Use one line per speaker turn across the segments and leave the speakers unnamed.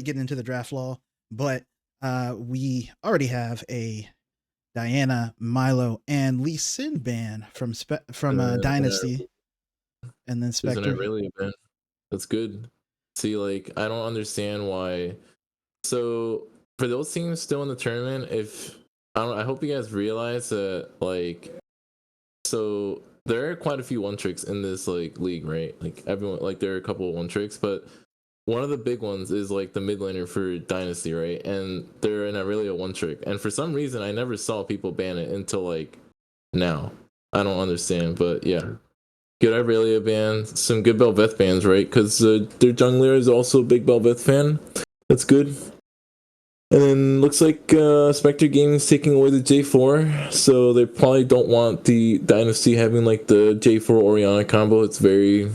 getting into the draft law, but we already have a Diana, Milo, and Lee Sin ban from Dynasty, and then
Isn't it
Spectre.
really, man? That's good. See, like, I don't understand why. So for those teams still in the tournament, if I hope you guys realize that, like, so there are quite a few one tricks in this like league, right? Like everyone, like there are a couple of one tricks, but one of the big ones is like the mid laner for Dynasty, right? And they're in Aurelia one trick, and for some reason I never saw people ban it until like now. I don't understand, but yeah. Good Aurelia ban, some good Bel'Veth bans, right? Because their jungler is also a big Bel'Veth fan. That's good. And then looks like Spectre Gaming's taking away the J4, so they probably don't want the Dynasty having like the J4 Orianna combo. It's very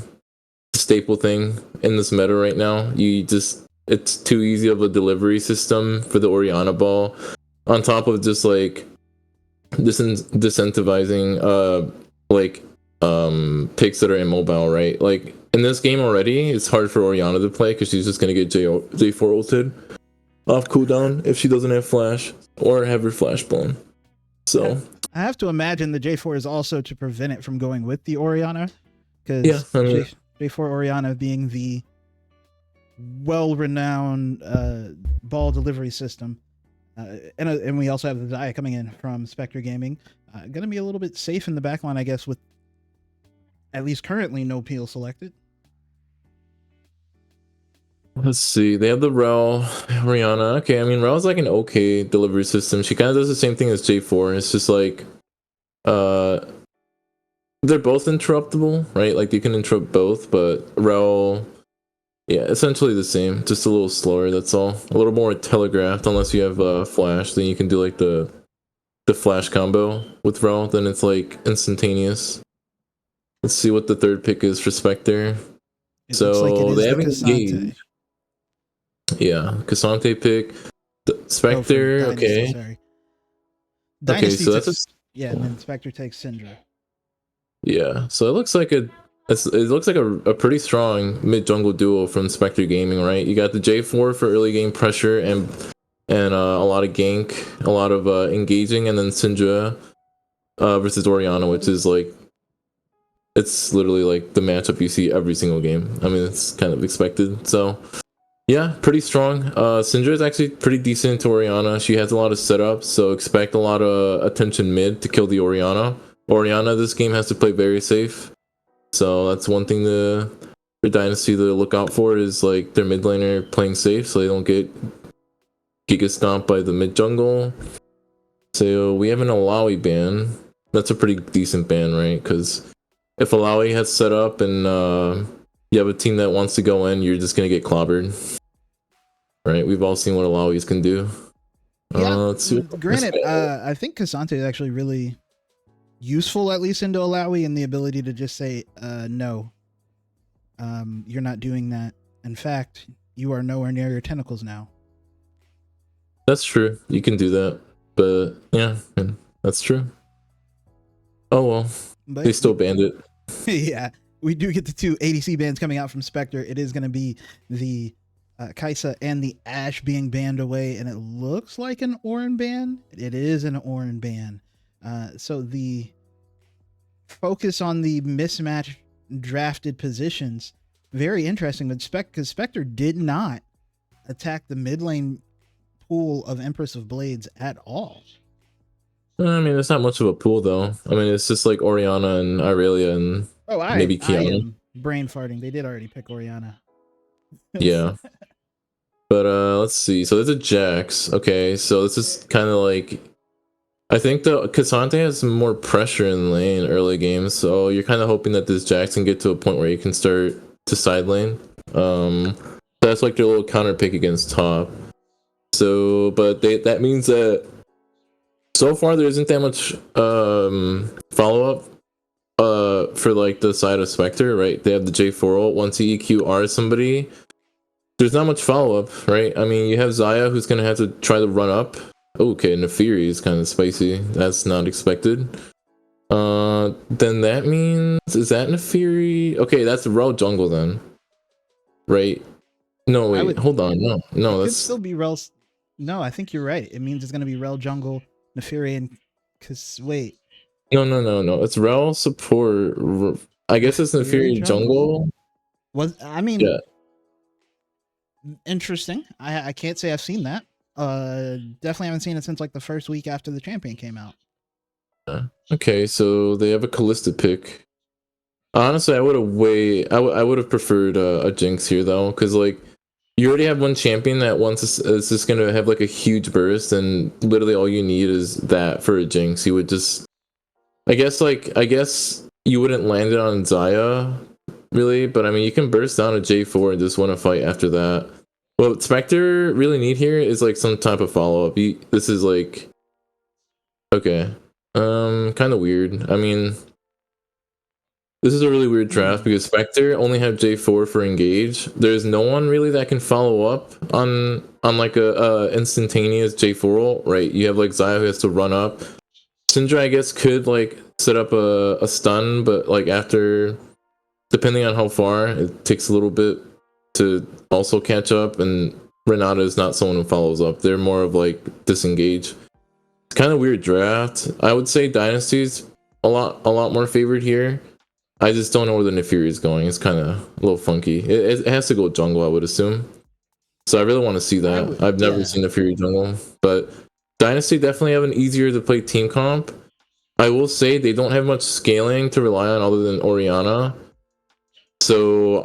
staple thing in this meta right now. It's too easy of a delivery system for the Orianna ball, on top of just like disincentivizing picks that are immobile, right? Like in this game already, it's hard for Orianna to play because she's just gonna get J4 ulted off cooldown if she doesn't have flash or have her flash blown. So
I have to imagine the J4 is also to prevent it from going with the Orianna, because J4 Orianna being the well-renowned ball delivery system, and we also have the Dia coming in from Spectre Gaming, going to be a little bit safe in the backline, I guess, with at least currently no peel selected.
Let's see. They have the Rel, Rihanna. Okay, I mean Rel's like an okay delivery system. She kind of does the same thing as J4. It's just like, they're both interruptible, right? Like you can interrupt both, but Rel, yeah, essentially the same, just a little slower. That's all. A little more telegraphed, unless you have flash. Then you can do like the flash combo with Rel. Then it's like instantaneous. Let's see what the third pick is for Spectre.
Looks like it is
they
the
haven't
Cassante.
engaged. Yeah, Cassante pick. Spectre,
Dynasty,
okay.
sorry. Dynasty
okay, so that's
and then Spectre takes Syndra.
Yeah, so it looks like a pretty strong mid jungle duo from Spectre Gaming, right? You got the J4 for early game pressure and a lot of gank, a lot of engaging, and then Syndra versus Orianna, which is like, it's literally like the matchup you see every single game. I mean, it's kind of expected. So yeah, pretty strong. Syndra is actually pretty decent to Orianna. She has a lot of setups, so expect a lot of attention mid to kill the Orianna. Orianna this game has to play very safe, so that's one thing for Dynasty to look out for, is like their mid laner playing safe so they don't get giga stomped by the mid jungle. So we have an Alawi ban. That's a pretty decent ban, right? Because if Alawi has set up and you have a team that wants to go in, you're just gonna get clobbered, right? We've all seen what Alawis can do.
Yeah, let's see. Granted, I think Cassante is actually really useful, at least into Alawi, and the ability to just say, no, you're not doing that. In fact, you are nowhere near your tentacles now.
That's true. You can do that. But yeah, that's true. Oh well. But they still banned it.
Yeah, we do get the two ADC bans coming out from Spectre. It is going to be the Kai'Sa and the Ashe being banned away, and it looks like an Orin ban. It is an Orin ban. So the focus on the mismatch drafted positions, very interesting. But because Spectre did not attack the mid lane pool of Empress of Blades at all.
I mean, it's not much of a pool though. I mean, it's just like Orianna and Aurelia and maybe Kiana.
I am brain farting. They did already pick Orianna.
Yeah. But let's see. So there's a Jax. Okay, so this is kind of like, I think the Cassante has more pressure in lane early games, so you're kind of hoping that this Jax can get to a point where you can start to side lane. That's like their little counter pick against top. So, but that means that so far there isn't that much follow up for like the side of Spectre, right? They have the J4 ult. Once you EQR somebody, there's not much follow up, right? I mean, you have Xayah who's gonna have to try to run up. Okay, Nefiri is kind of spicy. That's not expected. Then that means, is that Nefiri? Okay, that's Rel jungle then, right? No,
I
wait,
would.
hold on. No,
It could
that's
still be Rel. No, I think you're right. It means it's gonna be Rel jungle, Neferi, and cause wait,
no. It's Rel support. I guess it's
Neferi
Neferi
jungle
jungle.
was. I mean,
Yeah.
interesting. I can't say I've seen that. Definitely haven't seen it since like the first week after the champion came out.
Okay, so they have a Callista pick. Honestly, I would have I would have preferred a Jinx here though, because like you already have one champion that once is just gonna have like a huge burst, and literally all you need is that for a Jinx. You would just, I guess you wouldn't land it on Zaya really, but I mean you can burst down a J4 and just win a fight after that. What Spectre really need here is like some type of follow up. This is like okay, kind of weird. I mean. This is a really weird draft because Spectre only have J4 for engage. There's no one really that can follow up on like a instantaneous J4 ult, right? You have like Zaya who has to run up. Syndra I guess could like set up a stun, but like after, depending on how far, it takes a little bit to also catch up, and Renata is not someone who follows up. They're more of like disengage. It's kind of weird draft. I would say Dynasty's a lot more favored here. I just don't know where the Neferi is going. It's kind of a little funky. It has to go jungle, I would assume. So I really want to see that. I've never seen Neferi jungle, but Dynasty definitely have an easier to play team comp. I will say they don't have much scaling to rely on other than Orianna. So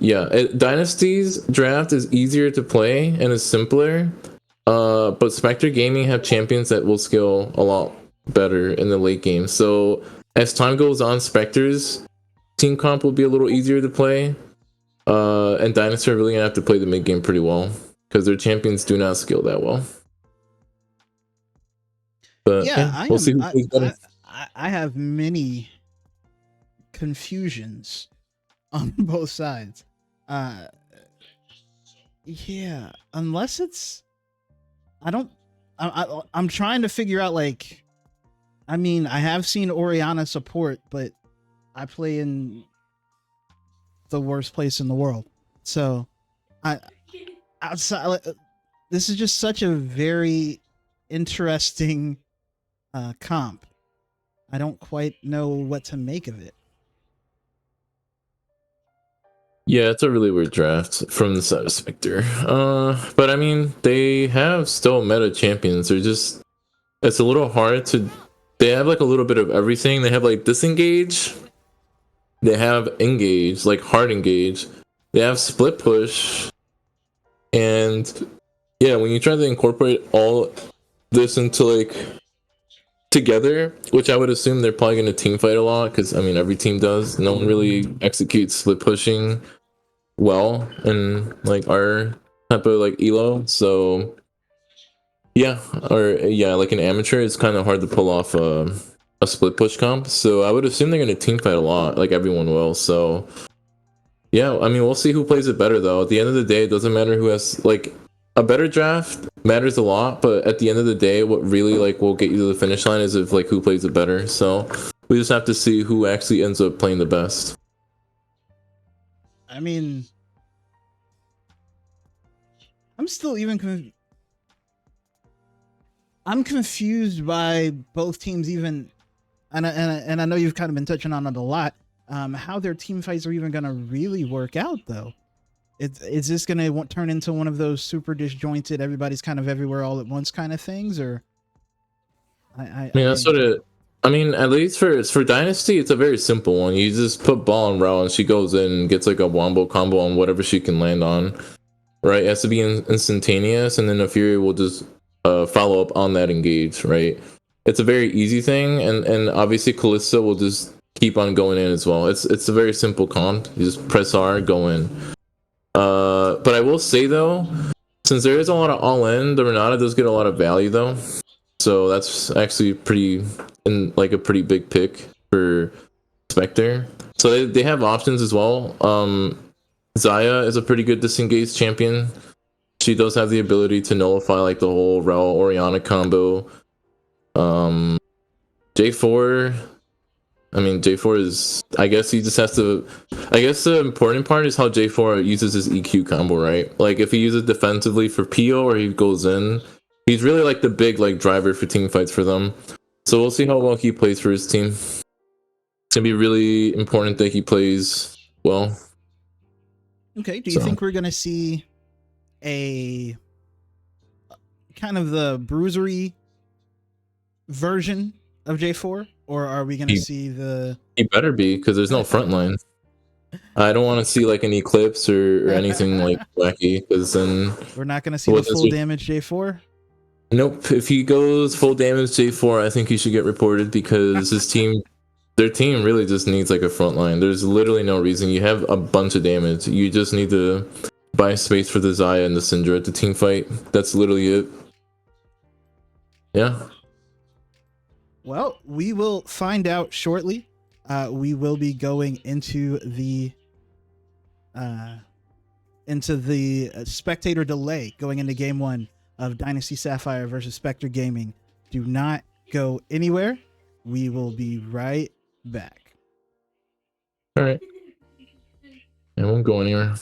Dynasty's draft is easier to play and is simpler. But Spectre Gaming have champions that will scale a lot better in the late game. So as time goes on, Spectre's team comp will be a little easier to play. And Dynasty are really gonna have to play the mid game pretty well because their champions do not scale that well. But
yeah,
we'll see who plays better.
I have many confusions on both sides. Yeah, unless it's, I'm trying to figure out like, I mean, I have seen Orianna support, but I play in the worst place in the world. So outside, this is just such a very interesting comp. I don't quite know what to make of it.
Yeah, it's a really weird draft from the side of Spectre. But I mean, they have still meta champions. It's a little hard to. They have like a little bit of everything. They have like disengage. They have engage, like hard engage. They have split push. And yeah, when you try to incorporate all this into like together, which I would assume they're probably going to team fight a lot, because I mean every team does. No one really executes split pushing well in like our type of like elo. So like an amateur, it's kind of hard to pull off a split push comp. So I would assume they're going to team fight a lot, like everyone will. So yeah, I mean we'll see who plays it better though. At the end of the day, it doesn't matter who has like a better draft matters a lot, but at the end of the day, what really like will get you to the finish line is if like who plays it better. So we just have to see who actually ends up playing the best.
I mean, I'm still even I'm confused by both teams, even, and I know you've kind of been touching on it a lot. How their team fights are even going to really work out, though. Is this going to turn into one of those super disjointed, everybody's kind of everywhere all at once kind of things, or?
I mean, that's what it. I mean, at least for Dynasty, it's a very simple one. You just put ball on Rel, and she goes in and gets like a wombo combo on whatever she can land on. Right, it has to be instantaneous, and then the Fury will just follow up on that engage. Right, it's a very easy thing, and obviously Callista will just keep on going in as well. It's a very simple comp. You just press R, go in. But I will say though, since there is a lot of all in, the Renata does get a lot of value though, so that's actually a pretty big pick for Spectre. So they have options as well. Zaya is a pretty good disengaged champion. She does have the ability to nullify like the whole Rel Orianna combo. J4 I mean, J4 is. I guess he just has to. I guess the important part is how J4 uses his EQ combo, right? Like if he uses defensively for PO or he goes in, he's really like the big like driver for team fights for them. So we'll see how well he plays for his team. It's gonna be really important that he plays well.
Okay. Do you think we're gonna see a kind of the bruisery version of J4, or are we gonna see the?
He better be, because there's no front line. I don't want to see like an Eclipse or anything like wacky, because then
we're not gonna see the full damage J4.
Nope. If he goes full damage J4, I think he should get reported, because his team, their team really just needs like a front line. There's literally no reason. You have a bunch of damage. You just need to buy space for the Xayah and the Syndra at the team fight. That's literally it. Yeah.
Well, we will find out shortly. We will be going into the spectator delay going into game 1 of Dynasty Sapphire versus Spectre Gaming. Do not go anywhere. We will be right back.
All right. I won't go anywhere.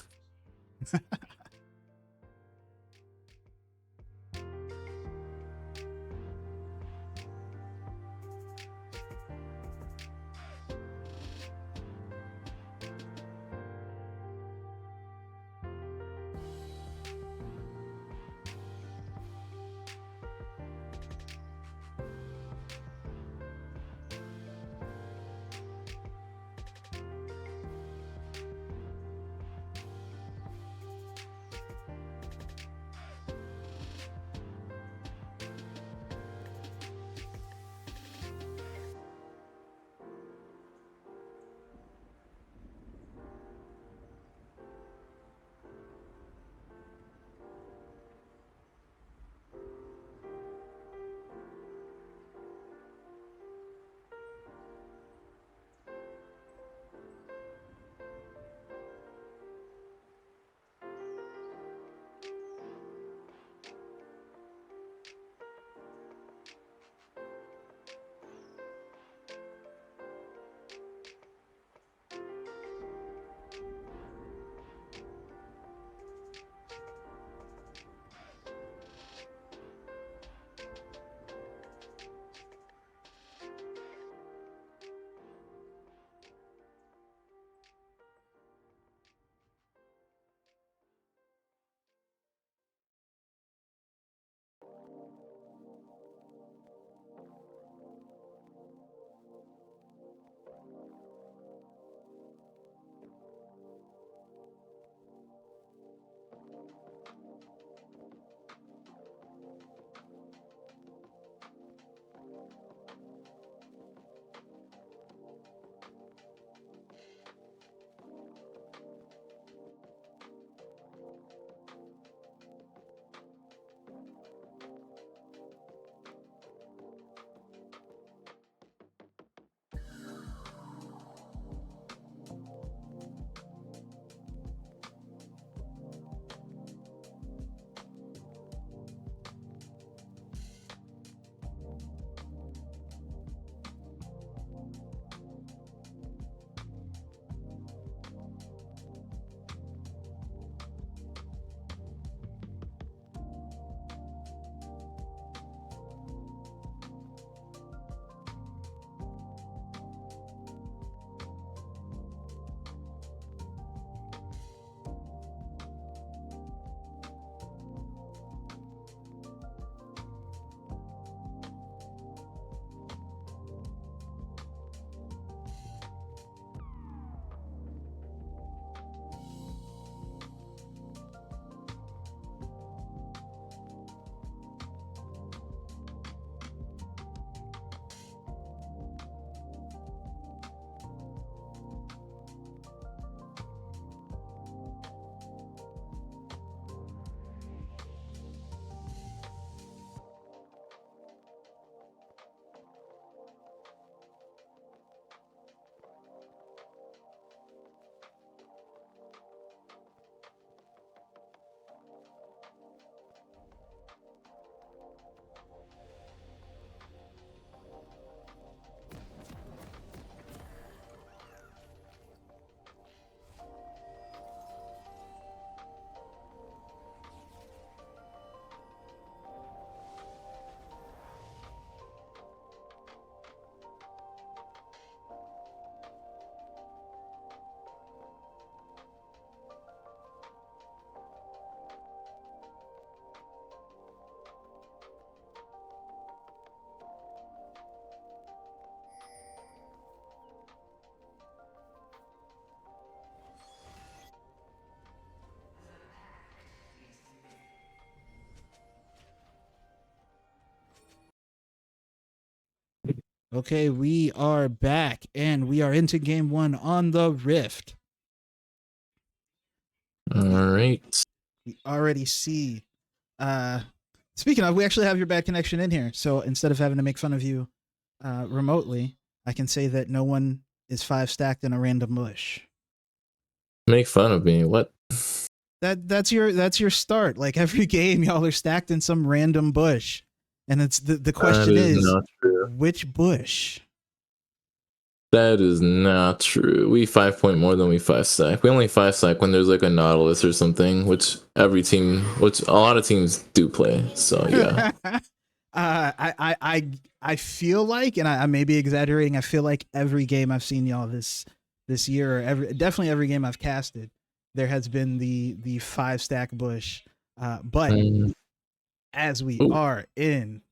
Okay, we are back and we are into game 1 on the Rift.
All right.
We already see. Speaking of, we actually have your bad connection in here. So instead of having to make fun of you remotely, I can say that no one is 5 stacked in a random bush.
Make fun of me. What?
That's your start. Like every game, y'all are stacked in some random bush. And it's the question is
not true.
which bush?
That is not true. We 5 point more than we 5 stack. We only 5 stack when there's like a Nautilus or something, which a lot of teams do play. So yeah.
I feel like, and I may be exaggerating, I feel like every game I've seen y'all this year, or definitely every game I've casted, there has been the 5 stack bush. But as we are in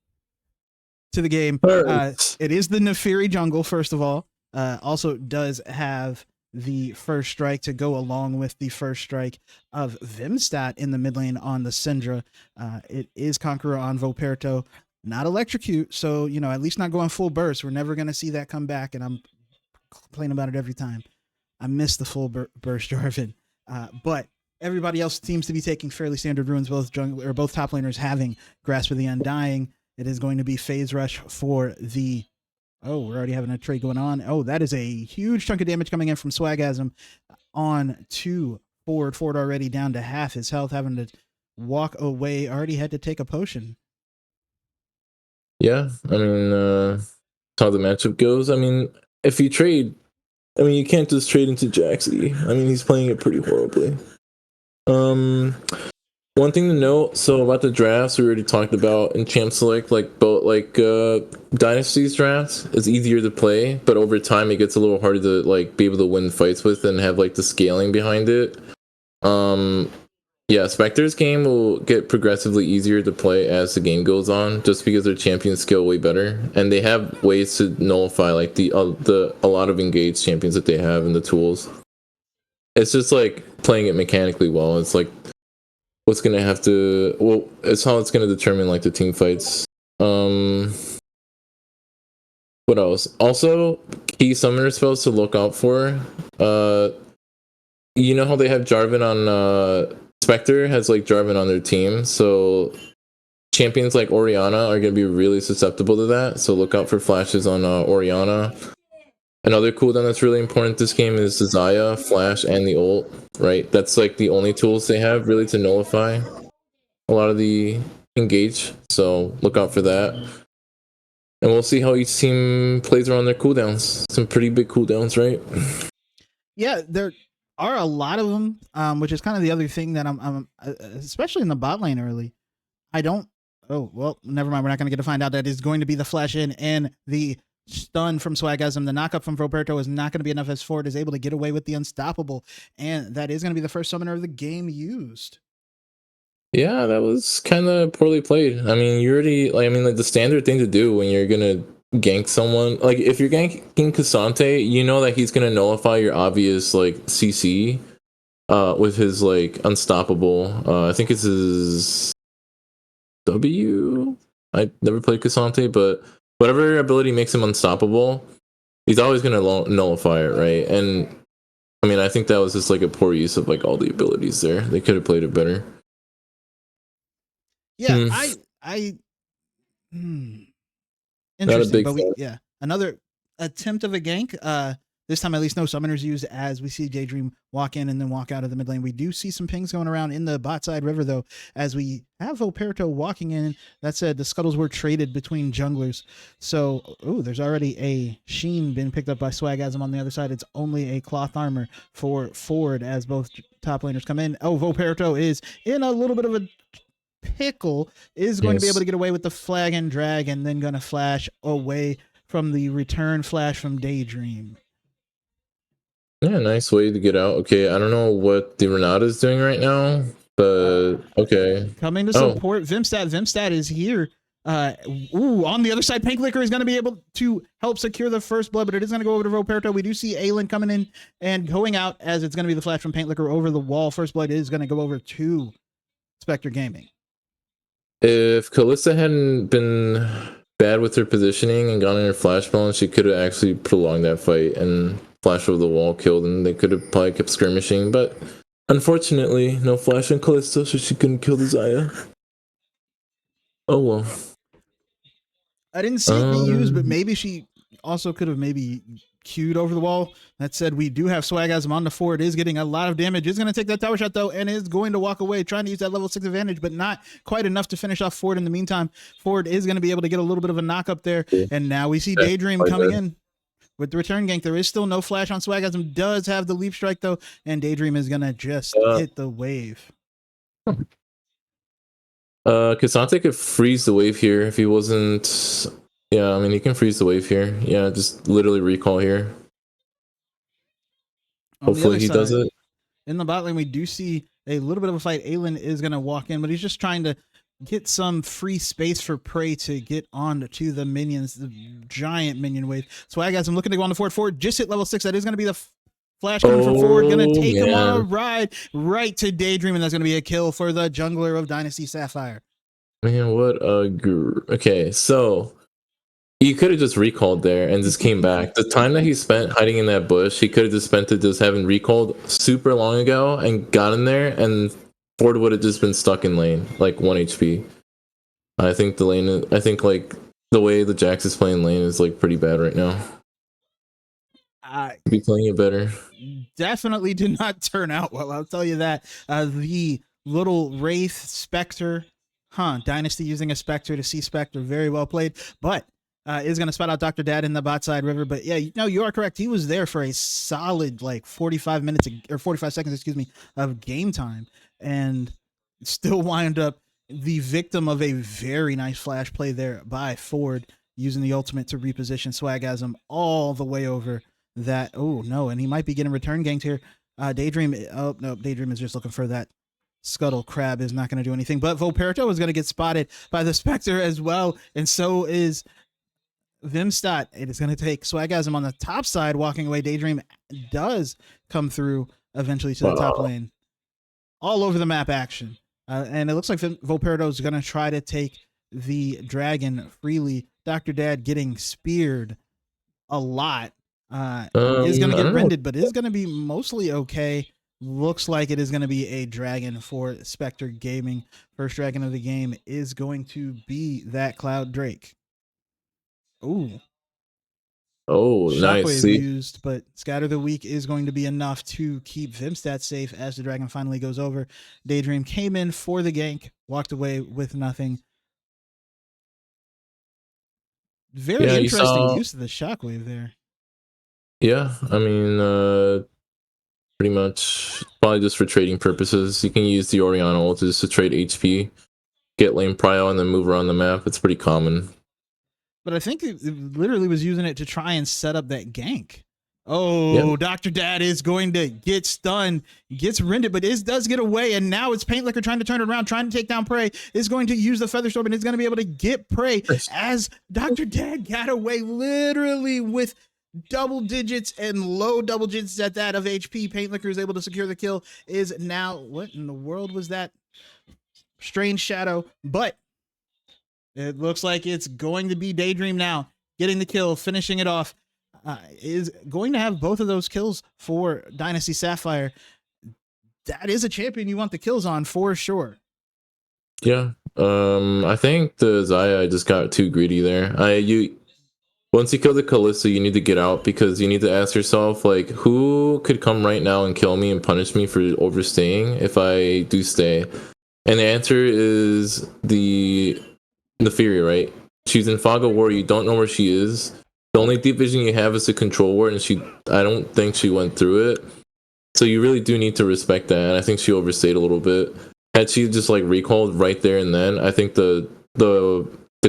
to the game, it is the Neferi jungle, first of all. Also does have the first strike to go along with the first strike of Vimstat in the mid lane on the Syndra. It is Conqueror on Voperto, not Electrocute, so, you know, at least not going full burst. We're never going to see that come back, and I'm complaining about it every time. I miss the full burst Jarvan. But everybody else seems to be taking fairly standard runes, both top laners having Grasp of the Undying. It is going to be Phase Rush for the... Oh, we're already having a trade going on. Oh, that is a huge chunk of damage coming in from Swagasm on to Ford. Ford already down to half his health, having to walk away. Already had to take a potion.
Yeah, I mean, how the matchup goes. I mean, if you trade, I mean, you can't just trade into Jaxi. I mean, he's playing it pretty horribly. One thing to note, so about the drafts, we already talked about in Champ Select, Dynasty's drafts, it's easier to play, but over time it gets a little harder to like be able to win fights with and have like the scaling behind it. Yeah, Spectre's game will get progressively easier to play as the game goes on, just because their champions scale way better, and they have ways to nullify like a lot of engaged champions that they have in the tools. It's just like playing it mechanically well. It's like what's gonna have to, well, it's how it's gonna determine like the team fights. What else? Also, key summoner spells to look out for. You know how they have Jarvan on Spectre has like Jarvan on their team, so champions like Orianna are gonna be really susceptible to that. So look out for flashes on Orianna. Another cooldown that's really important this game is the Xayah, Flash, and the ult, right? That's like the only tools they have really to nullify a lot of the engage. So look out for that. And we'll see how each team plays around their cooldowns. Some pretty big cooldowns, right?
Yeah, there are a lot of them, which is kind of the other thing that I'm especially in the bot lane early. Oh, well, never mind. We're not going to get to find out that it's going to be the flash in and the stun from Swagasm. The knockup from Voperto is not going to be enough as Ford is able to get away with the unstoppable. And that is going to be the first summoner of the game used.
Yeah, that was kind of poorly played. I mean, you already, like, I mean, like the standard thing to do when you're going to gank someone, like if you're ganking Cassante, you know that he's going to nullify your obvious like CC with his like unstoppable. I think it's his W. I never played Cassante, but whatever ability makes him unstoppable, he's always going to nullify it, right? And I mean, I think that was just like a poor use of like all the abilities there. They could have played it better.
Yeah, interesting, but another attempt of a gank. This time, at least no summoners used as we see Daydream walk in and then walk out of the mid lane. We do see some pings going around in the bot side river, though, as we have Voperto walking in. That said, the scuttles were traded between junglers. So, there's already a Sheen been picked up by Swagasm on the other side. It's only a cloth armor for Ford as both top laners come in. Voperto is in a little bit of a pickle, is going to be able to get away with the flag and drag, and then going to flash away from the return flash from Daydream.
Yeah, nice way to get out. Okay, I don't know what the Renata is doing right now, but okay.
Coming to support Vimstat. Vimstat is here. On the other side, Panklicker is going to be able to help secure the first blood, but it is going to go over to Voperto. We do see Aelin coming in and going out as it's going to be the flash from Panklicker over the wall. First blood is going to go over to Spectre Gaming.
If Kalista hadn't been bad with her positioning and gone in her flash ball, and she could have actually prolonged that fight and flash over the wall, killed, and they could have probably kept skirmishing. But unfortunately, no flash on Callisto, so she couldn't kill the Xayah. Oh well.
I didn't see it be used, but maybe she also could have maybe queued over the wall. That said, we do have Swagasm on the Ford. Is getting a lot of damage. Is going to take that tower shot, though, and is going to walk away, trying to use that level 6 advantage, but not quite enough to finish off Ford in the meantime. Ford is going to be able to get a little bit of a knock up there, and now we see Daydream coming in with the return gank. There is still no flash on Swagasm. Does have the leap strike, though, and Daydream is going to just hit the wave.
K'Sante could freeze the wave here if he wasn't. Yeah, I mean, he can freeze the wave here. Yeah, just literally recall here. Hopefully he does it.
In the bot lane, we do see a little bit of a fight. Aelin is going to walk in, but he's just trying to get some free space for Prey to get on to the minions, the giant minion wave. Swagasm looking to go on the Ford. Just hit level 6. That is going to be the flash coming from Ford. Going to take him on a ride right to Daydream, and that's going to be a kill for the jungler of Dynasty Sapphire.
Man, what a okay, so he could have just recalled there and just came back. The time that he spent hiding in that bush, he could have just spent it just having recalled super long ago and got in there, and Ford would have just been stuck in lane, like 1 HP. I think like the way the Jax is playing lane is like pretty bad right now. Be playing it better.
Definitely did not turn out well, I'll tell you that. The little Wraith Spectre, Dynasty using a Spectre to see Spectre, very well played, but is going to spot out Dr. Dad in the bot side river. But yeah, no, you are correct. He was there for a solid like 45 minutes or 45 seconds, excuse me, of game time, and still wind up the victim of a very nice flash play there by Ford, using the ultimate to reposition Swagasm all the way over that. Oh no, and he might be getting return ganked here. Daydream, oh no, Daydream is just looking for that Scuttle Crab. Is not going to do anything, but Volperto is going to get spotted by the Spectre as well, and so is Vimstat. It is going to take Swagasm on the top side walking away. Daydream does come through eventually to the top lane. All over the map action. And it looks like Volperto is going to try to take the dragon freely. Dr. Dad getting speared a lot. Is going to get rended, but is going to be mostly okay. Looks like it is going to be a dragon for Spectre Gaming. First dragon of the game is going to be that Cloud Drake. Ooh.
Oh,
Shockwave
nice.
used, but Scatter the Weak is going to be enough to keep Vimstat safe as the dragon finally goes over. Daydream came in for the gank, walked away with nothing. Very interesting use of the Shockwave there.
Yeah, I mean, pretty much probably just for trading purposes. You can use the Orianna ult just to trade HP, get lane prio, and then move around the map. It's pretty common.
But I think it literally was using it to try and set up that gank. Oh, yeah. Dr. Dad is going to get stunned, gets rended, but does get away, and now it's Paint Liquor trying to turn it around, trying to take down Prey, is going to use the Feather Storm, and is going to be able to get Prey as Dr. Dad got away literally with double digits and low double digits at that of HP. Paint Liquor is able to secure the kill, is now, what in the world was that? Strange Shadow, but it looks like it's going to be Daydream now, getting the kill, finishing it off. Is going to have both of those kills for Dynasty Sapphire. That is a champion you want the kills on for sure.
Yeah, I think the Xayah just got too greedy there. Once you kill the Callisto, you need to get out, because you need to ask yourself, like, who could come right now and kill me and punish me for overstaying if I do stay? And the answer is the Fury, right? She's in Fog of War. You don't know where she is. The only deep vision you have is the control ward, and I don't think she went through it. So you really do need to respect that. And I think she overstayed a little bit. Had she just like recalled right there and then, I think the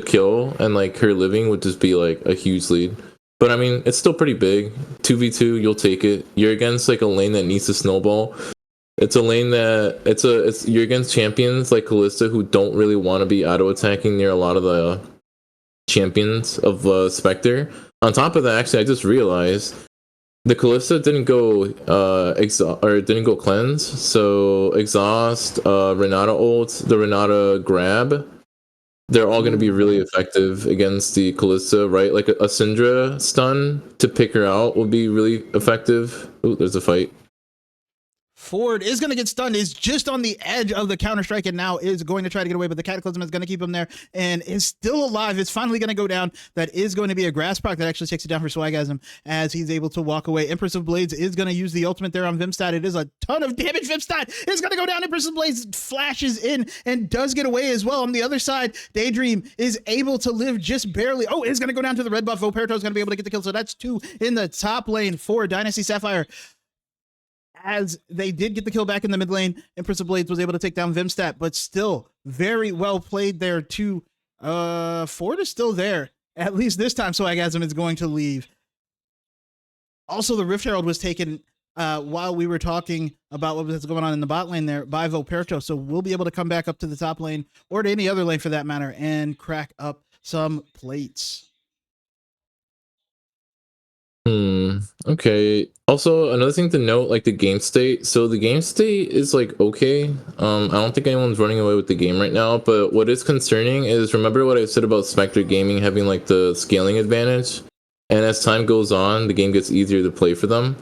kill and like her living would just be like a huge lead. But I mean, it's still pretty big. 2v2, you'll take it. You're against like a lane that needs to snowball. It's a lane that you're against champions like Callisto who don't really want to be auto attacking near a lot of the champions of Spectre. On top of that, actually, I just realized the Callisto didn't go didn't go cleanse. So exhaust, Renata ult, the Renata grab, they're all going to be really effective against the Kalista, right? Like a Syndra stun to pick her out will be really effective. Ooh, there's a fight.
Ford is going to get stunned, is just on the edge of the counter-strike, and now is going to try to get away, but the Cataclysm is going to keep him there, and is still alive. It's finally going to go down. That is going to be a grass proc that actually takes it down for Swagasm as he's able to walk away. Empress of Blades is going to use the ultimate there on Vimstad. It is a ton of damage. Vimstad is going to go down. Empress of Blades flashes in and does get away as well. On the other side, Daydream is able to live just barely. Oh, it is going to go down to the red buff. Voperto is going to be able to get the kill, so that's 2 in the top lane for Dynasty Sapphire. As they did get the kill back in the mid lane, Empress of Blades was able to take down Vimstat, but still very well played there too. Ford is still there, at least this time, so Swagasm is going to leave. Also, the Rift Herald was taken while we were talking about what was going on in the bot lane there by Voperto, so we'll be able to come back up to the top lane, or to any other lane for that matter, and crack up some plates.
Okay. Also, another thing to note, like the game state. So the game state is like okay. I don't think anyone's running away with the game right now. But what is concerning is, remember what I said about Spectre Gaming having like the scaling advantage, and as time goes on, the game gets easier to play for them.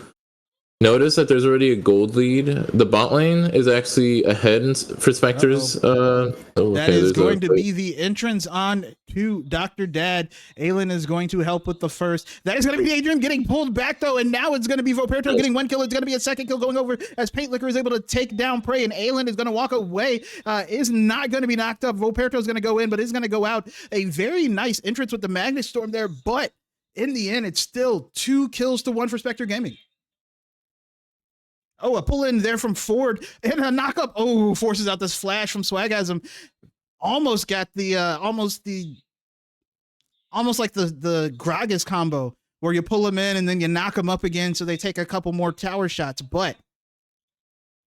Notice that there's already a gold lead. The bot lane is actually ahead for Spectre's.
That is going to be the entrance on to Dr. Dad. Aelin is going to help with the first. That is going to be Daydream getting pulled back, though, and now it's going to be Voperto getting 1 kill. It's going to be a second kill going over as Paint Liquor is able to take down Prey, and Aelin is going to walk away. Is not going to be knocked up. Voperto is going to go in, but is going to go out. A very nice entrance with the Magnet Storm there, but in the end, it's still 2 kills to 1 for Spectre Gaming. Oh, a pull in there from Ford and a knock up. Oh, forces out this flash from Swagasm. Almost got the almost like the Gragas combo where you pull them in and then you knock them up again, so they take a couple more tower shots. But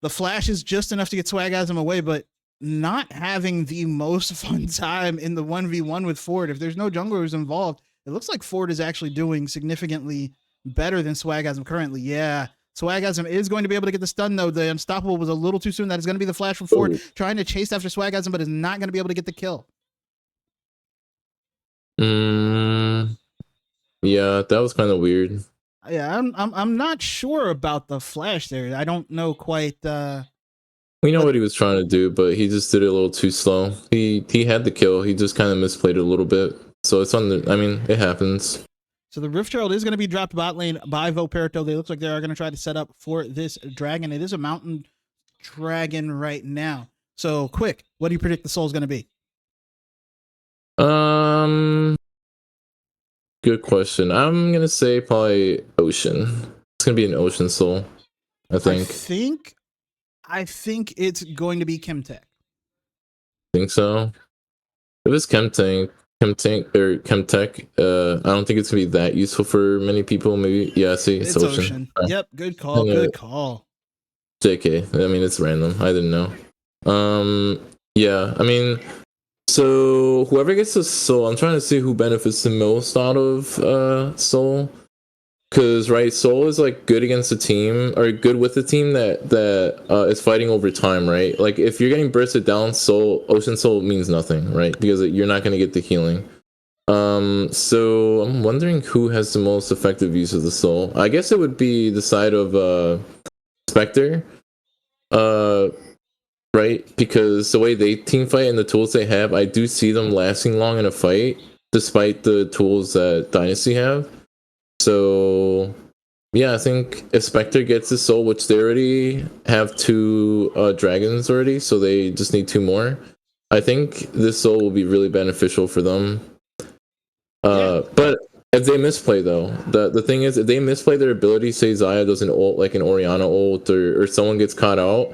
the flash is just enough to get Swagasm away, but not having the most fun time in the 1v1 with Ford. If there's no junglers involved, it looks like Ford is actually doing significantly better than Swagasm currently. Yeah. Swagasm is going to be able to get the stun, though. The Unstoppable was a little too soon. That is going to be the flash from Ford, trying to chase after Swagasm, but is not going to be able to get the kill.
Yeah, that was kind of weird.
Yeah, I'm not sure about the flash there. I don't know quite.
We know what he was trying to do, but he just did it a little too slow. He had the kill. He just kind of misplayed it a little bit. So it's on the. I mean, it happens.
So the Rift Herald is going to be dropped bot lane by Voperto. They look like they are going to try to set up for this dragon. It is a mountain dragon right now. So quick, what do you predict the soul is going to be?
Good question. I'm going to say probably ocean. It's going to be an ocean soul, I think.
I think it's going to be Chemtech.
Think so. If it's Chemtech, I don't think it's gonna be that useful for many people. Maybe, yeah. See, it's ocean.
Yep, good call. Good call.
JK. I mean, it's random. I didn't know. Yeah. I mean, so whoever gets the soul, I'm trying to see who benefits the most out of soul. Because right, soul is like good against a team, or good with a team that is fighting over time, right? Like if you're getting bursted down, ocean soul means nothing, right? Because you're not going to get the healing. So I'm wondering who has the most effective use of the soul. I guess it would be the side of Spectre, right? Because the way they team fight and the tools they have, I do see them lasting long in a fight, despite the tools that Dynasty have. So, yeah, I think if Spectre gets the soul, which they already have 2 dragons already, so they just need 2 more. I think this soul will be really beneficial for them. But if they misplay, though, the thing is, if they misplay their ability, say Xayah does an ult, like an Orianna ult, or someone gets caught out,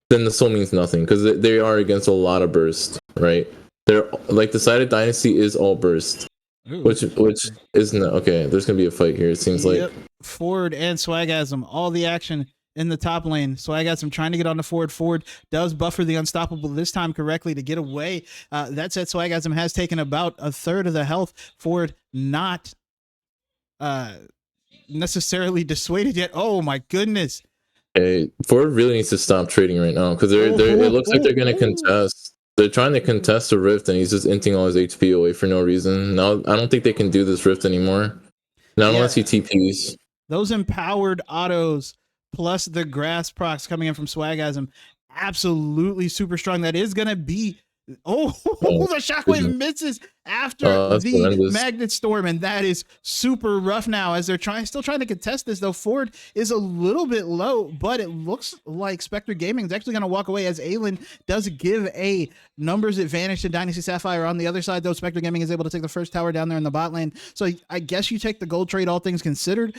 then the soul means nothing, because they are against a lot of burst, right? They're like, the side of Dynasty is all burst. Ooh, which isn't okay. There's gonna be a fight here. It seems like
Ford and Swagasm, all the action in the top lane. Swagasm trying to get on the Ford. Ford does buffer the Unstoppable this time correctly to get away. That said, Swagasm has taken about a third of the health. Ford not necessarily dissuaded yet. Oh my goodness.
Hey, Ford really needs to stop trading right now, because it looks like they're gonna contest. they're trying to contest a rift, and he's just inting all his HP away for no reason. Now I don't think they can do this rift anymore. Not unless he TPs.
Those empowered autos plus the grass procs coming in from Swagasm, absolutely super strong. That is gonna be the shockwave misses after the
horrendous.
magnet storm, and that is super rough now as they're still trying to contest this, though. Ford is a little bit low, but it looks like Spectre Gaming is actually going to walk away, as Aelin does give a numbers advantage to Dynasty Sapphire. On the other side, though, Spectre Gaming is able to take the first tower down there in the bot lane, so I guess you take the gold trade, all things considered.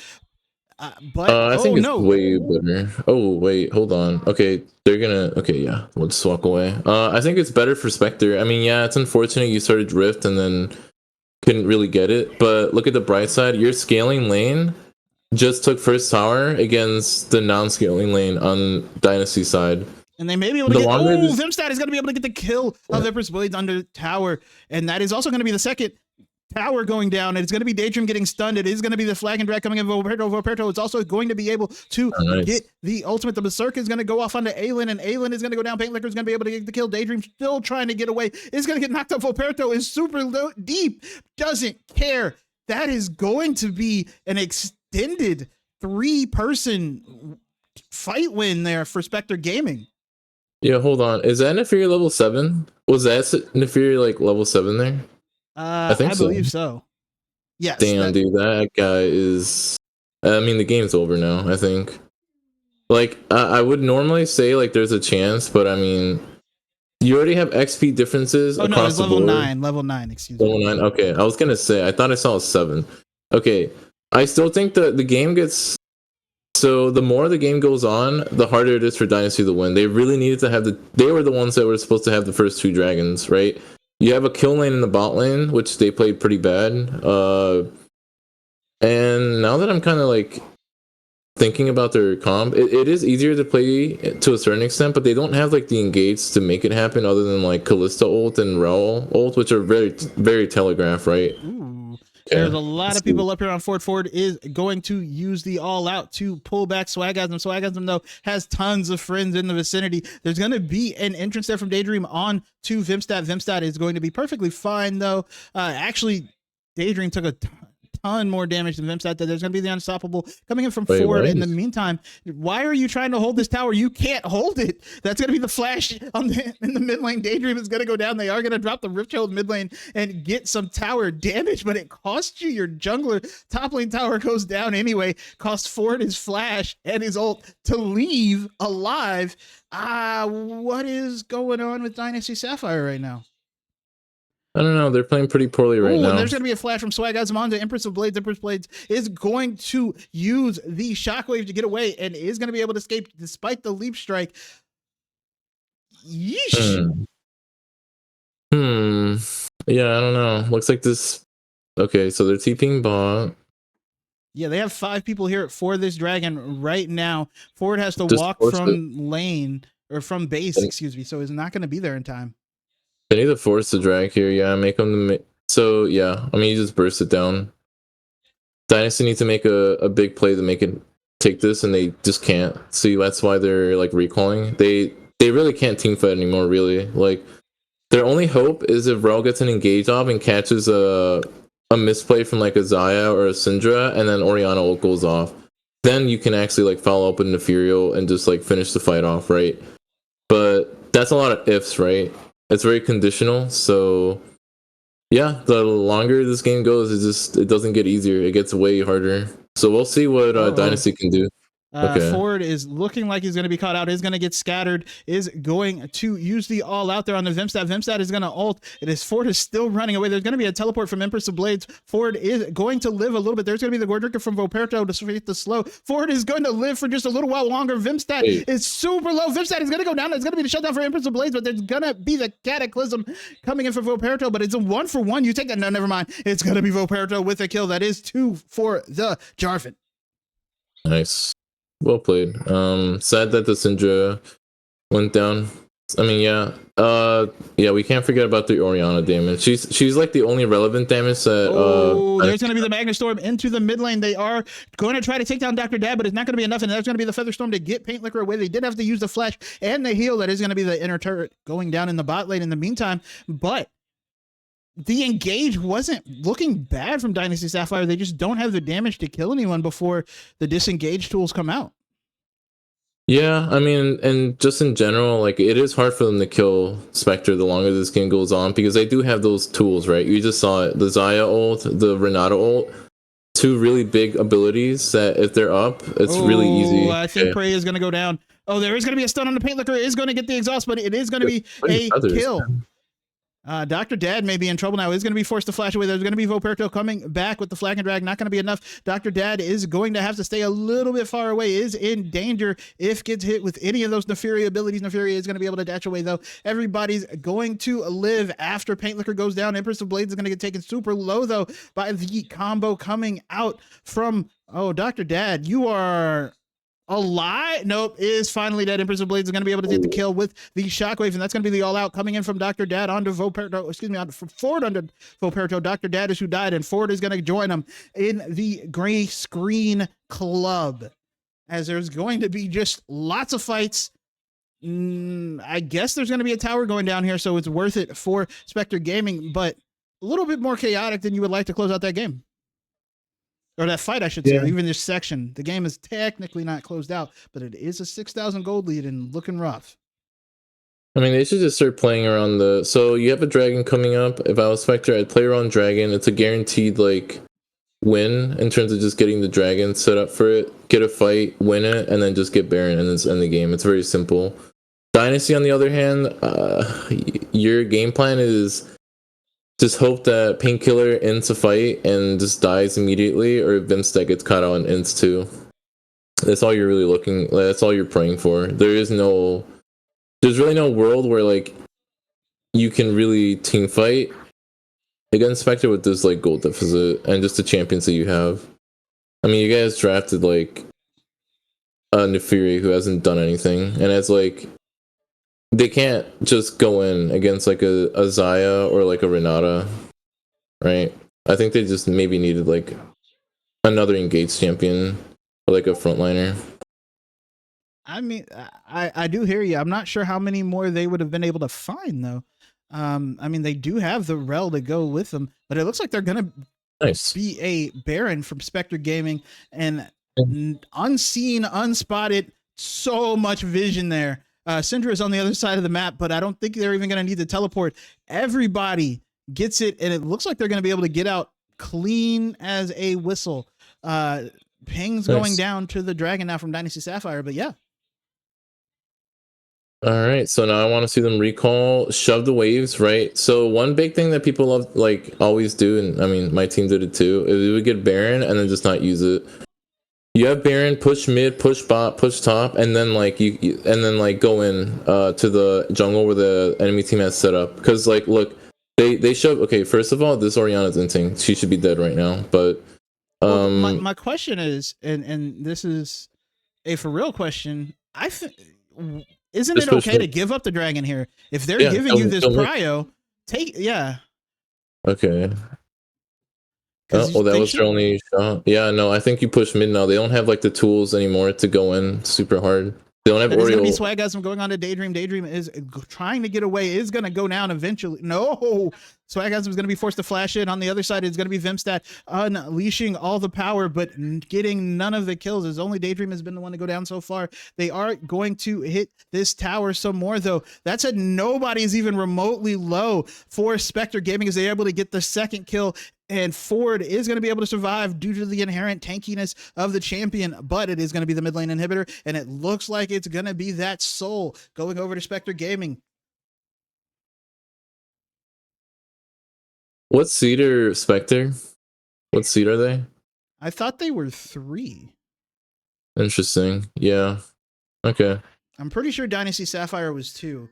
But
I think it's way better. Oh wait, hold on. Okay, they're gonna. Okay, yeah, we'll just walk away. I think it's better for Spectre. I mean, yeah, it's unfortunate you started Rift and then couldn't really get it. But look at the bright side. Your scaling lane just took first tower against the non-scaling lane on Dynasty side.
And they may be able to get. Vimstad is going to be able to get the kill of Empress Blades under tower, and that is also going to be the second tower going down, and it's going to be Daydream getting stunned. It is going to be the flag and drag coming in. Voperto is also going to be able to get the ultimate. The Berserk is going to go off onto Aelin, and Aelin is going to go down. Paint Liquor is going to be able to get the kill. Daydream still trying to get away. Is going to get knocked up. Voperto is super low, deep. Doesn't care. That is going to be an extended 3-person fight win there for Spectre Gaming.
Yeah, hold on. Is that Nefiri level 7? Was that Nefiri like level 7 there?
I believe so. Yes.
Damn, dude, that guy is. I mean, the game's over now, I think. Like, I would normally say like there's a chance, but I mean, you already have XP differences across the board.
Level 9, excuse me.
Level 9. Okay, I was gonna say I thought I saw a 7. Okay, I still think that the game gets. So the more the game goes on, the harder it is for Dynasty to win. They really needed to have they were the ones that were supposed to have the first 2 dragons, right? You have a kill lane in the bot lane, which they played pretty bad. And now that I'm kind of like thinking about their comp, it is easier to play to a certain extent, but they don't have like the engage to make it happen other than like Kalista ult and Rel ult, which are very, very telegraph, right?
Ooh. There's a lot of people up here on Ford. Ford is going to use the all out to pull back Swagasm. Swagasm, though, has tons of friends in the vicinity. There's going to be an entrance there from Daydream on to Vimstad. Vimstad is going to be perfectly fine, though. Actually, Daydream took a ton more damage than Vimstad. There's going to be the unstoppable coming in from Ford. In the meantime, why are you trying to hold this tower? You can't hold it. That's going to be the flash in the mid lane. Daydream is going to go down. They are going to drop the Rift Shield mid lane and get some tower damage, but it costs you your jungler. Top lane tower goes down anyway. Costs Ford his flash and his ult to leave alive. What is going on with Dynasty Sapphire right now?
I don't know. They're playing pretty poorly right now.
And there's going to be a flash from Swagasm onto Empress of Blades. Empress Blades is going to use the shockwave to get away and is going to be able to escape despite the leap strike. Yeesh.
Yeah, I don't know. Looks like this. Okay, so they're TPing bot.
Yeah, they have 5 people here for this dragon right now. Ford has to walk from lane or from base, excuse me, so he's not going to be there in time.
They need to force the drag here. Yeah, make them. So yeah, I mean, you just burst it down. Dynasty needs to make a big play to make it take this, and they just can't. See, that's why they're like recalling. They really can't team fight anymore. Really, like their only hope is if Rel gets an engage off and catches a misplay from like a Zaya or a Syndra, and then Orianna ult goes off. Then you can actually like follow up with Nefiriel and just like finish the fight off, right? But that's a lot of ifs, right? It's very conditional, so yeah, the longer this game goes, it doesn't get easier. It gets way harder. So we'll see what Dynasty can do.
Ford is looking like he's going to be caught out, is going to get scattered, is going to use the all out there on the Vimstad. Vimstad is going to ult. Ford is still running away. There's going to be a teleport from Empress of Blades. Ford is going to live a little bit. There's going to be the Gordricker from Voperto to defeat the slow. Ford is going to live for just a little while longer. Vimstad is super low. Vimstad is going to go down. It's going to be the shutdown for Empress of Blades, but there's going to be the Cataclysm coming in for Voperto, but it's a 1-for-1. You take that. No, never mind. It's going to be Voperto with a kill. That is 2 for the Jarvan.
Nice. Well played. Sad that the Syndra went down. I mean, yeah. Yeah, we can't forget about the Orianna damage. She's like the only relevant damage that
There's going to be the Magna Storm into the mid lane. They are going to try to take down Dr. Dad, but it's not going to be enough, and there's going to be the Feather Storm to get Paint Liquor away. They did have to use the flash and the heal. That is going to be the inner turret going down in the bot lane in the meantime, but the engage wasn't looking bad from Dynasty Sapphire. They just don't have the damage to kill anyone before the disengage tools come out.
Yeah, I mean, and just in general, like it is hard for them to kill Spectre the longer this game goes on because they do have those tools, right? You just saw it, the Xayah ult, the Renata ult, two really big abilities that if they're up, it's really easy.
I think Prey is going to go down. Oh, there is going to be a stun on the Paint Liquor. It is going to get the exhaust, but it is going to be a kill. Dr. Dad may be in trouble now. Is going to be forced to flash away. There's going to be Voperto coming back with the flag and drag. Not going to be enough. Dr. Dad is going to have to stay a little bit far away. Is in danger if gets hit with any of those Nefaria abilities. Nefaria is going to be able to dash away though. Everybody's going to live after Paint Liquor goes down. Empress of Blades is going to get taken super low though by the combo coming out from, Dr. Dad, you are alive. Nope, is finally dead. Empress of Blades is going to be able to take the kill with the shockwave, and that's going to be the all-out coming in from Dr. Dad onto Voperto. Excuse me, from Ford onto Voperto. Dr. Dad is who died, and Ford is going to join him in the gray screen club, as there's going to be just lots of fights. I guess there's going to be a tower going down here, so it's worth it for Spectre Gaming, but a little bit more chaotic than you would like to close out that game. Or that fight, I should say, or even this section. The game is technically not closed out, but it is a 6,000 gold lead and looking rough.
I mean, they should just start playing around the... So you have a dragon coming up. If I was Spectre, I'd play around dragon. It's a guaranteed, like, win in terms of just getting the dragon set up for it. Get a fight, win it, and then just get Baron and then end the game. It's very simple. Dynasty, on the other hand, your game plan is... just hope that Painkiller ends a fight and just dies immediately, or Vimstack gets caught out and ends too. That's all you're really looking. That's all you're praying for. There's really no world where like you can really team fight against Spectre with this like gold deficit and just the champions that you have. I mean, you guys drafted like a Nefiri who hasn't done anything, and it's like. They can't just go in against like a Xayah or like a Renata, right? I think they just maybe needed like another engaged champion or like a frontliner.
I mean, I do hear you. I'm not sure how many more they would have been able to find though. I mean, they do have the rel to go with them, but it looks like they're gonna be a Baron from Spectre Gaming, and unseen, unspotted, so much vision there. Syndra is on the other side of the map, but I don't think they're even going to need to teleport. Everybody gets it, and it looks like they're going to be able to get out clean as a whistle. Pings going down to the dragon now from Dynasty Sapphire, but yeah.
All right, so now I want to see them recall, shove the waves, right? So one big thing that people love, like always do, and I mean my team did it too, is we would get Baron and then just not use it. You have Baron, push mid, push bot, push top, and then like you and then like go in to the jungle where the enemy team has set up. Because like look, they shove. Okay, first of all, this Orianna's instinct. She should be dead right now. But
well, my question is, and this is a for real question. Isn't it okay to give up the dragon here if they're giving you this prio?
Okay. Oh, that was their only shot. Yeah, no, I think you push mid now. They don't have like the tools anymore to go in super hard. They don't have Oreo.
There's going to be Swagasm going on to Daydream. Daydream is trying to get away, is going to go down eventually. No, Swagasm is going to be forced to flash in. On the other side, it's going to be Vimstat unleashing all the power, but getting none of the kills, as only Daydream has been the one to go down so far. They are going to hit this tower some more, though. That said, nobody's even remotely low for Spectre Gaming as they're able to get the second kill. And Ford is going to be able to survive due to the inherent tankiness of the champion, but it is going to be the mid lane inhibitor, and it looks like it's going to be that Soul going over to Spectre Gaming.
What seed are Spectre? What seed are they?
I thought they were 3.
Interesting. Yeah. Okay.
I'm pretty sure Dynasty Sapphire was 2.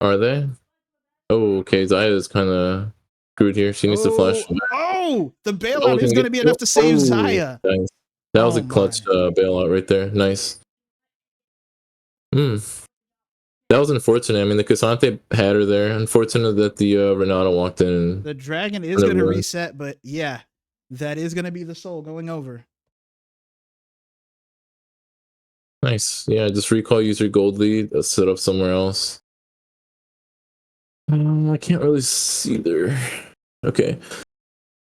Are they? Oh, okay. Xayah is kind of screwed here. She needs to flash.
Oh, the bailout is going to be enough to save Xayah.
Nice. That was a clutch bailout right there. Nice. That was unfortunate. I mean, the Cassante had her there. Unfortunate that the Renata walked in.
The dragon is going to reset, but yeah, that is going to be the soul going over.
Nice. Yeah, just recall user gold lead. Set up somewhere else. I can't really see there. Okay.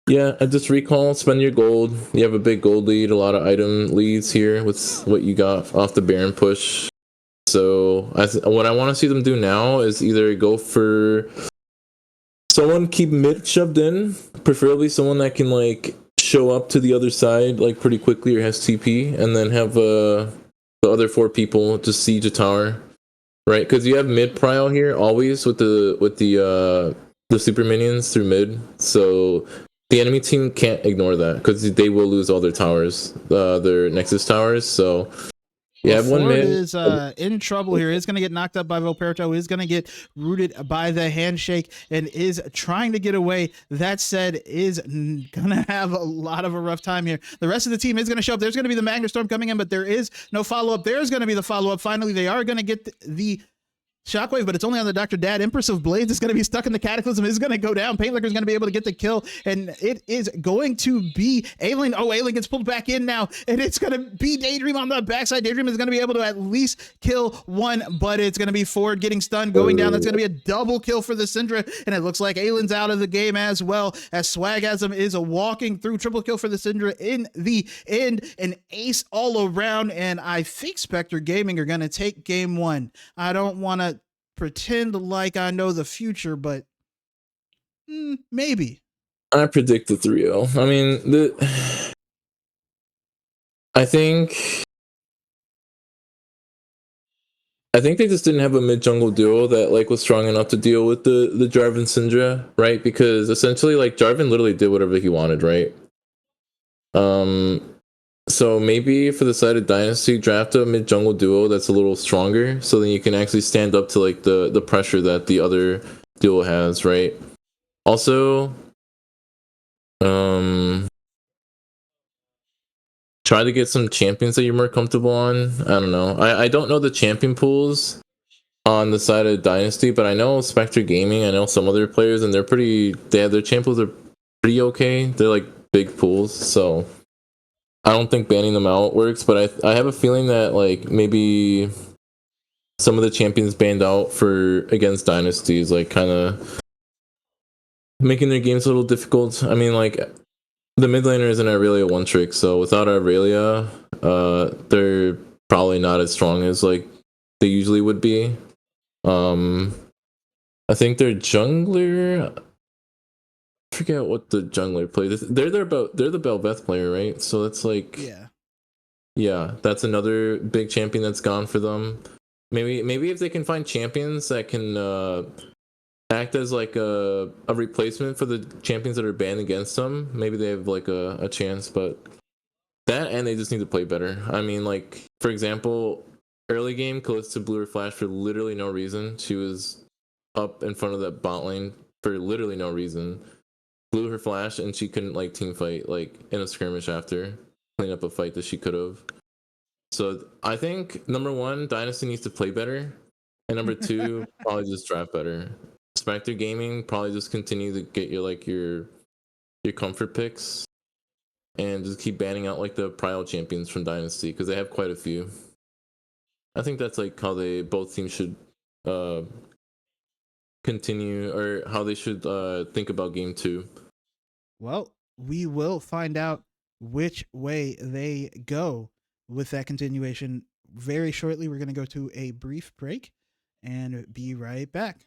Yeah, I just recall, spend your gold. You have a big gold lead, a lot of item leads here with what you got off the Baron push. So what I want to see them do now is either go for someone keep mid shoved in, preferably someone that can like show up to the other side like pretty quickly or has TP, and then have the other 4 people just siege a tower, right? Because you have mid prio here always with the super minions through mid, so the enemy team can't ignore that because they will lose all their towers, their Nexus towers. So yeah,
well, Ford is in trouble here. Is going to get knocked up by Volperto. Is going to get rooted by the handshake and is trying to get away. That said, is going to have a lot of a rough time here. The rest of the team is going to show up. There's going to be the Magna Storm coming in, but there is no follow-up. There's going to be the follow-up. Finally, they are going to get the Shockwave, but it's only on the Dr. Dad. Empress of Blades is going to be stuck in the Cataclysm. Is going to go down. Paintlicker is going to be able to get the kill, and it is going to be Aileen. Oh, Aileen gets pulled back in now, and it's going to be Daydream on the backside. Daydream is going to be able to at least kill one, but it's going to be Ford getting stunned, going down. That's going to be a double kill for the Syndra, and it looks like Aileen's out of the game as well, as Swagasm is walking through. Triple kill for the Syndra in the end, an ace all around, and I think Spectre Gaming are going to take game 1. I don't want to pretend like I know the future, but maybe.
I predict the 3-0. I mean, I think they just didn't have a mid jungle duo that like was strong enough to deal with the Jarvan Syndra, right? Because essentially like Jarvan literally did whatever he wanted, right? So maybe for the side of Dynasty, draft a mid jungle duo that's a little stronger, so then you can actually stand up to like the pressure that the other duo has, right? Also, try to get some champions that you're more comfortable on. I don't know. I don't know the champion pools on the side of Dynasty, but I know Spectre Gaming, I know some other players, and their champions are pretty okay. They're like big pools, so I don't think banning them out works, but I have a feeling that like maybe some of the champions banned out for against Dynasty is like kind of making their games a little difficult. I mean, like the mid laner isn't Aurelia one trick, so without Aurelia, they're probably not as strong as like they usually would be. I think their jungler, I forget what the jungler plays. They're the Bel'Veth player, right? So that's like yeah, that's another big champion that's gone for them. Maybe if they can find champions that can act as like a replacement for the champions that are banned against them, maybe they have like a chance. But that, and they just need to play better. I mean, like for example, early game Kalista blew her flash for literally no reason. She was up in front of that bot lane for literally no reason, blew her flash, and she couldn't like team fight like in a skirmish after clean up a fight that she could have. So I think number 1, Dynasty needs to play better, and number 2, probably just draft better. Spectre Gaming, probably just continue to get your comfort picks, and just keep banning out like the Prio champions from Dynasty because they have quite a few. I think that's like how both teams should continue, or how they should think about game 2.
Well, we will find out which way they go with that continuation very shortly. We're going to go to a brief break and be right back.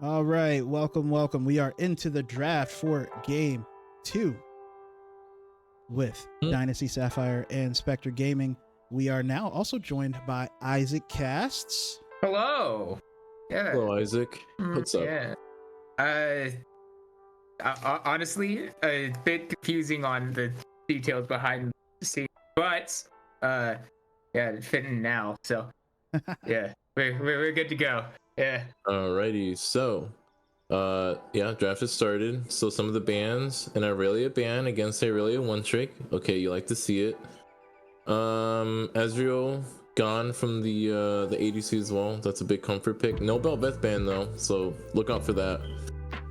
All right, welcome. We are into the draft for game 2 with Dynasty Sapphire and Spectre Gaming. We are now also joined by Isaac Casts.
Hello. Yeah.
Hello, Isaac. What's up?
Yeah. Honestly, a bit confusing on the details behind the scene, but yeah, it's fitting now. So yeah, we're good to go. Yeah.
Alrighty, so yeah, draft has started. So some of the bans: an Aurelia ban against Aurelia one trick. Okay, you like to see it. Ezreal gone from the ADC as well. That's a big comfort pick. No Bel'Veth ban though, so look out for that.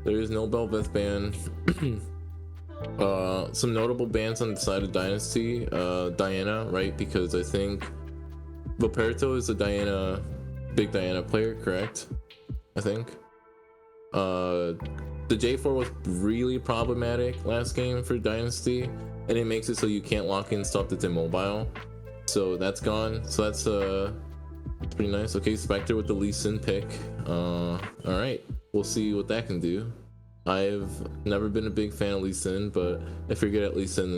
There is no Bel'Veth ban. Some notable bans on the side of Dynasty. Diana, right? Because I think Loperto is a big Diana player, correct? I think. The J4 was really problematic last game for Dynasty, and it makes it so you can't lock in stuff that's immobile. So that's gone. So that's pretty nice. Okay, Spectre with the Lee Sin pick. Alright. We'll see what that can do. I've never been a big fan of Lee Sin, but if you're good at Lee Sin,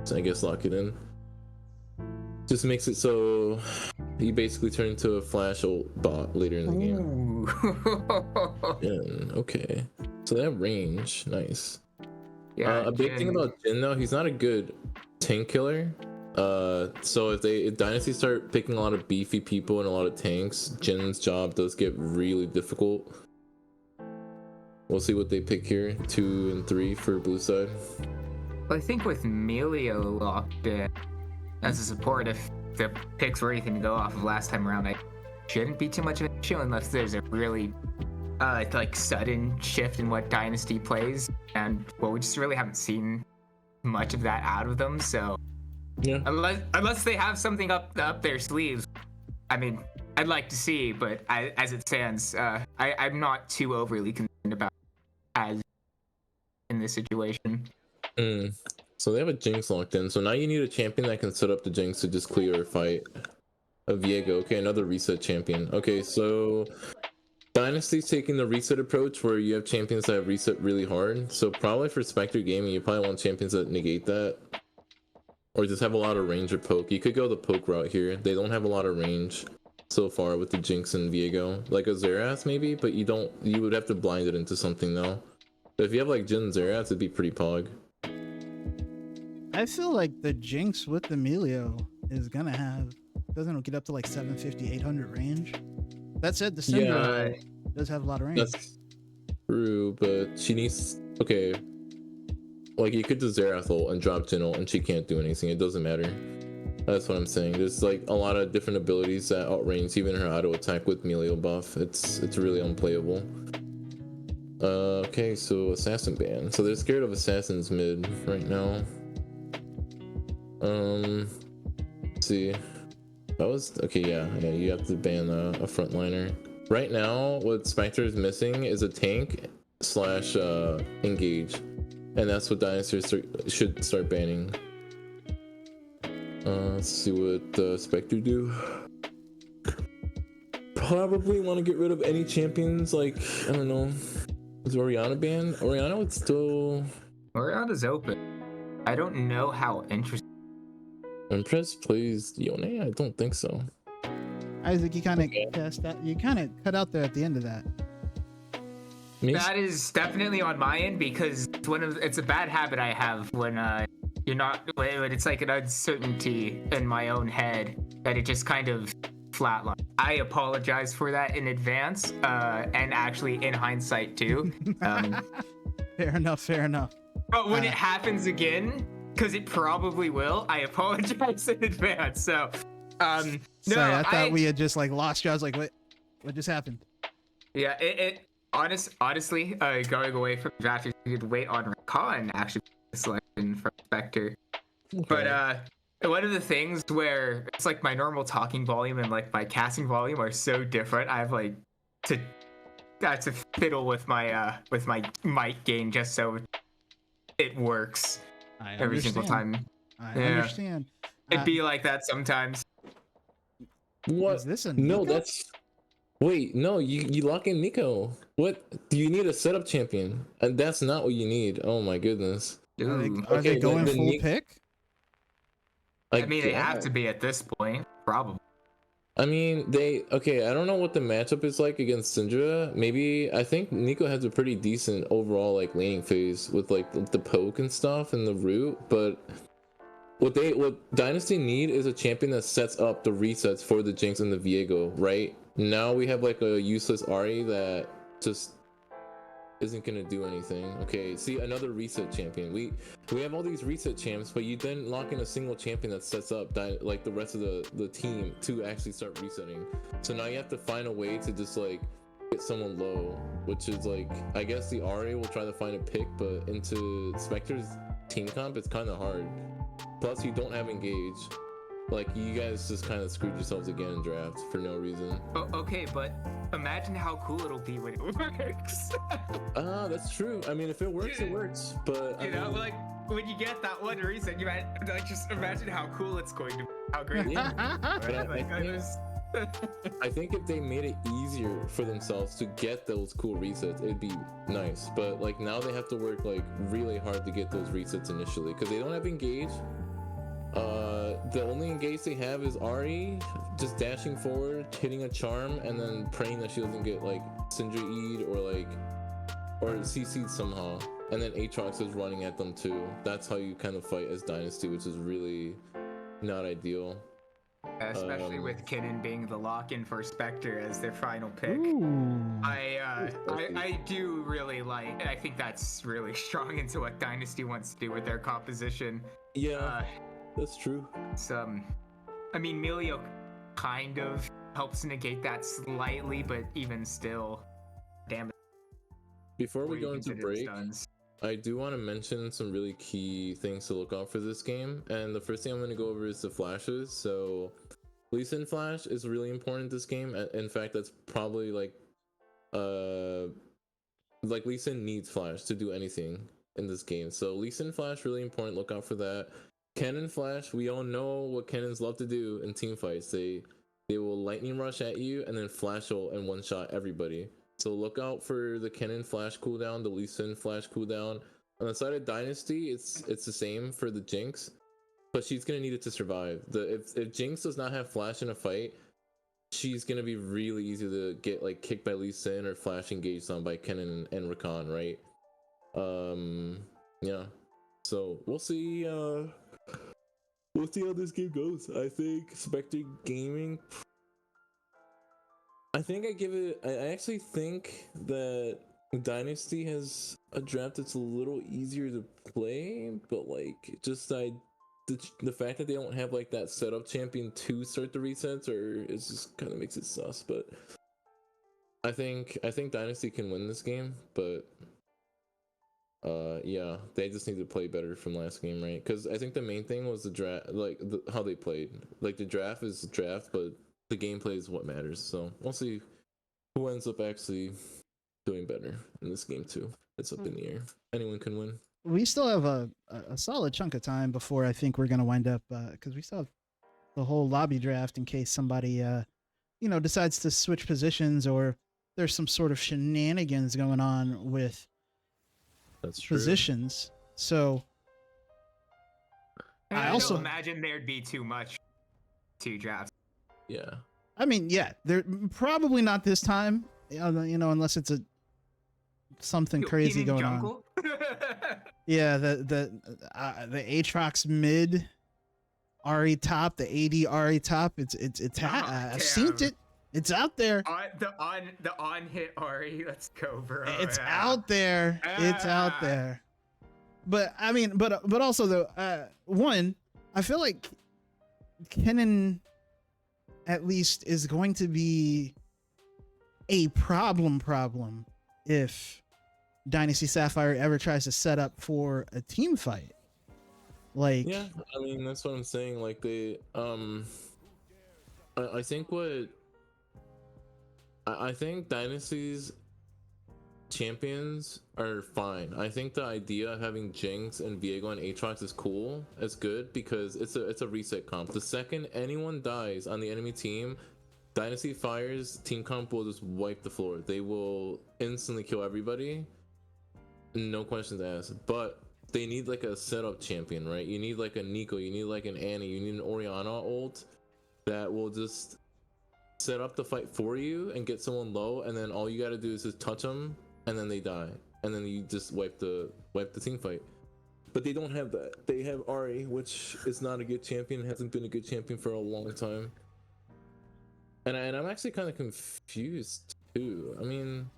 then I guess lock it in. Just makes it so you basically turn into a flash ult bot later in the game. Yeah, okay. So they have range. Nice.
Yeah.
A big thing about Jhin though, he's not a good tank killer. So if Dynasty start picking a lot of beefy people and a lot of tanks, Jin's job does get really difficult. We'll see what they pick here. 2 and 3 for blue side.
Well, I think with Melio locked in as a support, if the picks were anything to go off of last time around, I shouldn't be too much of an issue unless there's a really like sudden shift in what Dynasty plays, and well, we just really haven't seen much of that out of them. So
yeah,
unless they have something up their sleeves, I mean, I'd like to see, but as it stands, I'm not too overly concerned about as in this situation.
So they have a Jinx locked in. So now you need a champion that can set up the Jinx to just clear a fight. A Viego. Okay, another reset champion. Okay, so Dynasty's taking the reset approach where you have champions that have reset really hard. So probably for Spectre Gaming, you probably want champions that negate that. Or just have a lot of range or poke. You could go the poke route here. They don't have a lot of range so far with the Jinx and Viego. Like a Xerath maybe, but you would have to blind it into something though. But if you have like Jhin and Xerath, it'd be pretty pog.
I feel like the Jinx with the Melio is gonna doesn't get up to like 750, 800 range. That said, the Syndra does have a lot of range.
That's true, but she needs, okay, like you could do Xerath ult and drop Jhin ult and she can't do anything. It doesn't matter. That's what I'm saying. There's like a lot of different abilities that outrange even her auto attack with Melio buff. It's really unplayable. Okay, so assassin ban. So they're scared of assassins mid right now. Let's see. That was okay. Yeah. You have to ban a frontliner. Right now, what Spectre is missing is a tank / engage, and that's what Dynasty should start banning. Let's see what Spectre do. Probably want to get rid of any champions. Like, I don't know. Is Orianna banned? Orianna would still.
Orianna's open. I don't know how interesting.
Empress plays Yone? I don't think so.
Isaac, you kind of you kind of cut out there at the end of that.
That is definitely on my end because it's a bad habit I have when when it's like an uncertainty in my own head that it just kind of flatlines. I apologize for that in advance, and actually in hindsight too.
Fair enough.
But when it happens again, because it probably will, I apologize in advance. So,
sorry, I thought we had just like lost you. I was like, what just happened?
Yeah, honestly, going away from the draft, you could wait on Rakan actually selection from Spectre. Okay. But one of the things where it's like my normal talking volume and like my casting volume are so different, I have like to fiddle with my mic gain just so it works every single time.
I understand.
It'd be like that sometimes.
What?
Is this a
no? That's Wait, no, you lock in Nico. What? Do you need a setup champion? And that's not what you need. Oh my goodness.
Ooh.
Are they
Okay,
going
the
full pick?
I mean, they have
guess.
to be at this point, probably.
I mean, okay, I don't know what the matchup is like against Syndra. Maybe, I think Nico has a pretty decent overall, like, laning phase with, like, the poke and stuff and the root, but what Dynasty need is a champion that sets up the resets for the Jinx and the Viego, right? Now we have, like, a useless Ahri that just isn't gonna do anything. Okay, see, another reset champion. We have all these reset champs, but you then lock in a single champion that sets up like the rest of the team to actually start resetting. So now you have to find a way to just like get someone low, which is like, I guess the RA will try to find a pick, but into Spectre's team comp it's kind of hard. Plus you don't have engage. Like, you guys just kind of screwed yourselves again in draft for no reason.
Oh, okay, but imagine how cool it'll be when it works.
That's true. I mean, if it works, it works. But
you know, like when you get that one reason, you might like just imagine how cool it's going to be, how great.
Yeah.
Like,
I think if they made it easier for themselves to get those cool resets, it'd be nice. But like now they have to work like really hard to get those resets initially because they don't have engage. The only engage they have is Ahri just dashing forward, hitting a charm, and then praying that she doesn't get like Syndra E'd or CC'd somehow. And then Aatrox is running at them too. That's how you kind of fight as Dynasty, which is really not ideal.
especially with Kinnan being the lock-in for Spectre as their final pick.
Ooh.
I do really like. I think that's really strong into what Dynasty wants to do with their composition.
Yeah, that's true.
I mean, Melio kind of helps negate that slightly, but even still, damn it.
Before we go into break, I do want to mention some really key things to look out for this game. And the first thing I'm going to go over is the flashes. So Lee Sin flash is really important this game. In fact, that's probably like Lee Sin needs flash to do anything in this game. So Lee Sin flash, really important. Look out for that. Cannon flash, we all know what cannons love to do in team fights. They will lightning rush at you and then flash ult and one shot everybody. So look out for the Cannon flash cooldown, the Lee Sin flash cooldown. On the side of Dynasty, it's the same for the Jinx, but she's gonna need it to survive. If Jinx does not have flash in a fight, she's gonna be really easy to get like kicked by Lee Sin or flash engaged on by Cannon and Rakan, right? Yeah. So we'll see. We'll see how this game goes. I think Spectre Gaming. I think I actually think that Dynasty has a draft that's a little easier to play, but like just the fact that they don't have like that setup champion to start the resets, or it just kind of makes it sus. But I think Dynasty can win this game, but yeah, they just need to play better from last game, right? Because I think the main thing was the draft, like how they played. Like the draft is draft, but the gameplay is what matters. So we'll see who ends up actually doing better in this game too. It's up in the air. Anyone can win.
We still have a solid chunk of time before I think we're gonna wind up because we still have the whole lobby draft in case somebody decides to switch positions or there's some sort of shenanigans going on with positions. So I also
imagine there'd be too much to draft.
Yeah.
I mean, yeah, they're probably not this time, unless it's something crazy going on. Yeah, the Aatrox mid, Ahri top, the AD Ahri top. I've seen it. It's out there.
The on hit Ahri. Let's go, bro.
It's out there. It's out there. But I mean, but also though, one, I feel like Kennen at least is going to be a problem if Dynasty Sapphire ever tries to set up for a team fight. Like,
yeah, I mean that's what I'm saying. Like they, I think Dynasty's champions are fine. I think the idea of having Jinx and Viego and Aatrox is cool. It's good because it's a reset comp. The second anyone dies on the enemy team, Dynasty Fire's team comp will just wipe the floor. They will instantly kill everybody, no questions asked. But they need like a setup champion, right? You need like a Nico, you need like an Annie, you need an Orianna ult that will just set up the fight for you and get someone low, and then all you got to do is just touch them, and then they die, and then you just wipe the team fight. But they don't have that. They have Ari, which is not a good champion. Hasn't been a good champion for a long time. And I'm actually kind of confused too. I mean,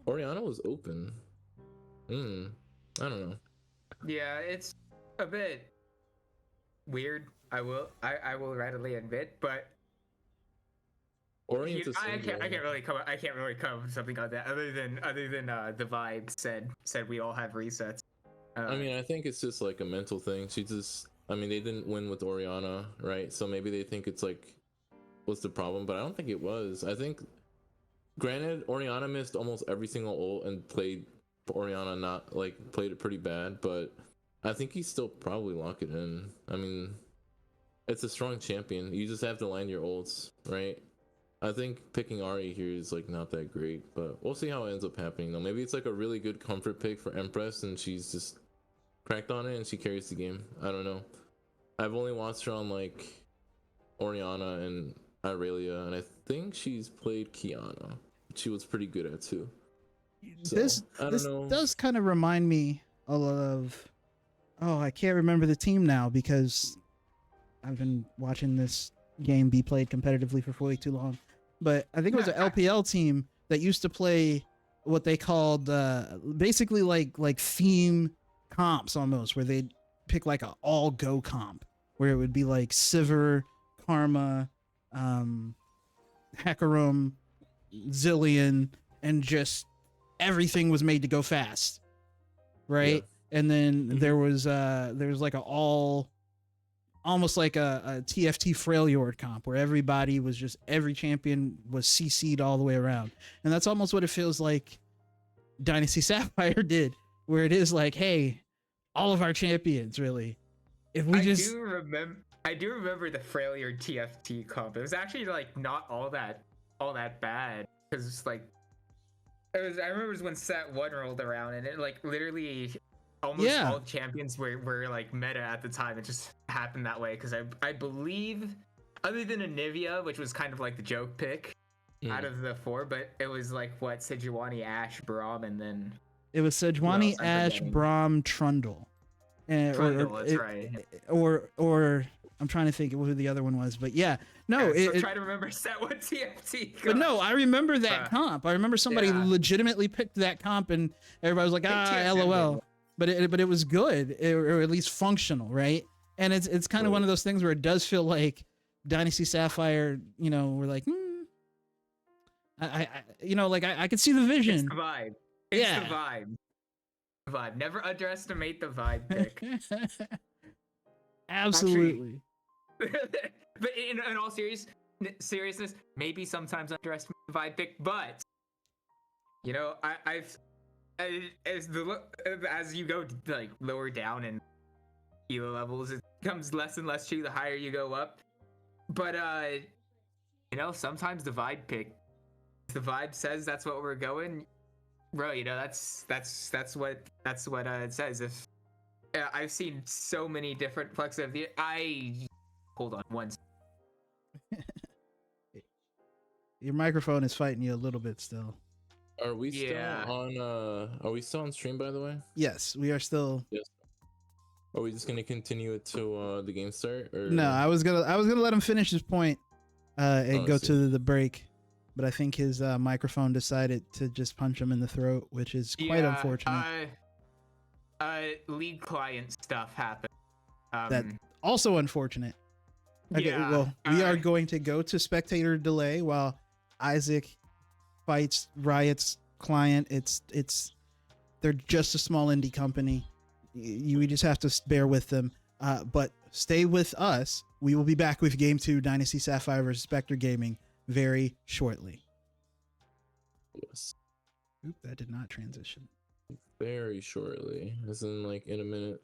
Orianna was open. I don't know.
Yeah, it's a bit weird. I will readily admit, but I can't really come up with something on that other than the vibe said we all have resets.
I mean, I think it's just like a mental thing. I mean, they didn't win with Orianna, right? So maybe they think it's like, what's the problem? But I don't think it was. I think, granted, Orianna missed almost every single ult and played Orianna played it pretty bad, but I think he still probably lock it in. I mean, it's a strong champion. You just have to land your ults, right? I think picking Ari here is like not that great, but we'll see how it ends up happening though. Maybe it's like a really good comfort pick for Empress and she's just cracked on it and she carries the game. I don't know. I've only watched her on like Orianna and Irelia, and I think she's played Kiana. She was pretty good at too. So,
This does kind of remind me of, I can't remember the team now because I've been watching this game be played competitively for way too long. But I think it was an LPL team that used to play what they called basically like theme comps almost, where they'd pick like a all go comp, where it would be like Sivir, Karma, Hecarim, Zillion, and just everything was made to go fast, right? Yeah. And then there was like almost like a TFT Freljord comp where every champion was CC'd all the way around. And that's almost what it feels like Dynasty Sapphire did, where it is like, hey, all of our champions, really. If we
I do remember the Freljord TFT comp. It was actually like not all that bad, because it's like I remember it was when set 1 rolled around and it like literally almost all champions were like meta at the time. It just happened that way because I believe, other than Anivia, which was kind of like the joke pick out of the 4, but it was like what, Sejuani, Ashe, Braum, and then
it was Sejuani, Ashe, Braum, Trundle.
Trundle, that's right.
Or I'm trying to think what the other one was, but yeah, no.
Try to remember set 1 TFT.
But no, I remember that comp. I remember somebody legitimately picked that comp, and everybody was like, LOL. But it was good, or at least functional, right? And it's kind of one of those things where it does feel like Dynasty Sapphire, we're like, I could see the vision.
It's the vibe. It's the vibe. Vibe. Never underestimate the vibe pick.
Absolutely.
Actually, but in all seriousness, maybe sometimes underestimate the vibe pick, but as you go like lower down in elo levels, it becomes less and less true the higher you go up. But sometimes the vibe pick, if the vibe says that's what we're going, bro, that's what it says. If I've seen so many different flex of the hold on one second.
Your microphone is fighting you a little bit still.
Are we still on? Are we still on stream? By the way.
Yes, we are still.
Yes. Are we just gonna continue it till the game start? Or...
No, I was gonna let him finish his point and go to the break, but I think his microphone decided to just punch him in the throat, which is quite unfortunate.
League client stuff happened.
That also unfortunate. Okay, well, we are going to go to spectator delay while Isaac fights Riot's client. They're just a small indie company. We just have to bear with them. But stay with us. We will be back with Game 2 Dynasty Sapphire vs Spectre Gaming very shortly.
Yes.
Oop, that did not transition.
Very shortly, as in like in a minute.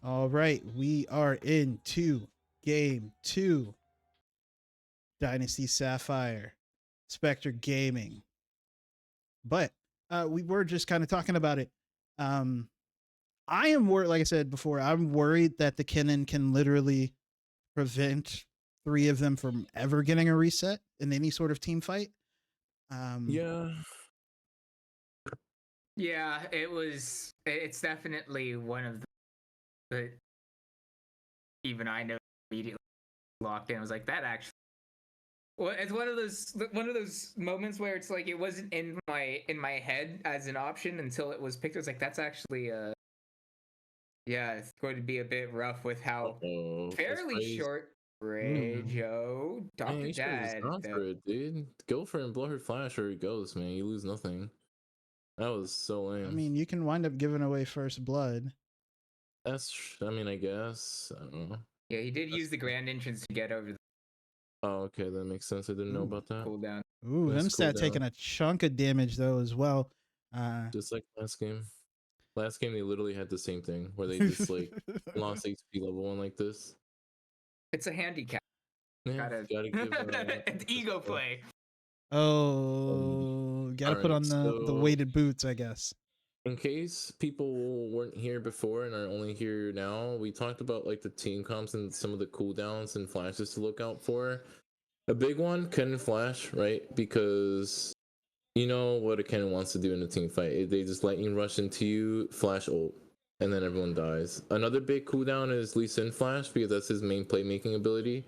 All right, we are into game 2. Dynasty Sapphire, Spectre Gaming. But we were just kind of talking about it. I am worried, like I said before, I'm worried that the Kennen can literally prevent 3 of them from ever getting a reset in any sort of team fight.
Yeah.
Yeah, it's definitely one of the even I know immediately locked in. I was like, that actually. Well, it's one of those moments where it's like it wasn't in my head as an option until it was picked. I was like, that's actually yeah, it's going to be a bit rough with how fairly short Joe,
Man,
Dr.
you should have just
Dad.
gone for it, dude. Go for it and blow her flash or it goes, man. You lose nothing. That was so lame.
I mean, you can wind up giving away first blood.
I mean, I guess. I don't know.
Yeah, he did use the grand entrance to get over the
Oh, okay, that makes sense. I didn't know about that.
cooldown.
Ooh,
Nice
Vimstad
cooldown.
taking a chunk of damage though as well.
Just like last game. Last game, they literally had the same thing where they just like lost HP level 1 like this.
It's a handicap.
Yeah, gotta give
it's ego play.
Oh, gotta put on the weighted boots, I guess.
In case people weren't here before and are only here now, we talked about like the team comps and some of the cooldowns and flashes to look out for. A big one, Kennen flash, right? Because you know what a Kennen wants to do in a team fight. They just lightning rush into you, flash ult, and then everyone dies. Another big cooldown is Lee Sin flash because that's his main playmaking ability,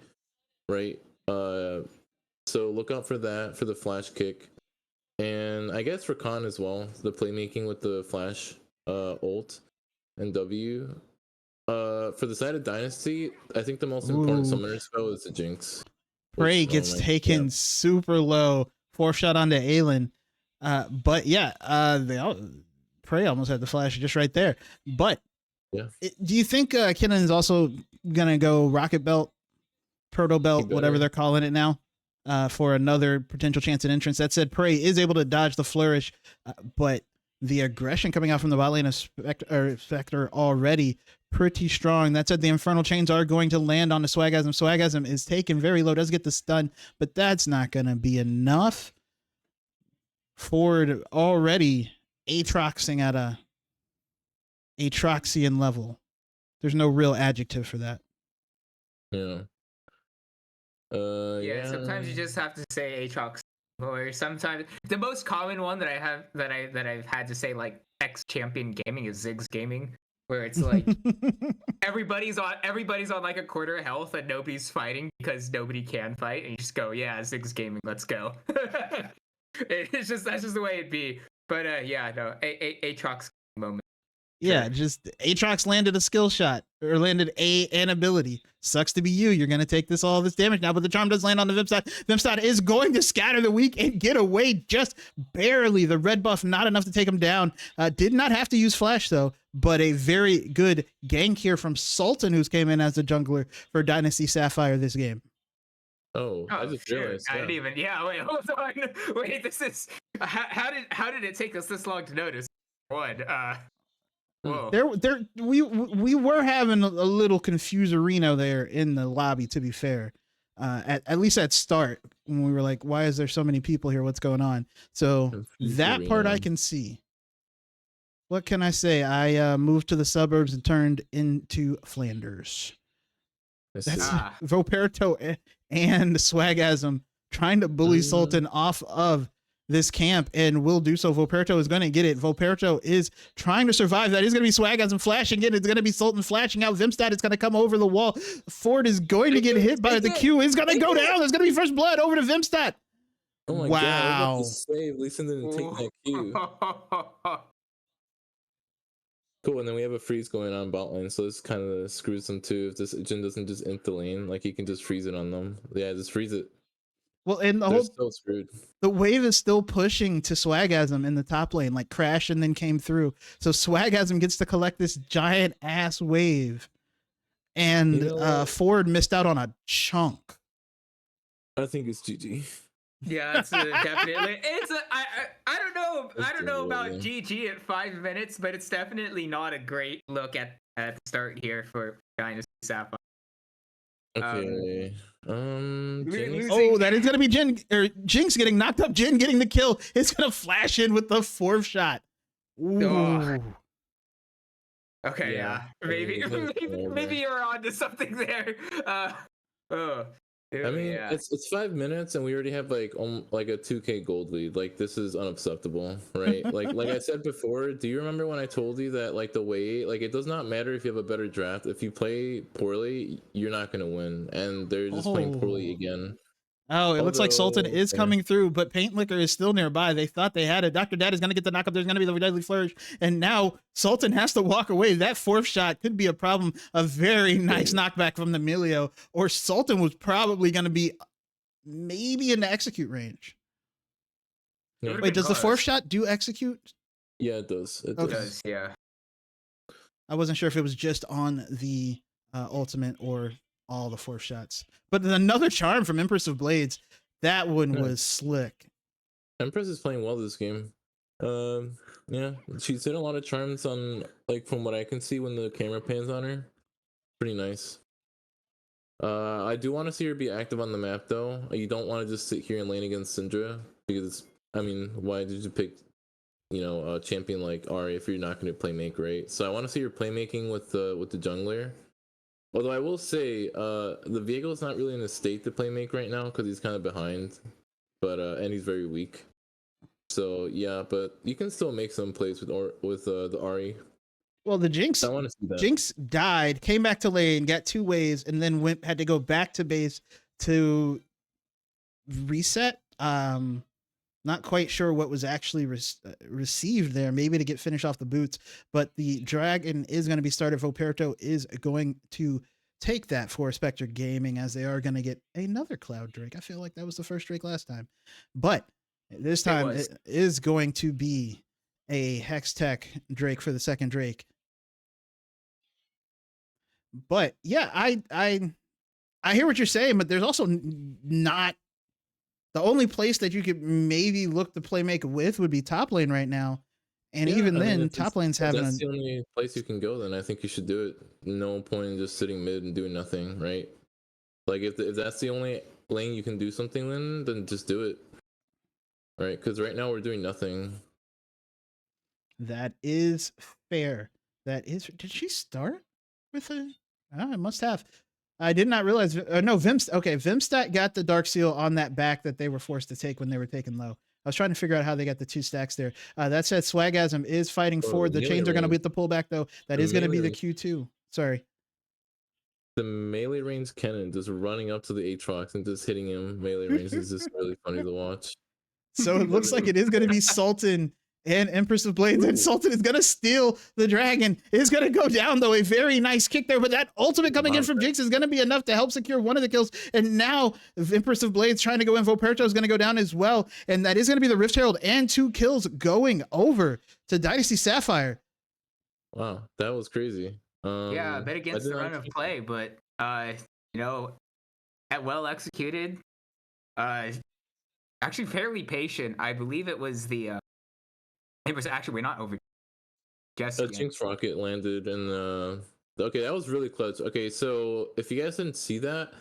right? So look out for that, for the flash kick. And I guess for Khan as well, the playmaking with the flash ult and W. For the side of Dynasty, I think the most important summoner spell is the Jinx.
Prey gets taken super low, 4-shot onto Aelin. But yeah, Prey almost had the flash just right there. But
yeah,
do you think Kennen is also gonna go Rocket Belt, Proto Belt, whatever they're calling it now? For another potential chance at entrance. That said, Prey is able to dodge the flourish, but the aggression coming out from the bot lane of Spectre already pretty strong. That said, the Infernal Chains are going to land on the Swagasm. Swagasm is taken very low, does get the stun, but that's not going to be enough. Ford already Aatroxing at a Aatroxian level. There's no real adjective for that.
Yeah.
Yeah, sometimes you just have to say Aatrox, or sometimes the most common one that I've had to say like X Champion Gaming is Ziggs Gaming, where it's like everybody's on like a quarter health and nobody's fighting because nobody can fight, and you just go, yeah, Ziggs Gaming, let's go. That's just the way it'd be. But yeah, no, Aatrox moment.
Yeah, just Aatrox landed a skill shot or landed an ability. Sucks to be you. You're going to take all this damage now, but the charm does land on the Vimstad. Vimstad is going to scatter the weak and get away just barely. The red buff, not enough to take him down. Did not have to use flash though, but a very good gank here from Sultan, who's came in as the jungler for Dynasty Sapphire this game.
Oh, I just realized.
I didn't even. Yeah, wait, hold on. Wait, this is. How did it take us this long to notice? One. Whoa.
We were having a little confuserino there in the lobby, to be fair. At least at start, when we were like, why is there so many people here? What's going on? So that part I can see. What can I say? I moved to the suburbs and turned into Flanders. That's Voperto and Swagasm trying to bully Sultan off of this camp, and will do so. Voperto is going to get it. Voperto is trying to survive. That is going to be Swagasm flashing in. It's going to be Sultan flashing out. Vimstad is going to come over the wall. Ford is going to get hit by the Q. Is going to go down. There's going to be first blood over to Vimstad.
Oh my God. Save. At least didn't take that Q. Cool, and then we have a freeze going on bot lane, so this kind of screws them too. If this Jhin doesn't just int the lane, like he can just freeze it on them. Yeah, just freeze it.
Well, and the wave is still pushing to Swagasm in the top lane, like crashed and then came through. So Swagasm gets to collect this giant ass wave, and Ford missed out on a chunk.
I think it's GG.
Yeah, that's definitely. I don't know about GG at 5 minutes, but it's definitely not a great look at at the start here for Dynasty Sapphire.
Okay. Jinx.
Oh, that is gonna be Jin or Jinx getting knocked up. Jin getting the kill. It's gonna flash in with the 4th shot. Ooh.
Oh. Okay,
Yeah,
yeah. Maybe
I mean,
maybe you're onto something there. Oh.
I mean,
yeah.
it's 5 minutes and we already have like a 2K gold lead. Like this is unacceptable, right? like I said before, do you remember when I told you that like the way like it does not matter if you have a better draft, if you play poorly, you're not gonna win, and they're just playing poorly again.
Oh, it looks like Sultan
Although,
is
yeah.
coming through, but Paint Liquor is still nearby. They thought they had it. Dr. Dad is going to get the knockup. There's going to be the Deadly Flourish. And now Sultan has to walk away. That 4th shot could be a problem. A very nice knockback from the Emilio, or Sultan was probably going to be maybe in the execute range.
Yeah.
Wait, does the 4th shot do execute?
Yeah, it does. It
Okay.
does.
Yeah.
I wasn't sure if it was just on the ultimate or all the 4 shots. But another charm from Empress of Blades. That one was slick.
Empress is playing well this game. Yeah, she's hit a lot of charms on, like, from what I can see when the camera pans on her. Pretty nice. I do want to see her be active on the map though. You don't want to just sit here and lane against Syndra, because I mean, why did you pick, you know, a champion like Ahri if you're not going to play make, right? So I want to see her playmaking with the jungler. Although I will say, the Viego is not really in a state to play make right now because he's kind of behind, but and he's very weak. So yeah, but you can still make some plays with the Ahri.
Well, the Jinx,
I want to see that.
Jinx died, came back to lane, got 2 waves, and then had to go back to base to reset. Not quite sure what was actually received there. Maybe to get finish off the boots, but the dragon is going to be started. Voperto is going to take that for Spectre Gaming, as they are going to get another Cloud Drake. I feel like that was the first Drake last time, but this time it is going to be a Hex Tech Drake for the second Drake. But yeah, I hear what you're saying, but there's also not. The only place that you could maybe look to play make with would be top lane right now. And
Yeah,
even
I mean,
then, top lane's having
that's the only place you can go, then I think you should do it. No point in just sitting mid and doing nothing, right? Like if that's the only lane you can do something in, then just do it. Right? Because right now we're doing nothing.
That is fair. That is. Did she start with a? Oh, I must have. I did not realize. No, Vimstat got the Dark Seal on that back that they were forced to take when they were taken low. I was trying to figure out how they got the 2 stacks there. That said, Swagasm is fighting forward. The chains are going to be at the pullback, though. That is going to be the Q2. Sorry.
The melee range Kennen just running up to the Aatrox and just hitting him melee range is just really funny to watch.
So it looks like it is going to be Sultan and Empress of Blades, and Sultan is going to steal the dragon. It is going to go down, though. A very nice kick there, but that ultimate coming in from Jinx is going to be enough to help secure one of the kills. And now Empress of Blades trying to go in. Voperto is going to go down as well, and that is going to be the Rift Herald and 2 kills going over to Dynasty Sapphire.
Wow, that was crazy.
Yeah, a bit against the run of play, but you know, well executed. Actually fairly patient. I believe it was the it was actually, we're not over.
Jinx rocket landed in the. Okay, that was really clutch. Okay, so if you guys didn't see that,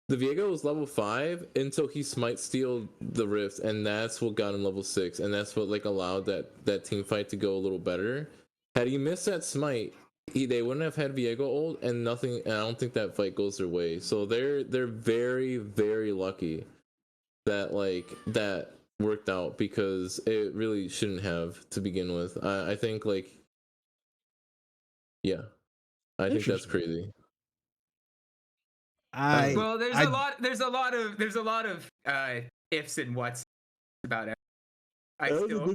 the Viego was level 5 until he smite stealed the rift, and that's what got him level 6, and that's what like allowed that team fight to go a little better. Had he missed that smite, they wouldn't have had Viego ult, and nothing. And I don't think that fight goes their way. So they're very, very lucky that like that worked out, because it really shouldn't have to begin with. I think like, yeah, I think that's crazy.
Well, there's a lot of ifs and whats about it. I still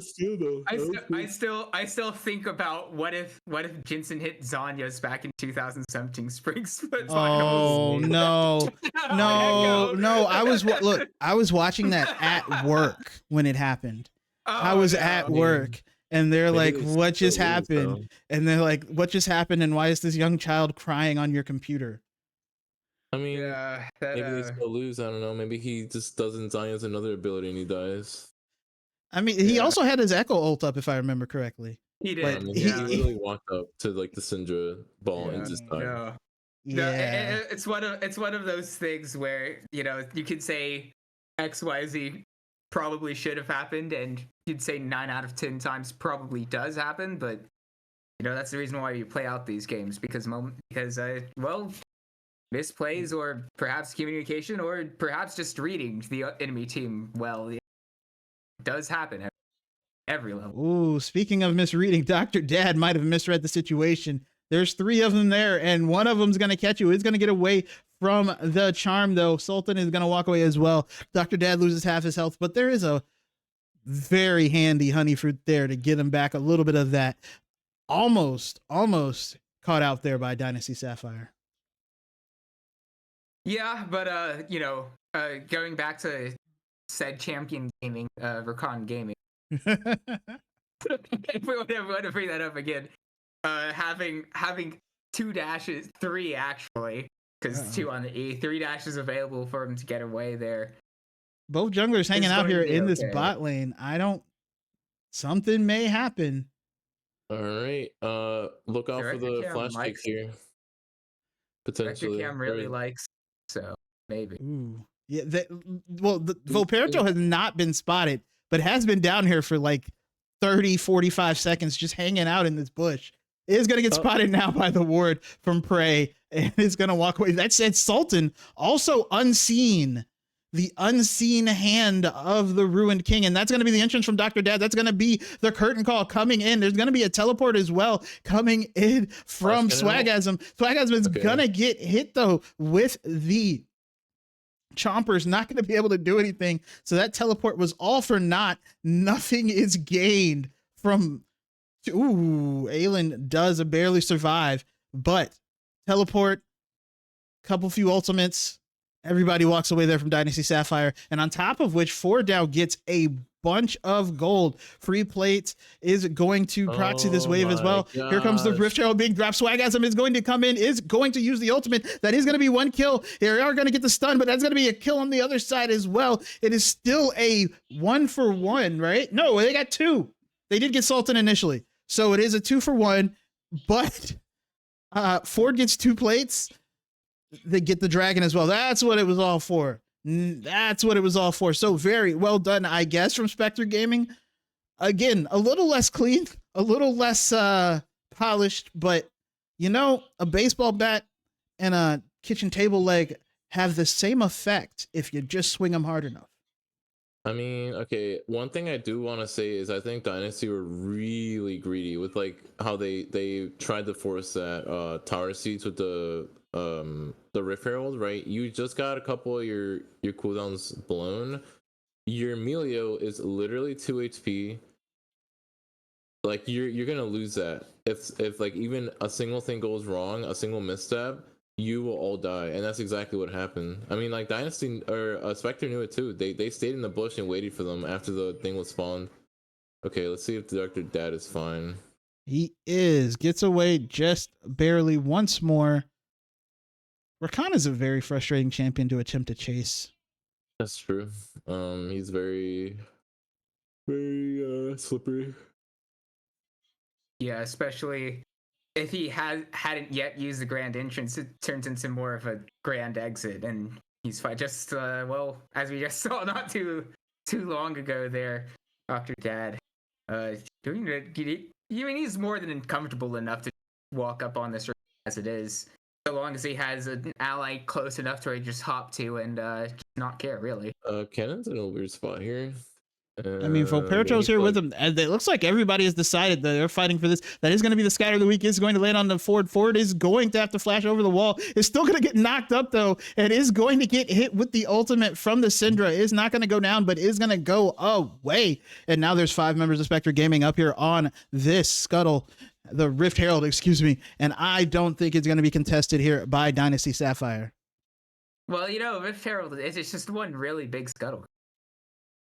think about what if Jinsen hit Zanya's back in 2017 Spring Split Finals.
Oh no. No, I was watching that at work when it happened. I was at work, and they're like, what just happened? And they're like, what just happened, and why is this young child crying on your computer?
I mean, maybe they still lose. I don't know. Maybe he just doesn't Zion's another ability and he dies.
I mean, he also had his Echo ult up, if I remember correctly.
He
I
But
did.
mean, he
Yeah.
literally walked up to like the Syndra ball and
Yeah.
just died.
No. No,
yeah.
it's one of those things where you could say XYZ probably should have happened, and you'd say 9 out of 10 times probably does happen, but that's the reason why you play out these games because misplays or perhaps communication or perhaps just reading the enemy team well. It does happen at every level.
Ooh, speaking of misreading, Dr. Dad might have misread the situation. There's 3 of them there, and one of them's going to catch you. It's going to get away from the charm, though. Sultan is going to walk away as well. Dr. Dad loses half his health, but there is a very handy honey fruit there to get him back a little bit of that. Almost caught out there by Dynasty Sapphire.
Yeah, but going back to said champion gaming, Rakan Gaming. If we want to bring that up again, having 2 dashes, 3 actually, because 2 on the E, 3 dashes available for him to get away there.
Both junglers hanging
It's
out
going
here
to be
in this
okay.
bot lane. Something may happen.
All right. Look out for
Director
the
Cam
flash kick
likes-
here.
Director
Potentially.
Cam really likes, so maybe.
Ooh. Yeah, Volperto has not been spotted, but has been down here for like 30, 45 seconds just hanging out in this bush. Is going to get spotted now by the ward from Prey and is going to walk away. That said, Sultan also unseen. The unseen hand of the Ruined King. And that's going to be the entrance from Dr. Dad. That's going to be the curtain call coming in. There's going to be a teleport as well coming in from Swagasm. Swagasm is going to get hit, though, with the Chomper's not going to be able to do anything. So that teleport was all for naught. Nothing is gained from... Ooh, Aelin does barely survive, but teleport, couple few ultimates, everybody walks away there from Dynasty Sapphire, and on top of which, 4dow gets a bunch of gold. Free plates is going to proxy this wave as well.
Gosh.
Here comes the Rift Herald being dropped. Swagasm is going to come in, is going to use the ultimate. That is going to be 1 kill. They are going to get the stun, but that's going to be a kill on the other side as well. It is still a 1-for-1, right? No, they got 2. They did get Sultan initially. So it is a 2-for-1, but Ford gets 2 plates. They get the dragon as well. That's what it was all for. That's what it was all for. So very well done, I guess, from Spectre Gaming. Again, a little less clean, a little less polished, but a baseball bat and a kitchen table leg have the same effect if you just swing them hard enough.
I mean, okay, one thing I do want to say is I think Dynasty were really greedy with like how they tried to force that tower seats with the Rift Herald, right? You just got a couple of your cooldowns blown. Your Emilio is literally 2 HP. Like you're gonna lose that if like even a single thing goes wrong, a single misstep, you will all die, and that's exactly what happened. I mean, like Dynasty or Spectre knew it too. They stayed in the bush and waited for them after the thing was spawned. Okay, let's see if Dr. Dad is fine.
He gets away just barely once more. Rakan is a very frustrating champion to attempt to chase.
That's true. He's very slippery.
Yeah, especially if he hadn't yet used the grand entrance, it turns into more of a grand exit, and he's fine. Just as we just saw not too long ago there, Dr. Dad, doing it. He's more than comfortable enough to walk up on this as it is, so long as he has an ally close enough to where he just hop to and just not care really.
Cannon's in a weird spot here.
I mean, Volperto's here with him. And it looks like everybody has decided that they're fighting for this. That is going to be the scatter of the week. Is going to land on the Ford. Ford is going to have to flash over the wall. Is still going to get knocked up, though, and is going to get hit with the ultimate from the Syndra. Is not going to go down, but is going to go away. And now there's 5 members of Spectre Gaming up here on this scuttle. The Rift Herald, excuse me. And I don't think it's going to be contested here by Dynasty Sapphire.
Well, Rift Herald, it's just one really big scuttle.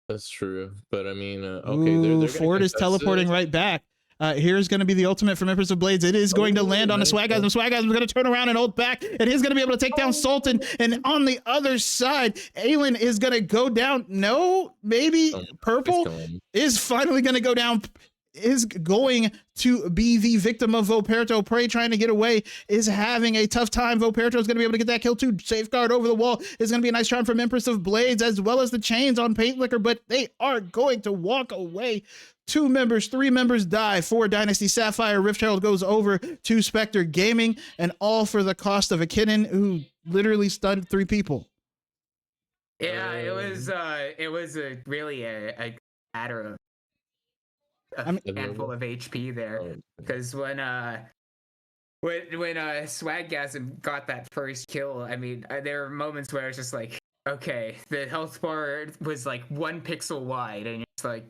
That's true, but I mean, okay. They're
Ford is teleporting right back. Here's going to be the ultimate from Empress of Blades. It is going to land on a Swagasm. Swagasm is going to turn around and ult back, and he's going to be able to take down Sultan. And on the other side, Aelin is going to go down. No, maybe Purple is finally going to go down. is going to be the victim of Voperto. Prey trying to get away is having a tough time. Voperto is going to be able to get that kill too. Safeguard over the wall is going to be a nice charm from Empress of Blades, as well as the chains on Paint Liquor, but they are going to walk away. 2 members, 3 members die for Dynasty Sapphire. Rift Herald goes over to Spectre Gaming, and all for the cost of a kitten who literally stunned 3 people.
Yeah, it was really a matter of a handful of HP there, because when Swaggasm got that first kill, I mean, there were moments where it's just like, okay, the health bar was like 1 pixel wide, and it's like,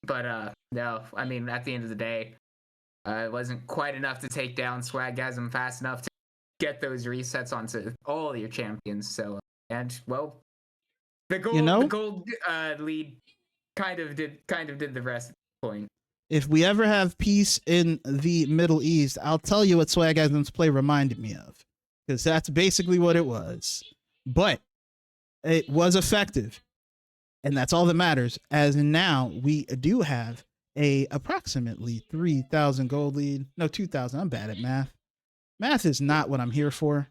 but no, I mean, at the end of the day, it wasn't quite enough to take down Swaggasm fast enough to get those resets onto all your champions. So, and well, the gold lead kind of did the rest at the point.
If we ever have peace in the Middle East, I'll tell you what Swaggasm's play reminded me of, because that's basically what it was. But it was effective, and that's all that matters, as now we do have a approximately 3,000 gold lead. No, 2,000. I'm bad at math. Math is not what I'm here for.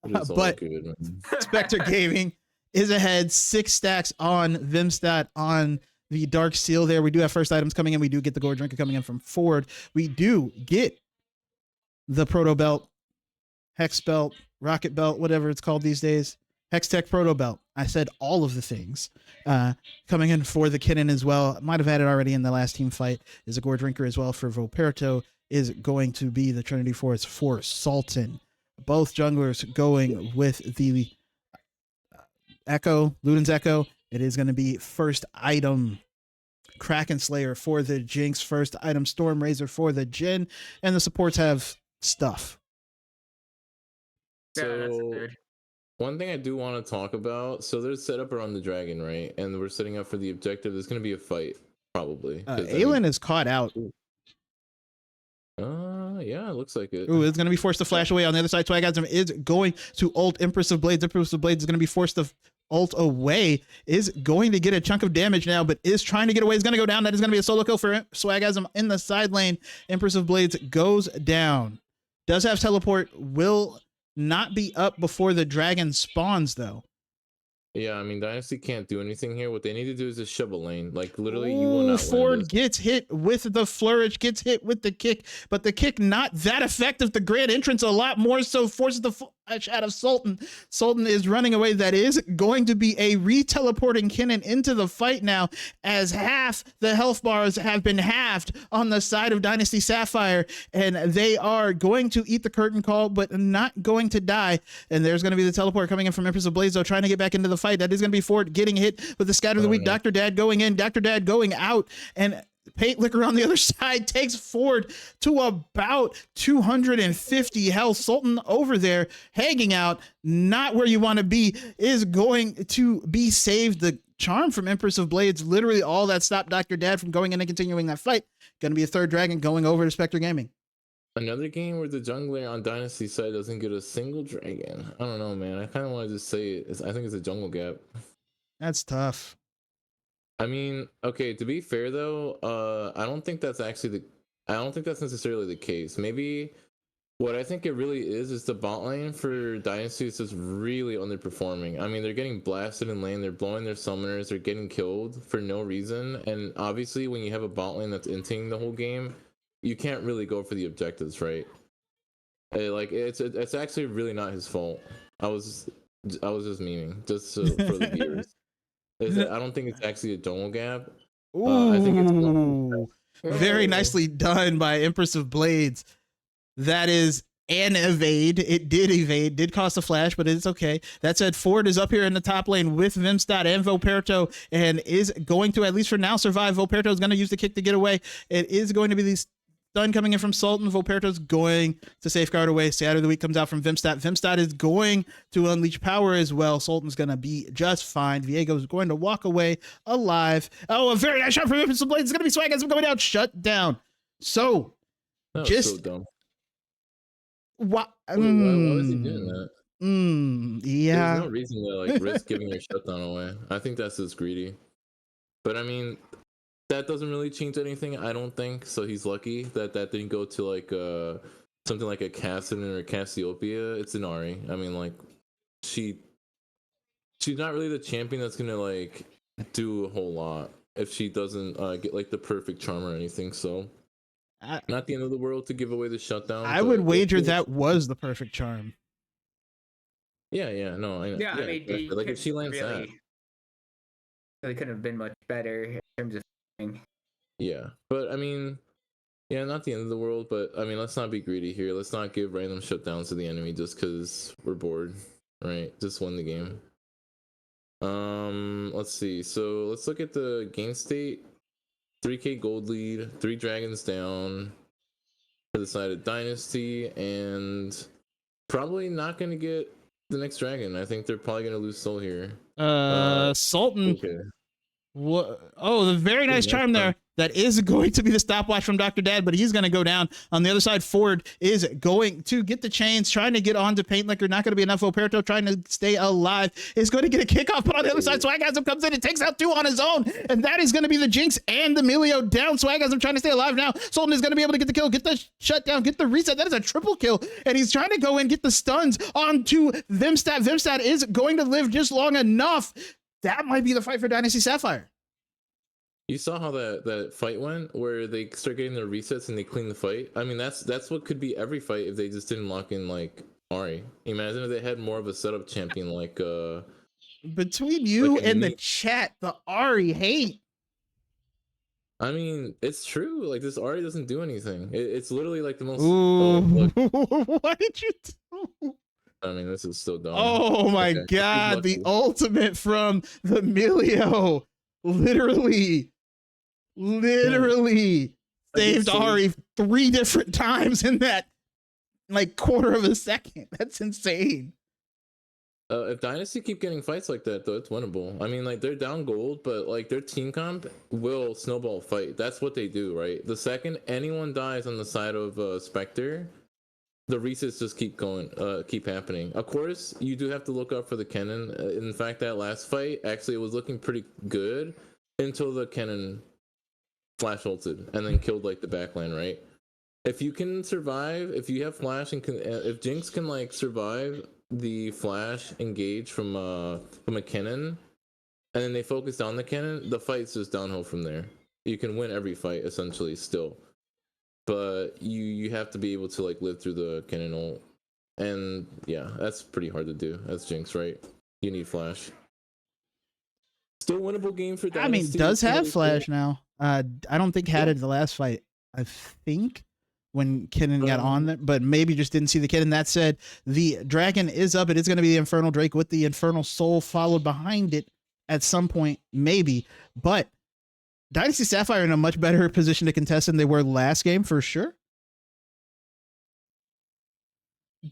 But good, Spectre Gaming is ahead, 6 stacks on Vimstat on the Dark Seal there. We do have first items coming in. We do get the Gourd Drinker coming in from Ford. We do get the Proto Belt, Hex Belt, Rocket Belt, whatever it's called these days. Hex Tech Proto Belt. I said all of the things. Coming in for the kitten as well. Might have had it already in the last team fight. Is a Gourd Drinker as well for Voperto. Is going to be the Trinity Force for Sultan. Both junglers going with the Echo, Luden's Echo. It is going to be first item Kraken Slayer for the Jinx, first item Storm Razor for the Jhin, and the supports have stuff.
So one thing I do want to talk about, so there's set up around the dragon, right? And we're setting up for the objective. There's going to be a fight, probably.
Aelin is caught out.
Yeah, it looks like it.
Ooh, it's going to be forced to flash away. On the other side, Swaggasm is going to ult Empress of Blades. Empress of Blades is going to be forced to ult away. Is going to get a chunk of damage now, but is trying to get away. Is going to go down. That is going to be a solo kill for Swaggasm in the side lane. Empress of Blades goes down. Does have teleport. Will not be up before the dragon spawns, though.
Yeah, I mean, Dynasty can't do anything here. What they need to do is just shove a lane. Like, literally, you will not
Ford gets hit with the flourish, gets hit with the kick, but the kick not that effective. The grand entrance a lot more so, forces the flash out of Sultan. Sultan is running away. That is going to be a re-teleporting Kinnan into the fight now, as half the health bars have been halved on the side of Dynasty Sapphire, and they are going to eat the curtain call, but not going to die. And there's going to be the teleport coming in from Empress of Blaze, though, trying to get back into the fight. That is going to be Ford getting hit with the Scatter of the Week. Dr. Dad going in, Dr. Dad going out, and Paint Liquor on the other side takes Ford to about 250 health. Sultan over there hanging out, not where you want to be, is going to be saved. The charm from Empress of Blades, literally all that stopped Dr. Dad from going in and continuing that fight. Going to be a third dragon going over to Spectre Gaming.
Another game where the jungler on Dynasty side doesn't get a single dragon. I don't know, man. I kind of want to just say it. I think it's a jungle gap.
That's tough.
I mean, okay, to be fair though, I don't think that's necessarily the case. Maybe what I think it really is the bot lane for Dynasty is just really underperforming. I mean, they're getting blasted in lane, they're blowing their summoners, they're getting killed for no reason. And obviously when you have a bot lane that's inting the whole game, you can't really go for the objectives, right? Like it's actually really not his fault. I was just memeing just for the viewers. I don't think it's actually a jungle gap. I think it's
very nicely done by Empress of Blades. That is an evade. It did evade, did cost a flash, but it's okay. That said, Ford is up here in the top lane with Vimstat and Voperto, and is going to, at least for now, survive. Voperto is going to use the kick to get away. It is going to be these stun coming in from Sultan. Voperto's going to safeguard away. Scatter of the Week comes out from Vimstat. Vimstat is going to unleash power as well. Sultan's going to be just fine. Viego's going to walk away alive. Oh, a very nice shot from Empress of Blades. It's going to be Swaggasm going out. Shut down. So, just...
so dumb.
Why
was he doing that?
Yeah.
There's no reason to like risk giving your shutdown away. I think that's just greedy. But I mean, that doesn't really change anything, I don't think. So he's lucky that that didn't go to like something like a Cassidon or a Cassiopeia. It's an Ari. I mean, like she she's not really the champion that's gonna like do a whole lot if she doesn't get like the perfect charm or anything. So not the end of the world to give away the shutdown.
I would wager that was the perfect charm.
Yeah, no, I know.
Yeah, I mean,
like if she lands
really, it couldn't have been much better in terms of thing.
Yeah, but I mean, yeah, not the end of the world, but I mean, let's not be greedy here. Let's not give random shutdowns to the enemy just because we're bored, right? Just win the game. Let's see. So let's look at the game state. 3K gold lead, 3 dragons down for the side of Dynasty, and probably not gonna get the next dragon. I think they're probably gonna lose soul here.
Sultan.
Okay.
What? Oh, the very nice charm there. That is going to be the stopwatch from Dr. Dad, but he's going to go down. On the other side, Ford is going to get the chains, trying to get onto Paint Liquor. Not going to be enough. Operto trying to stay alive. Is going to get a kickoff, but on the other side, Swagasm comes in and takes out 2 on his own. And that is going to be the Jinx and the Melio down. Swagasm trying to stay alive now. Sultan is going to be able to get the kill, get the shutdown, get the reset. That is a triple kill. And he's trying to go and get the stuns onto Vimstat. Vimstat is going to live just long enough. That might be the fight for Dynasty Sapphire.
You saw how that fight went, where they start getting their resets and they clean the fight. I mean, that's what could be every fight if they just didn't lock in like Ari. Imagine if they had more of a setup champion like
between you
like
and the chat, the Ari hate.
I mean, it's true. Like this Ari doesn't do anything. It's literally like the most.
Ooh.
Oh,
What did you do?
I mean, this is still dumb.
Oh my god, the ultimate from the Melio. Literally saved Ari 3 different times in that like quarter of a second. That's insane.
If Dynasty keep getting fights like that, though, it's winnable. I mean, like they're down gold, but like their team comp will snowball fight. That's what they do, right? The second anyone dies on the side of Spectre, the resets just keep going, keep happening. Of course, you do have to look up for the cannon. In fact, that last fight actually it was looking pretty good until the cannon flash ulted and then killed like the backline, right? If you can survive, if you have flash and can, if Jinx can like survive the flash engage from a cannon, and then they focus on the cannon, the fight's just downhill from there. You can win every fight essentially still, but you have to be able to like live through the cannon ult, and yeah, that's pretty hard to do as Jinx, right? You need flash. Still winnable game for Dynasty.
I mean, does have flash now. I don't think had it the last fight. I think when Kennen got on there, but maybe just didn't see the Kennen. That said, the dragon is up. It is going to be the Infernal Drake with the Infernal Soul followed behind it at some point, maybe. But Dynasty Sapphire in a much better position to contest than they were last game for sure.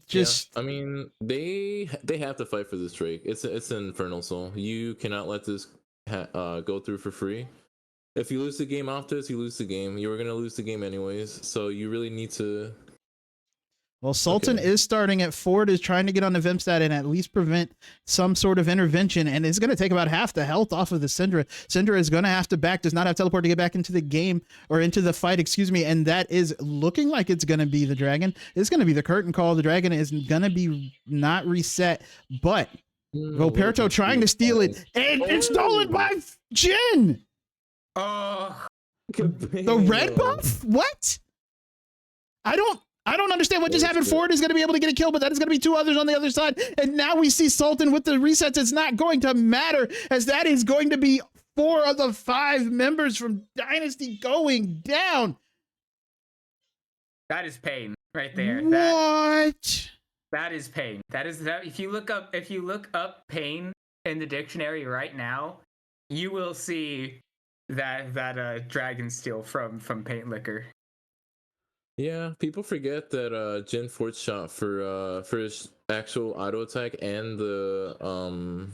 Just,
yeah, I mean, they have to fight for this Drake. It's an Infernal Soul. You cannot let this go through for free. If you lose the game off this, you lose the game. You were gonna lose the game anyways, so you really need to.
Well, Sultan is starting at Ford, is trying to get on the Vimstat and at least prevent some sort of intervention, and it's going to take about half the health off of the Syndra. Syndra is going to have to does not have teleport to get back into the game, or into the fight, excuse me, and that is looking like it's going to be the dragon. It's going to be the curtain call. The dragon is going to be not reset, but Volperto trying to steal it, and it's stolen by Jin!
Oh.
The red buff? What? I don't understand what just happened. Ford is going to be able to get a kill, but that is going to be 2 others on the other side. And now we see Sultan with the resets. It's not going to matter, as that is going to be 4 of the 5 members from Dynasty going down.
That is pain right there.
What?
That is pain. That is that. If you look up pain in the dictionary right now, you will see that dragon steal from Paint Liquor.
Yeah, people forget that Jin Fort's shot for his actual auto attack and the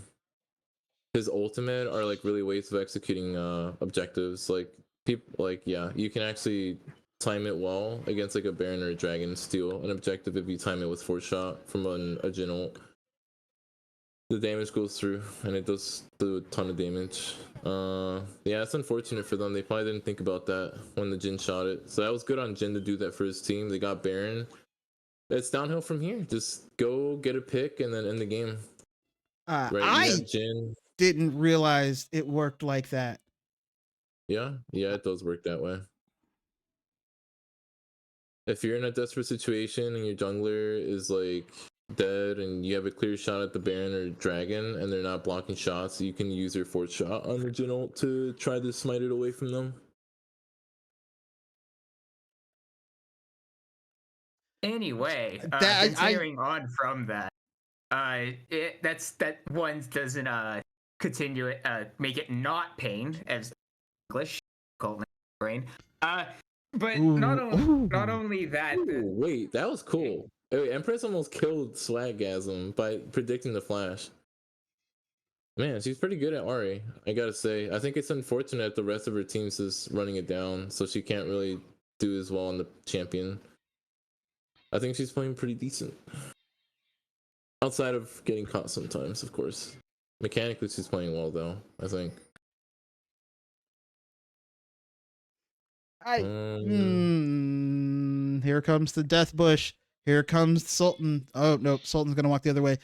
his ultimate are like really ways of executing objectives. Like people yeah, you can actually time it well against like a Baron or a Dragon, steal an objective if you time it with Fort shot from a Jin ult. the damage goes through and it does do a ton of damage. Yeah, it's unfortunate for them. They probably didn't think about that when the Jin shot it. So that was good on Jin to do that for his team. They got Baron. It's downhill from here. Just go get a pick and then end the game. Right?
I
You have Jin.
didn't realize it worked like that.
Yeah, it does work that way. If you're in a desperate situation and your jungler is like dead and you have a clear shot at the Baron or Dragon and they're not blocking shots, you can use your fourth shot on the Jin ult to try to smite it away from them.
Anyway,
That-
continuing on from that, that one doesn't continue it, make it not pain as English called brain. But not only that.
Ooh, wait, that was cool. Wait, Empress almost killed Swaggasm by predicting the flash. Man, she's pretty good at Ari, I gotta say. I think it's unfortunate the rest of her team's is running it down, so she can't really do as well on the champion. I think she's playing pretty decent. Outside of getting caught sometimes, of course. Mechanically, she's playing well, though, I think.
Here comes the death bush. Here comes Sultan. Oh, no, Sultan's going to walk the other way.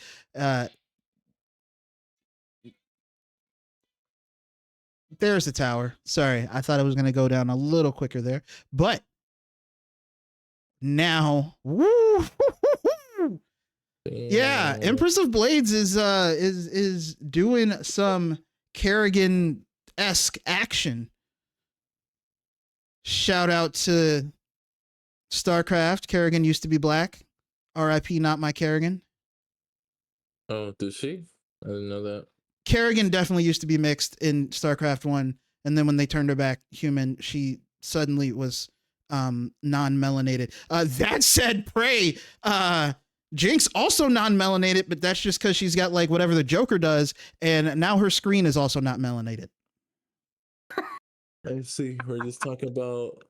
There's the tower. Sorry, I thought it was going to go down a little quicker there. But now, woo, yeah, Empress of Blades is doing some Kerrigan-esque action. Shout out to StarCraft. Kerrigan used to be black. R.I.P. Not my Kerrigan.
Oh, does she? I didn't know that.
Kerrigan definitely used to be mixed in StarCraft 1, and then when they turned her back human, she suddenly was non-melanated. That said, Prey, Jinx also non-melanated, but that's just because she's got like whatever the Joker does, and now her screen is also not melanated.
I see. We're just talking about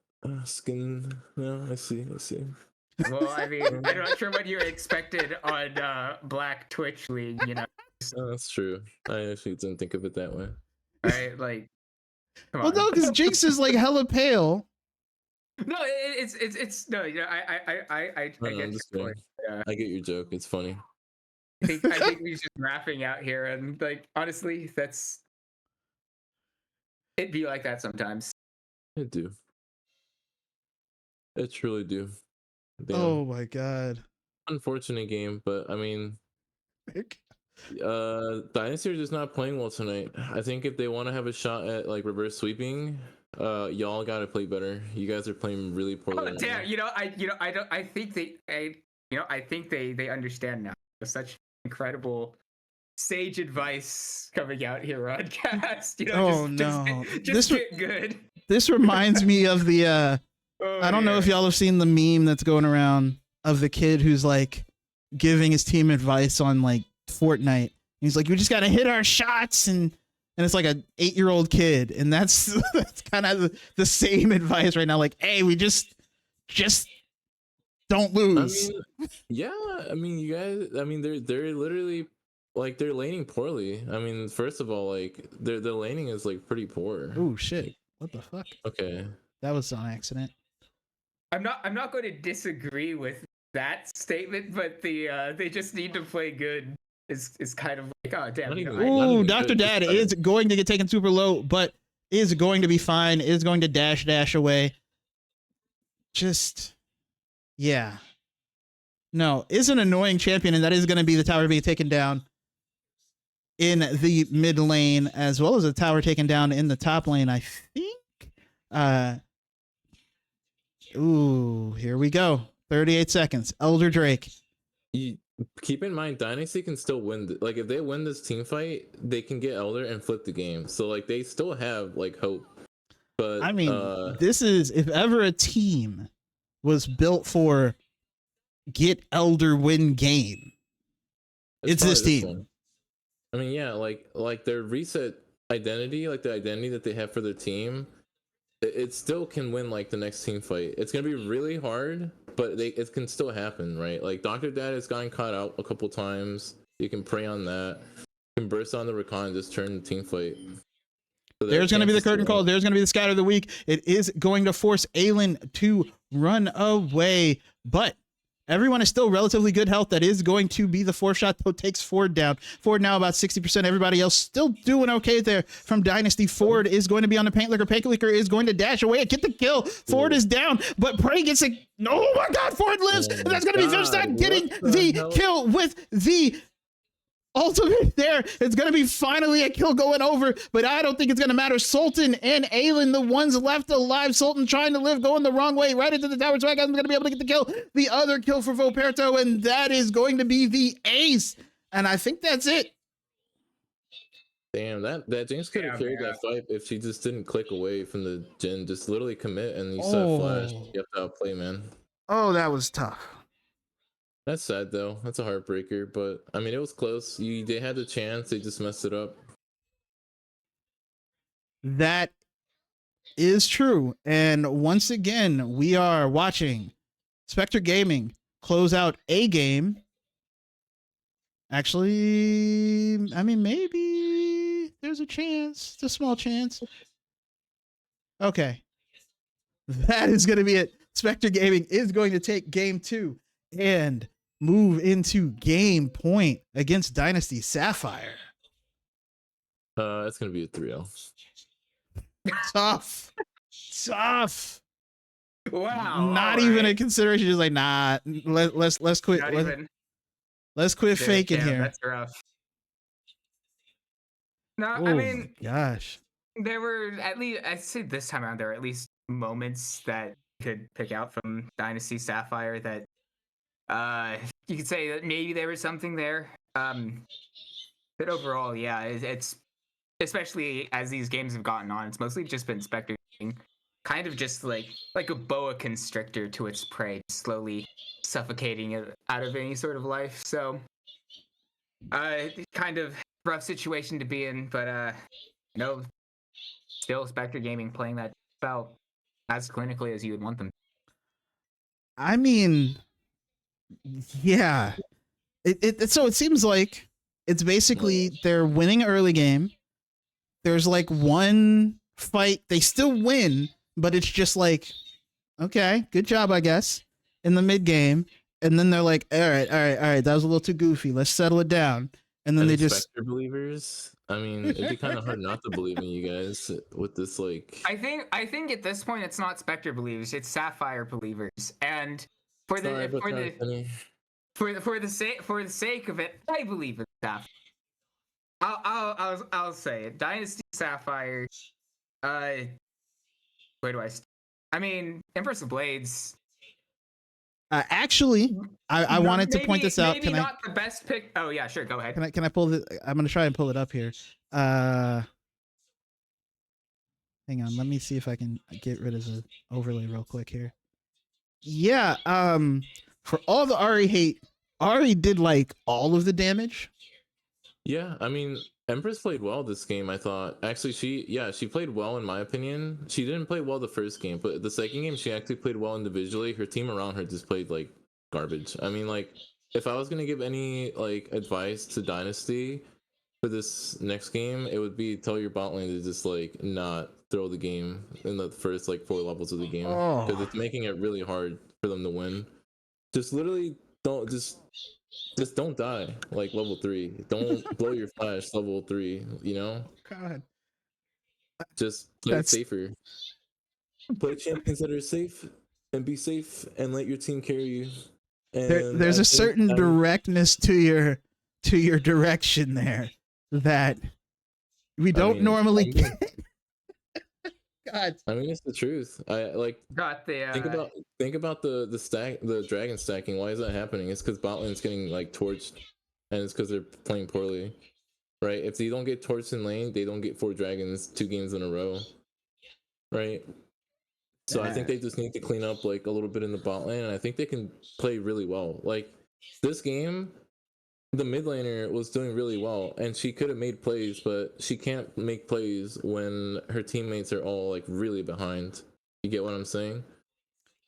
skin now. I see.
Well, I mean, I'm not sure what you expected on Black Twitch League, you know.
Oh, that's true. I actually didn't think of it that way.
Right? Like, come
Well,
on.
no, because Jinx is like hella pale.
No, it's no, you know, I
No,
get
I'm just
your
kidding.
point. Yeah.
I get your joke. It's funny.
I think we're just laughing out here, and like honestly, it'd be like that sometimes.
It do. It truly do. Damn.
Oh my god.
Unfortunate game, but I mean, Dynasty are just not playing well tonight. I think if they want to have a shot at like reverse sweeping, y'all gotta play better. You guys are playing really poorly.
Oh
right
damn!
now.
I think they understand now. Such incredible sage advice coming out here on cast. You know, just get good.
This reminds me of the I don't know if y'all have seen the meme that's going around of the kid who's like giving his team advice on like Fortnite. He's like, we just gotta hit our shots, and it's like a 8-year-old kid, and that's kind of the same advice right now. Like, hey, we just don't lose.
I mean, you guys. I mean, they're literally like they're laning poorly. I mean, first of all, like their laning is like pretty poor.
Oh shit! What the fuck?
Okay,
that was on accident.
I'm not going to disagree with that statement, but they just need to play good is kind of like, oh damn.
Ooh, Dr. Dad is going to get taken super low, but is going to be fine. Is going to dash away. Just yeah. No, is an annoying champion, and that is going to be the tower being taken down in the mid lane, as well as a tower taken down in the top lane, I think. Ooh, here we go. 38 seconds. Elder Drake.
You keep in mind, Dynasty can still win. Like, if they win this team fight, they can get Elder and flip the game. So, like, they still have like hope. But
I mean, this is, if ever a team was built for get Elder win game, it's this team.
I mean, yeah, like their reset identity, like the identity that they have for their team, it still can win like the next team fight. It's gonna be really hard, but it can still happen, right? Like Dr. Dad has gotten caught out a couple times. You can pray on that. can burst on the recon and just turn the team fight. So
There's going to be the curtain call. There's going to be the scatter of the week. It is going to force Aelin to run away, but everyone is still relatively good health. That is going to be the 4th shot, though, takes Ford down. Ford now about 60%. Everybody else still doing okay there from Dynasty. Ford is going to be on the Paint Licker. Paint Licker is going to dash away and get the kill. Ford is down, but Prey gets a... Oh my God, Ford lives! And that's going to be Zerstad getting the kill with the... ultimate there. It's going to be finally a kill going over, but I don't think it's going to matter. Sultan and Aelin, the ones left alive. Sultan trying to live, going the wrong way, right into the tower. Swag is going to be able to get the kill. The other kill for Voperto, and that is going to be the ace. And I think that's it.
Damn, that James could have carried that fight if she just didn't click away from the Jhin. Just literally commit, and you said flash. You have to outplay, man.
Oh, that was tough.
That's sad though. That's a heartbreaker, but I mean it was close. They had the chance, they just messed it up.
That is true. And once again, we are watching Spectre Gaming close out a game. Actually, I mean, maybe there's a chance. It's a small chance. Okay. That is going to be it. Spectre Gaming is going to take game 2 and move into game point against Dynasty Sapphire.
It's gonna be a 3-0.
Tough.
Wow.
Not even a consideration. Just like, nah. Let's quit. Let's quit faking here.
That's rough. No,
Oh,
I mean,
gosh.
there were at least, I'd say this time around, there were at least moments that you could pick out from Dynasty Sapphire that you could say that maybe there was something there. But overall, yeah, it's especially as these games have gotten on, it's mostly just been Spectre kind of just like a boa constrictor to its prey, slowly suffocating it out of any sort of life. So, kind of rough situation to be in, but no, still Spectre Gaming playing that spell as clinically as you would want them.
I mean, yeah. So it seems like it's basically they're winning early game. There's like one fight, they still win, but it's just like, okay, good job, I guess, in the mid game. And then they're like, all right, that was a little too goofy. Let's settle it down. And then they just
Spectre believers. I mean, it'd be kind of hard not to believe in you guys with this. Like,
I think at this point it's not Spectre believers, it's Sapphire believers. And for the sake of it, I believe in Sapphire. I'll say it. Dynasty Sapphire. Where do I? I mean, Empress of Blades.
actually, I wanted to point this out.
Maybe not the best pick. Oh yeah, sure. Go ahead.
Can I pull it? I'm gonna try and pull it up here. Hang on. Let me see if I can get rid of the overlay real quick here. Yeah. For all the Ahri hate, Ahri did like all of the damage.
yeah, I mean, Empress played well this game, I thought. Actually, she played well in my opinion. She didn't play well the first game, but the second game she actually played well individually. Her team around her just played like garbage. I mean, like, if I was gonna give any like advice to Dynasty for this next game, it would be tell your bot lane to just like not throw the game in the first like 4 levels of the game, because it's making it really hard for them to win. Just literally don't don't die like level 3. Don't blow your flash level 3, you know?
God.
Just play safer. Play champions that are safe and be safe and let your team carry you. And
there's a certain directness to your direction there that we don't normally get. God.
I mean, it's the truth. I like think about the dragon stacking. Why is that happening? It's because bot lane's getting like torched, and it's because they're playing poorly, right? If they don't get torched in lane, they don't get 4 dragons 2 games in a row, right? So I think they just need to clean up like a little bit in the bot lane, and I think they can play really well. Like this game, the mid laner was doing really well, and she could have made plays, but she can't make plays when her teammates are all like really behind. You get what I'm saying?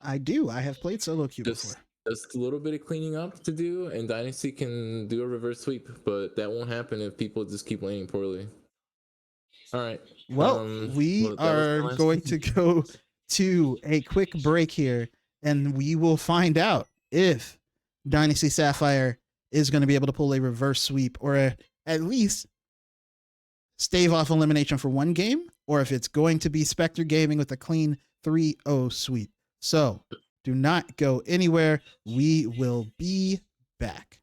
I do. I have played solo queue before.
just a little bit of cleaning up to do, and Dynasty can do a reverse sweep, but that won't happen if people just keep laning poorly. All right.
Well, we
That was
are
my last
going
game.
to go to a quick break here, and we will find out if Dynasty Sapphire is going to be able to pull a reverse sweep or at least stave off elimination for one game, or if it's going to be Spectre Gaming with a clean 3-0 sweep. So do not go anywhere. We will be back.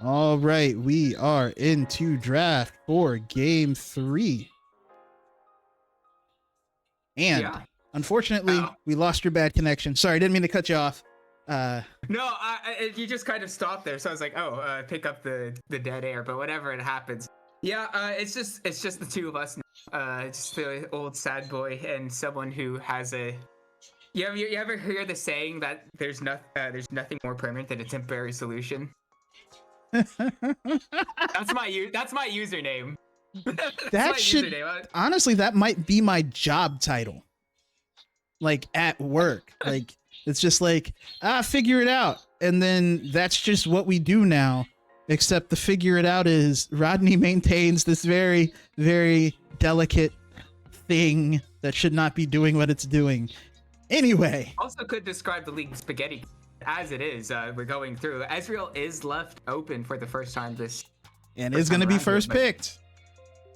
All right, we are into draft for game 3. And
Yeah.
unfortunately,
Oh.
we lost your bad connection. Sorry, didn't mean to cut you off.
No, you just kind of stopped there, so I was like, oh, pick up the dead air. But whatever, it happens. Yeah, it's just the two of us now. Just the old sad boy and someone who has a. You ever hear the saying that there's nothing more permanent than a temporary solution? That's my username.
That should
username.
honestly, that might be my job title. Like at work, like it's just like figure it out, and then that's just what we do now. Except the figure it out is Rodney maintains this very, very delicate thing that should not be doing what it's doing. Anyway,
Also could describe the league spaghetti as it is. We're going through. Ezreal is left open for the first time this.
And is going to be first picked.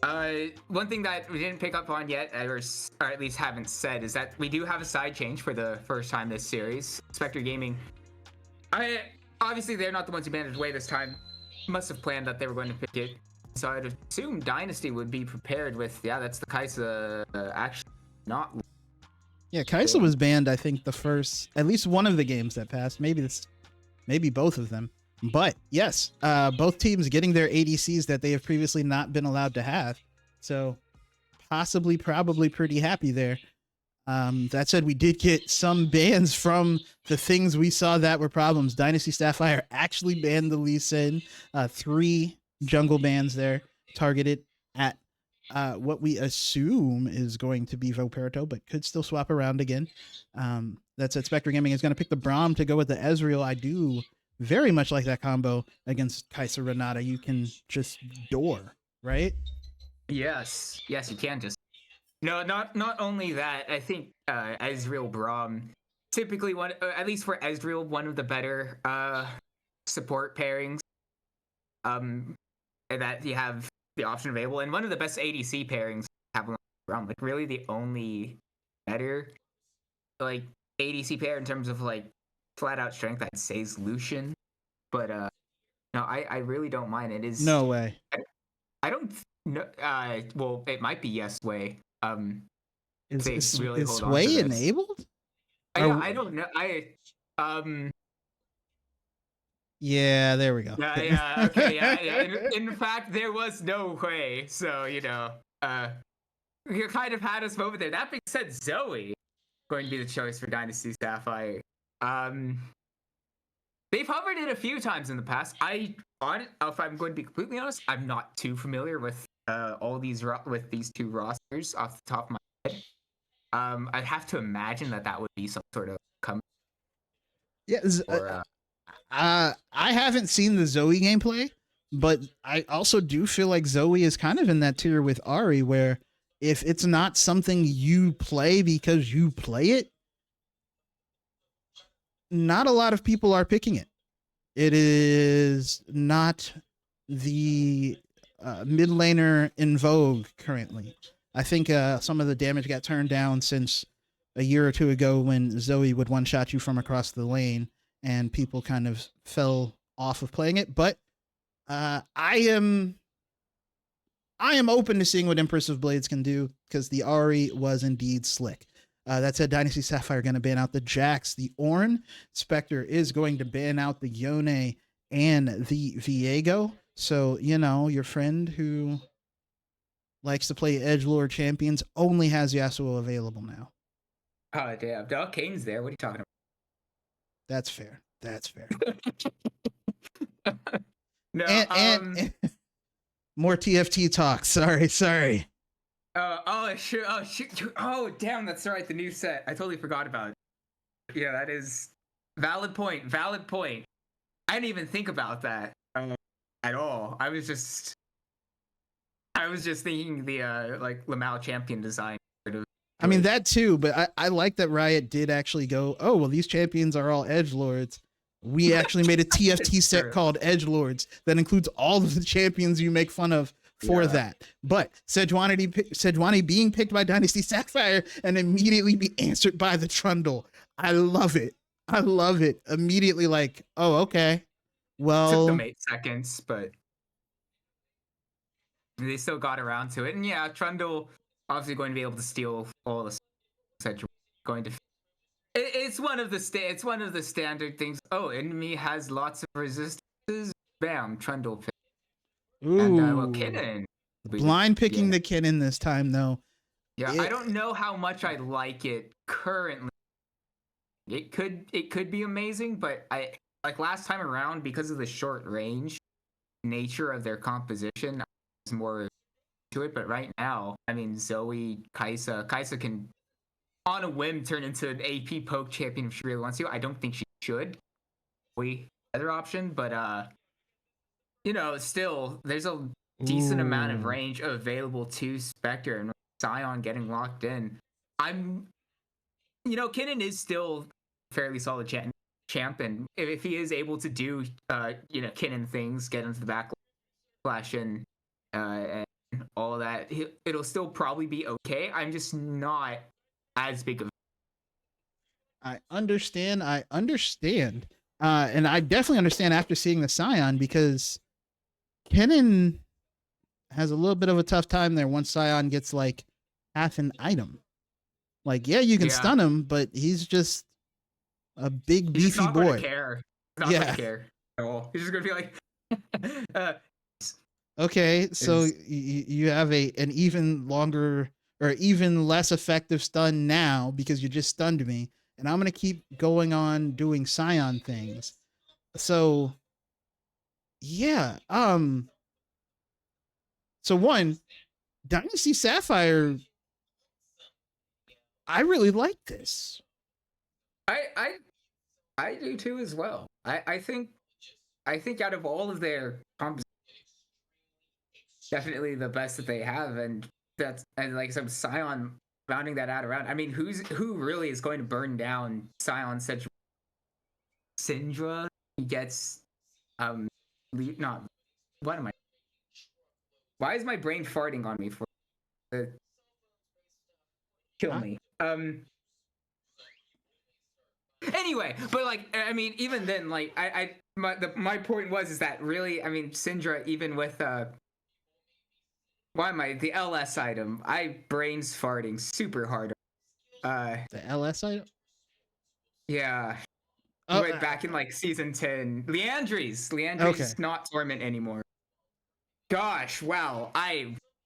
One thing that we didn't pick up on yet, or at least haven't said, is that we do have a side change for the first time this series. Spectre Gaming. Obviously they're not the ones who banned it away this time. Must have planned that they were going to pick it. So I'd assume Dynasty would be prepared with, yeah, that's the Kaisa actually not.
Yeah, Kaisa was banned, I think, the first, at least one of the games that passed. Maybe both of them. But yes, both teams getting their ADCs that they have previously not been allowed to have. So probably pretty happy there. That said, we did get some bans from the things we saw that were problems. Dynasty Sapphire actually banned the Lee Sin. 3 jungle bans there targeted at what we assume is going to be Voperto, but could still swap around again. That said, Spectre Gaming is going to pick the Braum to go with the Ezreal. I do very much like that combo against Kaisa Renata. You can just door, right?
Yes, you can just. No, not only that. I think Ezreal Braum, typically one, at least for Ezreal, one of the better support pairings. That you have the option available, and one of the best ADC pairings having Braum. Like really the only better like ADC pair in terms of like flat out strength, I'd say is Lucian. But no, I really don't mind. It is
no way.
I don't know. Well, it might be yes way.
Is
really hold on
Sway
to this.
enabled?
I don't know.
Yeah, there we go.
Yeah, okay, yeah. In fact, there was no way. So you kind of had us over there. That being said, Zoe going to be the choice for Dynasty Sapphire. They've hovered it a few times in the past. If I'm going to be completely honest, I'm not too familiar with with these 2 rosters off the top of my head. I'd have to imagine that would be some sort of come.
Yeah, I haven't seen the Zoe gameplay, but I also do feel like Zoe is kind of in that tier with Ari, where if it's not something you play because you play it, not a lot of people are picking it. It is not the mid laner in vogue currently. I think some of the damage got turned down since a year or 2 ago when Zoe would one-shot you from across the lane, and people kind of fell off of playing it. But I am open to seeing what Empress of Blades can do, because the Ari was indeed slick. That said, Dynasty Sapphire going to ban out the Jax, the Ornn. Spectre is going to ban out the Yone and the Viego. So, your friend who likes to play edgelord champions only has Yasuo available now.
Oh, damn. Dog Kane's there. What are you talking about?
That's fair.
No,
and more TFT talk. Sorry.
Oh, shoot. Oh, damn, that's right. The new set. I totally forgot about it. Yeah, that is valid point. I didn't even think about that at all. I was just thinking the Lamau champion design.
I mean, that too, but I like that Riot did actually go, oh, well, these champions are all edgelords. We actually made a TFT set called Edgelords that includes all of the champions you make fun of for that. But Sejuani being picked by Dynasty Sapphire and immediately be answered by the Trundle. I love it. Immediately like, oh, okay.
Took them
Well,
8 seconds, but they still got around to it. And yeah, Trundle obviously going to be able to steal all the such going to. It's one of the it's one of the standard things. Oh, enemy has lots of resistances. Bam, Trundle pick. And well,
ooh,
Kinnan.
blind picking
Yeah.
the Kinnan this time though.
Yeah, I don't know how much I like it currently. It could be amazing, but I like last time around because of the short range nature of their composition. I was more to it, but right now, I mean, Zoe, Kaisa can on a whim turn into an AP poke champion if she really wants to. I don't think she should. Other option, but you know, still there's a decent amount of range available to Spectre, and Sion getting locked in. You know, Kinnan is still fairly solid champ, and if he is able to do, you know, Kinnan things, get into the back flash and all of that, it'll still probably be okay. I'm just not as big of.
I understand. And I definitely understand after seeing the Scion, because Kennen has a little bit of a tough time there once Scion gets like half an item. Like, yeah, you can stun him, but he's just a big beefy
not
boy.
Gonna care. Not gonna care at all. He's just gonna be like.
Okay, so you have an even longer or even less effective stun now because you just stunned me, and I'm gonna keep going on doing Scion things. So yeah, so one, Dynasty Sapphire, I really like this.
I do too as well. I think out of all of their compositions, definitely the best that they have, and like some Scion rounding that out around. I mean, who really is going to burn down Scion such Syndra? He gets not what am I? Why is my brain farting on me for kill me? Anyway, but like I mean, even then, like my point was that really, I mean, Syndra, even with why am I the LS item? I brains farting super hard.
The LS item.
Yeah. Went back in like season 10. Leandry's okay. Not Torment anymore. Gosh, wow.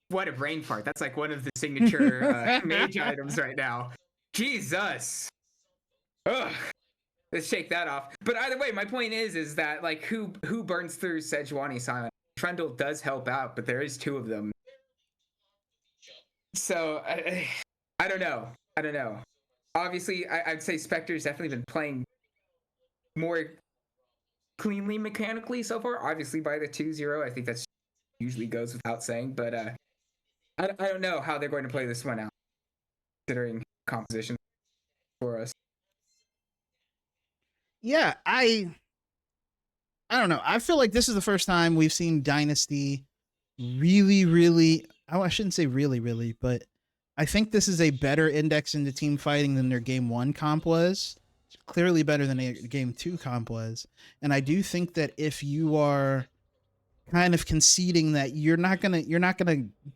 What a brain fart. That's like one of the signature mage items right now. Jesus. Ugh. Let's shake that off. But either way, my point is that like who burns through Sejuani Scion? Trundle does help out, but there is two of them. So I don't know. Obviously, I'd say Spectre's definitely been playing more cleanly mechanically so far. Obviously, by the 2-0, I think that's usually goes without saying. But I don't know how they're going to play this one out, considering composition for us.
Yeah, I don't know. I feel like this is the first time we've seen Dynasty really. Oh, I shouldn't say really, but I think this is a better index into team fighting than their game 1 comp was. It's clearly better than a game 2 comp was. And I do think that if you are kind of conceding that you're not gonna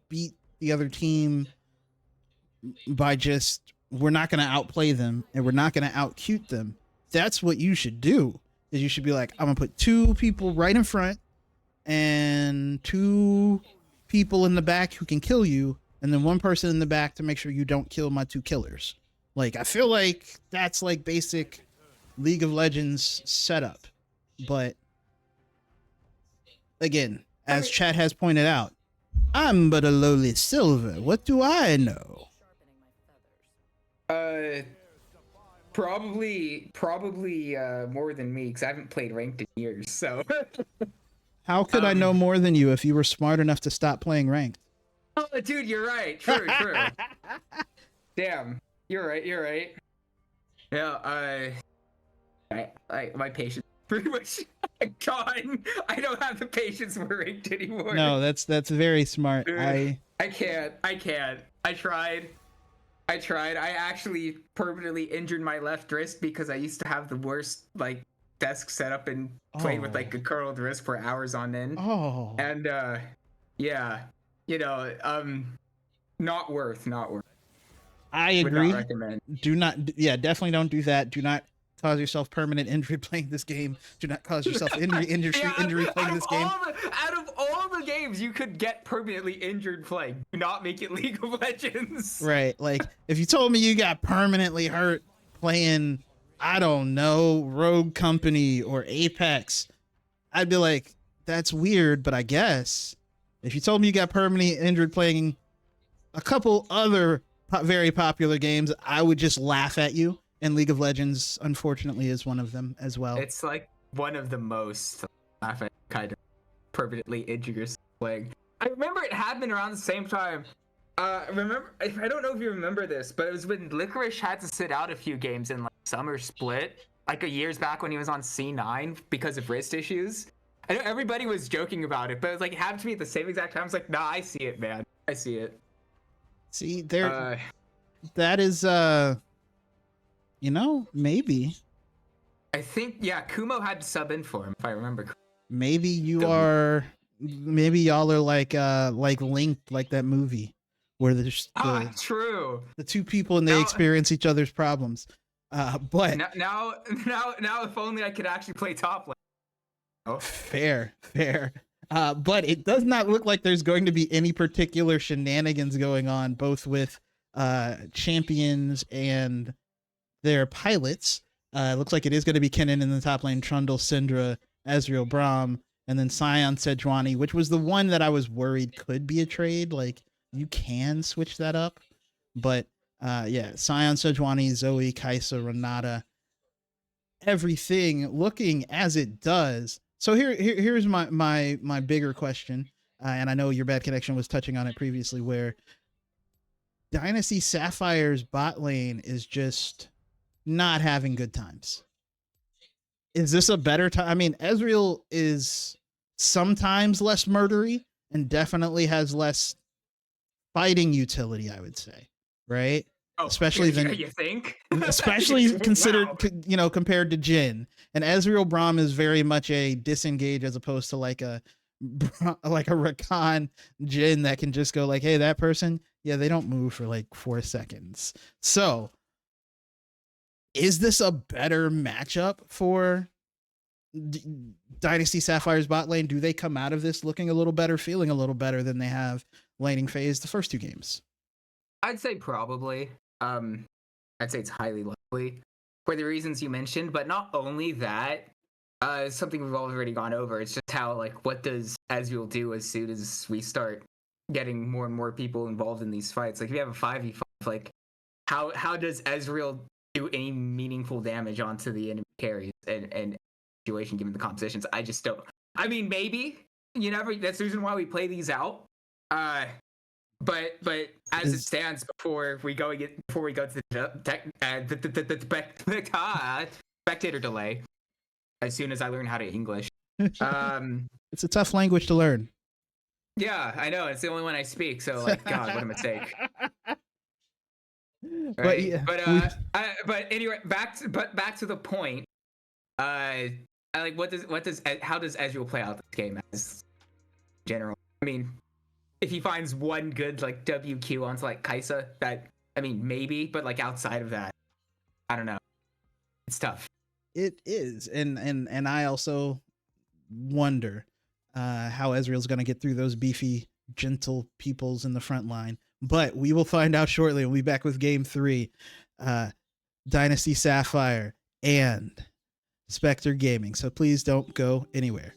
beat the other team by just we're not gonna outplay them and we're not gonna outcute them, that's what you should do. Is you should be like, I'm gonna put 2 people right in front and 2 people in the back who can kill you, and then 1 person in the back to make sure you don't kill my 2 killers. Like, I feel like that's like basic League of Legends setup. But again, as chat has pointed out, I'm but a lowly silver. What do I know?
Probably more than me, because I haven't played ranked in years. So
how could I know more than you if you were smart enough to stop playing ranked?
Oh, dude, you're right. True. Damn, you're right. Yeah, my patience pretty much gone. I don't have the patience for ranked anymore.
No, that's very smart.
Dude, I can't. I tried. I actually permanently injured my left wrist because I used to have the worst like desk setup and played with like a curled wrist for hours on end.
Oh.
And yeah, you know, not worth.
I
Would not
agree.
recommend.
Do not, yeah, definitely don't do that. Do not cause yourself permanent injury playing this game. Do not cause yourself injury playing this game.
Out of all the games you could get permanently injured playing, do not make it League of Legends.
Right. Like, if you told me you got permanently hurt playing, I don't know, Rogue Company or Apex, I'd be like, that's weird, but I guess. If you told me you got permanently injured playing a couple other very popular games, I would just laugh at you. And League of Legends, unfortunately, is one of them as well.
It's like one of the most kind of permanently injured yourself playing. I remember it happened around the same time. Remember, I don't know if you remember this, but it was when Licorice had to sit out a few games in like Summer Split, like a years back when he was on C9 because of wrist issues. I know everybody was joking about it, but it was like it happened to me at the same exact time. I was like, nah, I see it, man. I see it.
See, there, that is, you know, maybe.
I think, yeah, Kumo had to sub in for him, if I remember correctly.
Maybe y'all are like Linked, like that movie where there's
True.
the two people and they experience each other's problems. But
now, if only I could actually play top lane. Oh,
fair. But it does not look like there's going to be any particular shenanigans going on, both with champions and their pilots. It looks like it is going to be Kennen in the top lane, Trundle, Syndra, Ezreal, Braum, and then Sion, Sejuani, which was the one that I was worried could be a trade. Like, you can switch that up. But yeah, Sion, Sejuani, Zoe, Kaisa, Renata, everything looking as it does. So here's my bigger question, and I know your bad connection was touching on it previously, where Dynasty Sapphire's bot lane is just not having good times. Is this a better time? I mean, Ezreal is sometimes less murdery and definitely has less fighting utility, I would say, right? Especially than
you think,
especially considered,
wow.
Compared to Jhin. And Ezreal Braum is very much a disengage as opposed to like a Rakan Jhin that can just go like, hey, that person, yeah, they don't move for like 4 seconds. So is this a better matchup for Dynasty Sapphire's bot lane? Do they come out of this looking a little better, feeling a little better than they have laning phase the first 2 games?
I'd say probably. I'd say it's highly likely for the reasons you mentioned, but not only that, something we've already gone over. It's just how, like, what does Ezreal do as soon as we start getting more and more people involved in these fights? Like, if you have a 5v5, like, how does Ezreal do any meaningful damage onto the enemy carries and situation given the compositions? I just don't. I mean, maybe, you never. That's the reason why we play these out. But as it stands, before we go to the spectator delay, as soon as I learn how to English,
It's a tough language to learn.
Yeah, I know, it's the only one I speak. So, like, God, what a mistake. Right?
But yeah,
but anyway, back to the point. I like how does Ezreal play out this game as general? I mean, if he finds one good like WQ onto like Kaisa, that, I mean, maybe, but like outside of that, I don't know. It's tough.
It is, and I also wonder how Ezreal's going to get through those beefy, gentle peoples in the front line. But we will find out shortly. We'll be back with Game 3, Dynasty Sapphire and Spectre Gaming. So please don't go anywhere.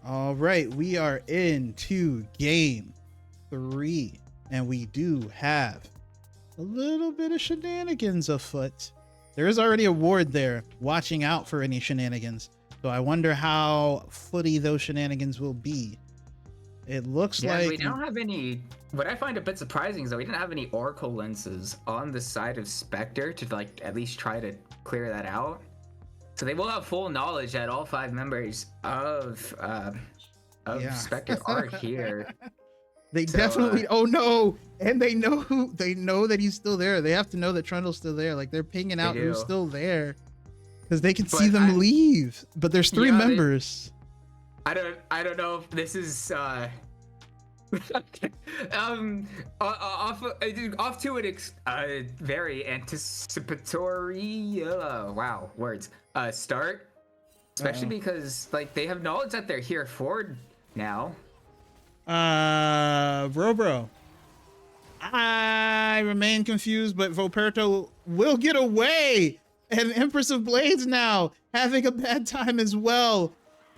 All right, we are into game 3, and we do have a little bit of shenanigans afoot. There is already a ward there watching out for any shenanigans, so I wonder how footy those shenanigans will be. It looks like
we don't have any. What I find a bit surprising is that we didn't have any Oracle lenses on the side of Spectre to like at least try to clear that out. So they will have full knowledge that all 5 members of Spectre are here.
They definitely. Oh no! And they know that he's still there. They have to know that Trundle's still there. Like they're pinging out who's still there because they can see them leave. But there's 3 members.
I don't know if this is off to a very anticipatory start, especially because like they have knowledge that they're here forward now.
Bro, I remain confused, but Voperto will get away, and Empress of Blades now having a bad time as well.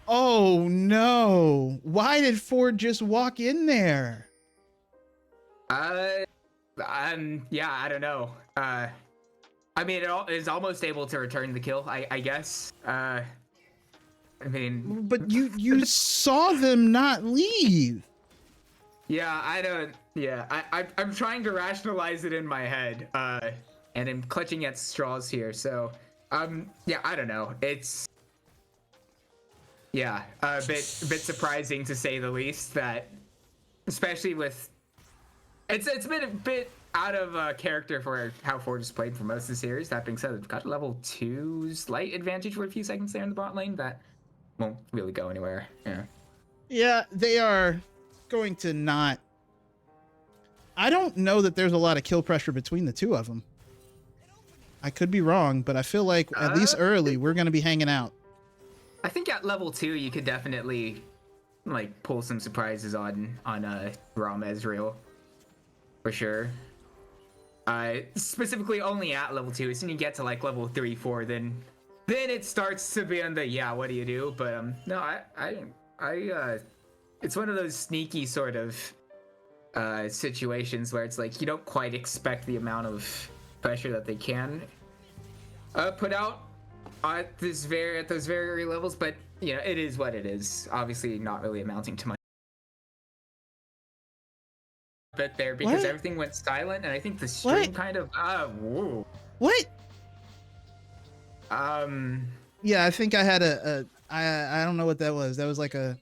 Oh no! Why did Ford just walk in there?
Yeah, I don't know. I mean, it is almost able to return the kill, I guess. I mean,
but you saw them not leave.
Yeah, I don't. Yeah, I'm trying to rationalize it in my head, and I'm clutching at straws here. So, yeah, I don't know. It's. Yeah, a bit surprising to say the least, that especially with it's been a bit out of character for how Ford has played for most of the series. That being said, they've got a level 2 slight advantage for a few seconds there in the bot lane that won't really go anywhere.
Yeah, they are going to not. I don't know that there's a lot of kill pressure between the 2 of them. I could be wrong, but I feel like at least early we're going to be hanging out.
I think at level 2 you could definitely like pull some surprises on Ram Ezreal for sure. Specifically only at level 2. As soon as you get to like level 3, 4, then it starts to be on the what do you do? But no, I it's one of those sneaky sort of situations where it's like you don't quite expect the amount of pressure that they can put out at those very early levels, but you know, it is what it is. Obviously not really amounting to much bit there because everything went silent, and I think the stream kind of whoa.
What? Yeah, I think I had I don't know what that was. That was like and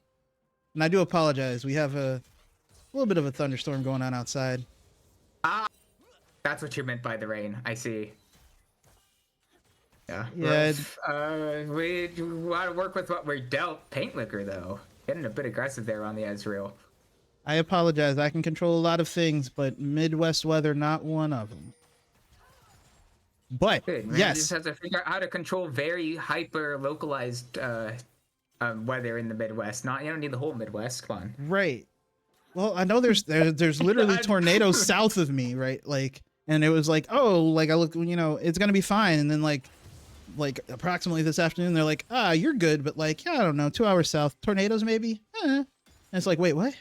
I do apologize. We have a little bit of a thunderstorm going on outside.
That's what you meant by the rain. I see. Yeah. We want to work with what we're dealt. Paint liquor, though. Getting a bit aggressive there on the Ezreal.
I apologize. I can control a lot of things, but Midwest weather, not one of them. But,
good, man.
yes.
You just have to figure out how to control very hyper-localized weather in the Midwest. You don't need the whole Midwest. Come on.
Right. Well, I know there's literally tornadoes south of me, right? Like, and it was like, oh, like I look, it's going to be fine. And then like approximately this afternoon, they're like, you're good, but like, yeah, I don't know, 2 hours south, tornadoes maybe. And it's like, wait, what?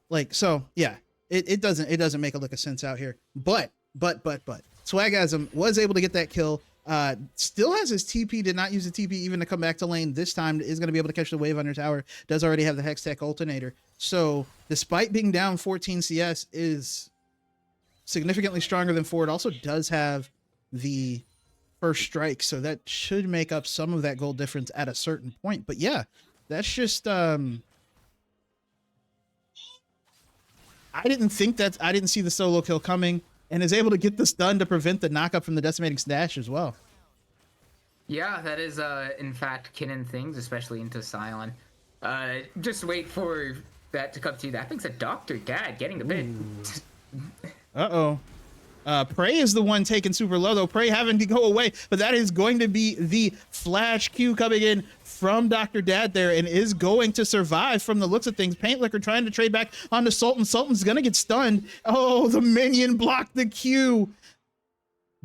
Like, so yeah, it doesn't make a lick of sense out here. But Swagasm was able to get that kill. Still has his TP, did not use the TP even to come back to lane. This time is going to be able to catch the wave under tower. Does already have the Hextech alternator. So despite being down 14 CS, is significantly stronger than Ford. Also does have the first strike, so that should make up some of that gold difference at a certain point. But yeah, that's just I didn't see the solo kill coming, and is able to get this done to prevent the knockup from the decimating stash as well.
Yeah, that is in fact canon things, especially into Sion. Just wait for that to come to you. That thing's a Dr. Dad getting a bit.
Prey is the one taken super low, though. Prey having to go away, but that is going to be the flash Q coming in from Dr. Dad there, and is going to survive from the looks of things. Paint Liquor trying to trade back onto Sultan. Sultan's gonna get stunned. Oh, the minion blocked the Q.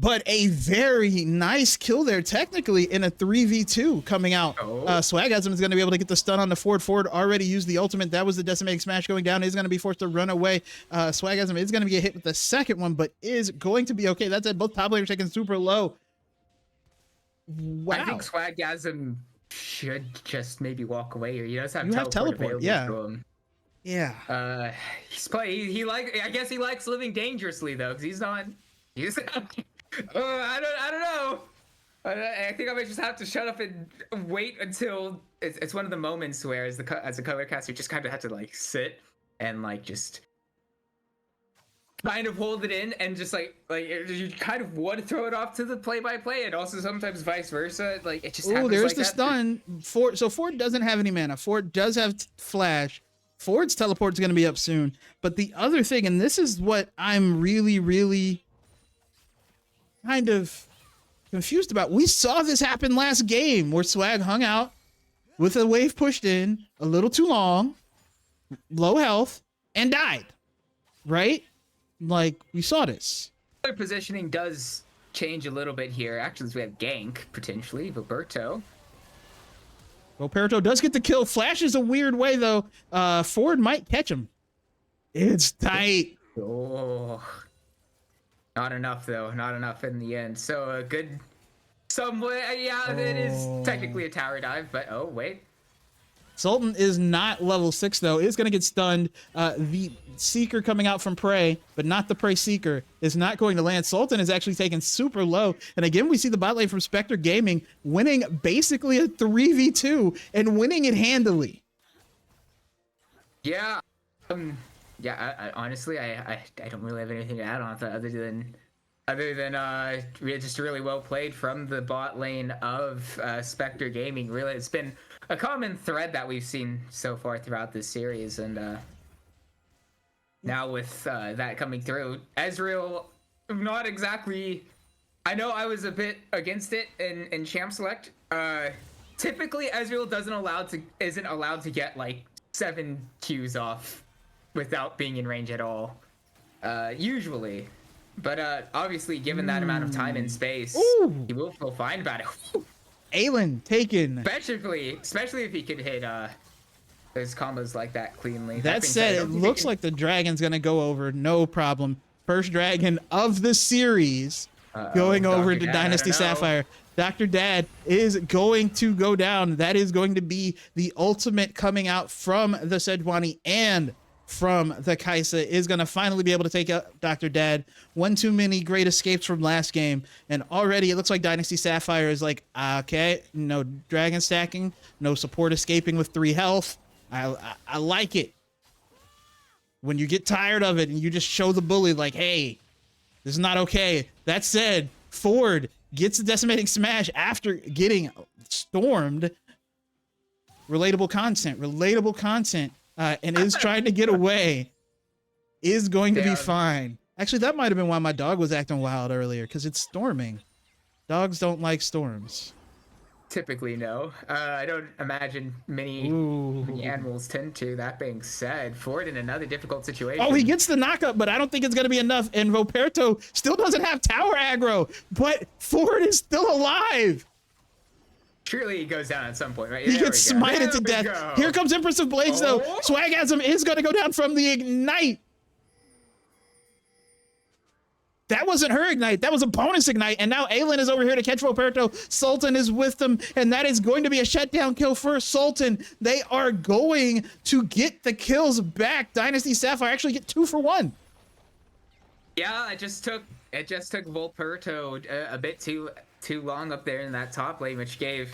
but a very nice kill there, technically, in a 3v2 coming out. Swagasm is going to be able to get the stun on the Ford. Ford already used the ultimate. That was the decimating smash going down. Is going to be forced to run away. Swagasm is going to get hit with the second one, but is going to be okay. That said, both top laners taken super low. Wow.
I think Swagasm should just maybe walk away, or he does have
teleport. Yeah.
To him.
Yeah.
I guess he likes living dangerously though, because he's not. I don't know. I think I might just have to shut up and wait until it's one of the moments where, as a color caster, you just kind of have to like sit and like just kind of hold it in, and just like you kind of want to throw it off to the play-by-play, and also sometimes vice versa. Like it just happens.
There's
like
the stun. So Ford doesn't have any mana. Ford does have flash. Ford's teleport is going to be up soon. But the other thing, and this is what I'm really kind of confused about. We saw this happen last game where Swag hung out with a wave pushed in a little too long, low health, and died. Right? Like, we saw this.
Their positioning does change a little bit here. Actually, we have gank, potentially, Roberto.
Roberto does get the kill. Flash is a weird way, though. Ford might catch him. It's tight.
Oh. Not enough, though. Not enough in the end. So a good... it is technically a tower dive, but oh, wait.
Sultan is not level 6, though. Is going to get stunned. The Seeker coming out from Prey, but not the Prey Seeker, is not going to land. Sultan is actually taken super low. And again, we see the bot lane from Spectre Gaming winning basically a 3v2 and winning it handily.
Yeah. I honestly, I don't really have anything to add on that other than just really well played from the bot lane of Spectre Gaming. Really, it's been a common thread that we've seen so far throughout this series, and now with that coming through, Ezreal, not exactly. I know I was a bit against it in Champ Select. Typically, Ezreal isn't allowed to get like 7 Qs off without being in range at all. Usually. But obviously, given that amount of time and space, he will feel fine about it.
Aelin taken.
Especially if he could hit those combos like that cleanly.
That said, it looks like the dragon's going to go over, no problem. First dragon of the series going over to Dynasty Sapphire. Dr. Dad is going to go down. That is going to be the ultimate coming out from the Sejuani and from the Kai'Sa, is going to finally be able to take out Dr. Dad. One too many great escapes from last game, and already it looks like Dynasty Sapphire is like, okay, no dragon stacking, no support escaping with 3 health. I like it. When you get tired of it and you just show the bully like, hey, this is not okay. That said, Ford gets the decimating smash after getting stormed. Relatable content. And is trying to get away, is going to be fine. Actually, that might have been why my dog was acting wild earlier, because it's storming. Dogs don't like storms.
Typically, no. I don't imagine many animals tend to. That being said, Ford in another difficult situation.
Oh, he gets the knockup, but I don't think it's going to be enough. And Roberto still doesn't have tower aggro, but Ford is still alive.
Surely he goes down at some point, right?
He gets smited to death. Here comes Empress of Blades, though. Swagasm is going to go down from the Ignite. That wasn't her Ignite. That was a bonus Ignite. And now Aelin is over here to catch Roberto. Sultan is with them, and that is going to be a shutdown kill for Sultan. They are going to get the kills back. Dynasty Sapphire actually get 2 for 1.
Yeah, it just took Volperto a bit too long up there in that top lane, which gave,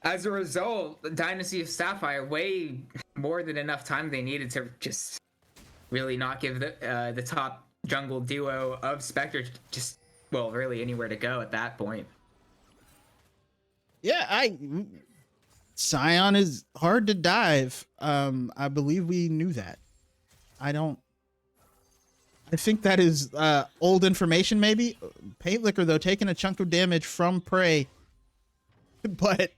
as a result, the Dynasty of Sapphire way more than enough time they needed to just really not give the top jungle duo of Spectre really anywhere to go at that point.
Yeah, Sion is hard to dive. I believe we knew that. I think that is old information, maybe. Paint Liquor, though, taking a chunk of damage from Prey. But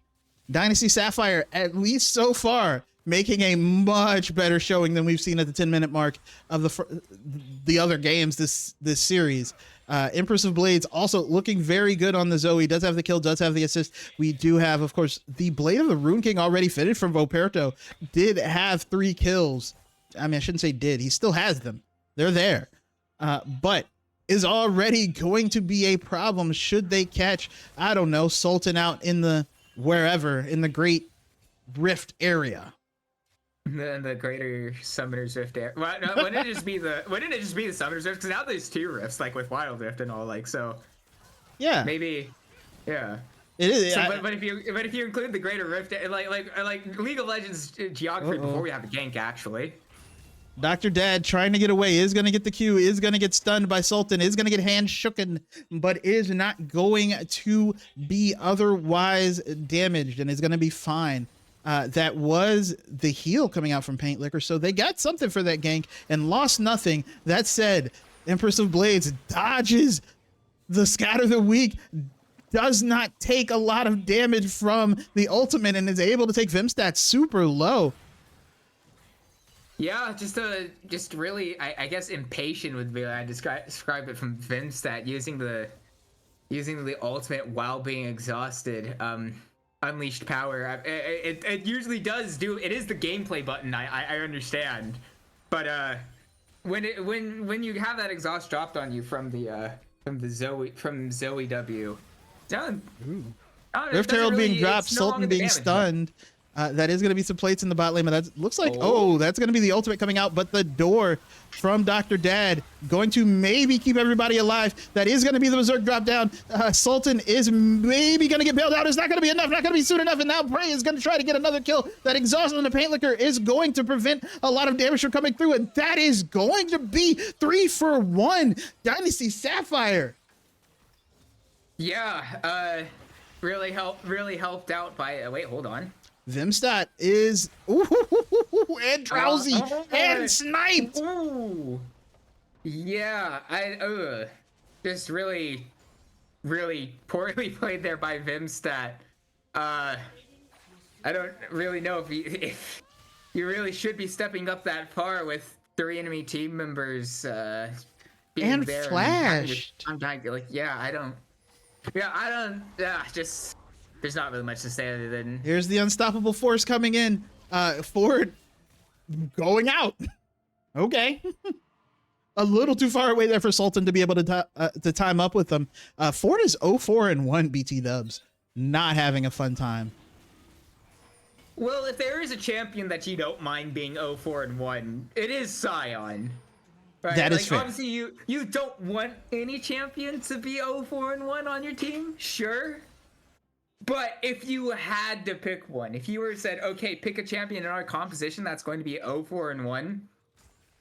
Dynasty Sapphire, at least so far, making a much better showing than we've seen at the 10-minute mark of the other games this series. Empress of Blades also looking very good on the Zoe. Does have the kill, does have the assist. We do have, of course, the Blade of the Rune King already fitted from Voperto. Did have 3 kills. I mean, I shouldn't say did. He still has them. They're there. But is already going to be a problem should they catch, I don't know, Sultan out in the wherever, in the Great Rift area.
The Greater Summoner's Rift area. Well, no, wouldn't it just be the Summoner's Rift? Because now there's 2 rifts, like with Wild Rift and all, like, so.
Yeah.
Maybe, yeah.
It is.
So, but if you include the Greater Rift, like League of Legends geography before we have the gank, actually.
Dr. Dad trying to get away, is going to get the Q, is going to get stunned by Sultan, is going to get hand shooken, but is not going to be otherwise damaged and is going to be fine. That was the heal coming out from Paint Liquor, so they got something for that gank and lost nothing. That said, Empress of Blades dodges the Scatter the Weak, does not take a lot of damage from the ultimate and is able to take Vimstat super low.
Yeah, just really, I guess impatient would be I describe it from Vimstat, using the ultimate while being exhausted. Unleashed power. It usually does do. It is the gameplay button. I understand, but when you have that exhaust dropped on you from Zoe W, done.
Rift Herald being dropped, Sultan being stunned. That is going to be some plates in the bot lane, but that looks like, that's going to be the ultimate coming out, but the door from Dr. Dad going to maybe keep everybody alive. That is going to be the Berserk drop down. Sultan is maybe going to get bailed out. It's not going to be enough, not going to be soon enough, and now Prey is going to try to get another kill. That exhaust on the Paint Liquor is going to prevent a lot of damage from coming through, and that is going to be 3 for 1. Dynasty Sapphire.
Yeah, really helped out by, wait, hold on.
Vimstat is and drowsy and sniped.
Ooh. Yeah, just really poorly played there by Vimstat. I don't really know if you really should be stepping up that far with 3 enemy team members being
and
there
flashed.
I'm like, just. There's not really much to say other than...
Here's the unstoppable force coming in. Ford going out. Okay. A little too far away there for Sultan to be able to time up with them. Ford is 0-4-1 BT dubs. Not having a fun time.
Well, if there is a champion that you don't mind being 0-4-1, it is Scion. Right?
That is fair.
Obviously, you don't want any champion to be 0-4-1 on your team, sure. But if you had to pick one, if you were said, okay, pick a champion in our composition that's going to be 0-4-1,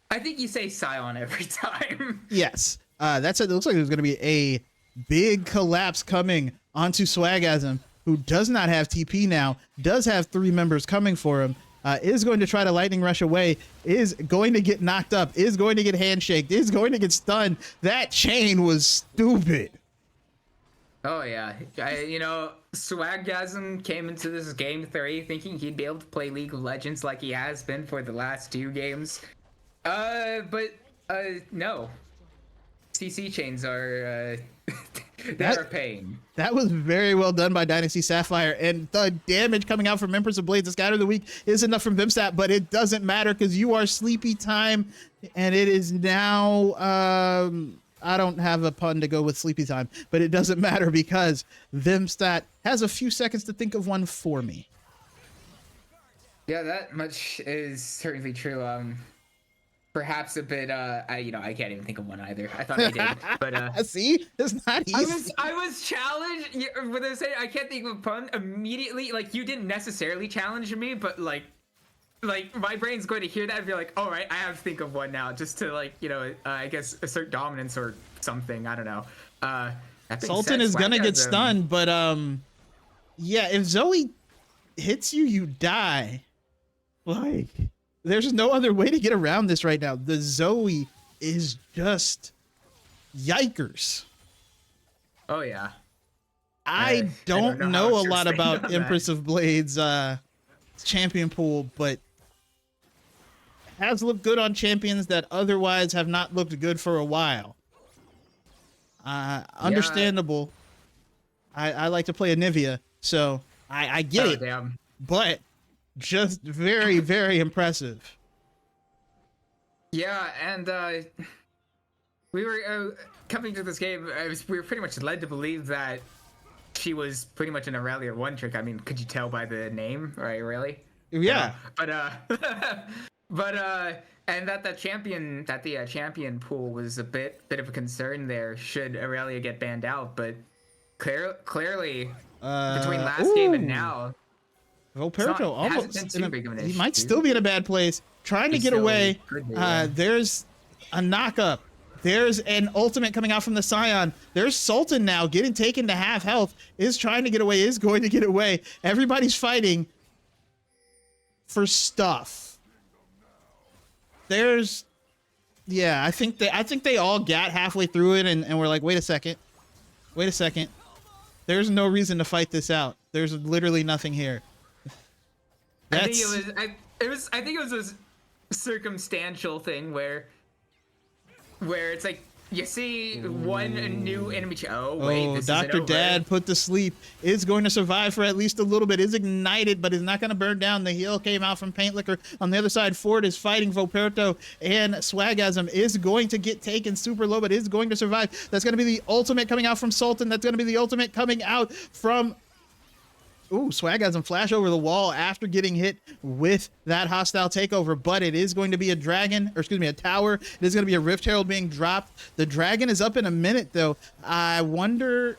I think you say Scion every time.
Yes. That's it. It looks like there's going to be a big collapse coming onto Swagasm, who does not have TP now, does have 3 members coming for him, is going to try to lightning rush away, is going to get knocked up, is going to get handshaked, is going to get stunned. That chain was stupid.
Oh yeah, Swagasm came into this game 3 thinking he'd be able to play League of Legends like he has been for the last 2 games. But no. CC chains are they're a pain.
That was very well done by Dynasty Sapphire, and the damage coming out from Empress of Blades to Scatter the Weak is enough from Vimstat, but it doesn't matter because you are sleepy time, and it is now I don't have a pun to go with sleepy time, but it doesn't matter because Vimstat has a few seconds to think of one for me.
Yeah, that much is certainly true. Perhaps a bit. I can't even think of one either. I thought I did, but
see, it's not easy.
I was challenged. When I say I can't think of a pun immediately, like you didn't necessarily challenge me, but like my brain's going to hear that and be like, all right, I have to think of one now, just to I guess assert dominance or something. I don't know.
Sultan is gonna get stunned, but yeah, if Zoe hits you, you die. Like, there's no other way to get around this right now. The Zoe is just yikers.
Oh yeah.
I don't know a lot about Empress of Blades champion pool, but has looked good on champions that otherwise have not looked good for a while. Understandable. I like to play Anivia, so I get it.
Damn.
But just very, very impressive.
Yeah, and we were coming to this game. We were pretty much led to believe that she was pretty much an Aurelia one trick. I mean, could you tell by the name, right? Really?
Yeah.
But and that the champion pool was a bit of a concern there. Should Aurelia get banned out? But clearly, between last game and now,
Volperto almost he might
issue.
still be in a bad place, trying to get away. There's a knock-up. There's an ultimate coming out from the Scion. There's Sultan now getting taken to half health, is trying to get away, is going to get away. Everybody's fighting for stuff. There's, yeah, I think they all got halfway through it and were like, wait a second. There's no reason to fight this out. There's literally nothing here.
I think it was a circumstantial thing where it's like you see one new enemy. This
Dr. Dad put to sleep, is going to survive for at least a little bit, is ignited, but is not going to burn down. The heal came out from Paint Liquor. On the other side, Ford is fighting Volperto, and Swagasm is going to get taken super low, but is going to survive. That's going to be the ultimate coming out from Sultan. That's going to be the ultimate coming out from... Ooh, Swagasm flash over the wall after getting hit with that hostile takeover, but it is going to be a dragon, or excuse me, a tower. It is going to be a Rift Herald being dropped. The dragon is up in a minute, though. I wonder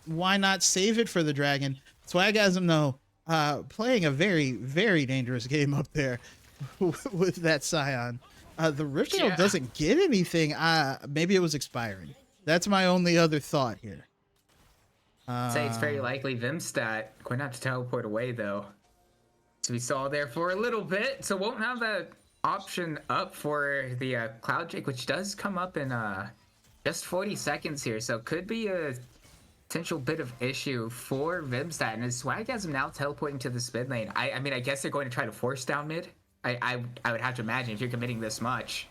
why not save it for the dragon. Swagasm, though, playing a very, very dangerous game up there with that Scion. The Rift Herald doesn't get anything. Maybe it was expiring. That's my only other thought here.
Say it's very likely Vimstat going to have to teleport away, though. So we saw there for a little bit, so won't have that option up for the Cloud Drake, which does come up in just 40 seconds here, so could be a potential bit of issue for Vimstat. And is Swagasm now teleporting to the mid lane? I mean, I guess they're going to try to force down mid. I would have to imagine if you're committing this much.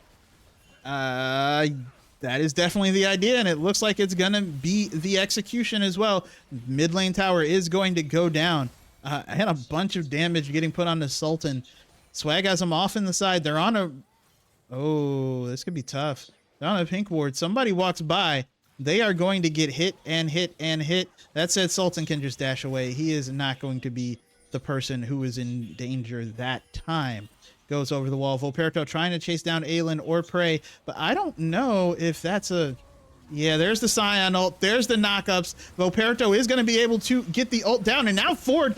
That is definitely the idea, and it looks like it's going to be the execution as well. Mid lane tower is going to go down. I had a bunch of damage getting put on the Sultan. Swagasm off in the side. They're on a... Oh, this could be tough. They're on a pink ward. Somebody walks by. They are going to get hit and hit and hit. That said, Sultan can just dash away. He is not going to be the person who is in danger that time. Goes over the wall. Volperto trying to chase down Aelin or Prey, but I don't know if that's a... Yeah, there's the Scion ult. There's the knockups. Volperto is going to be able to get the ult down, and now Ford...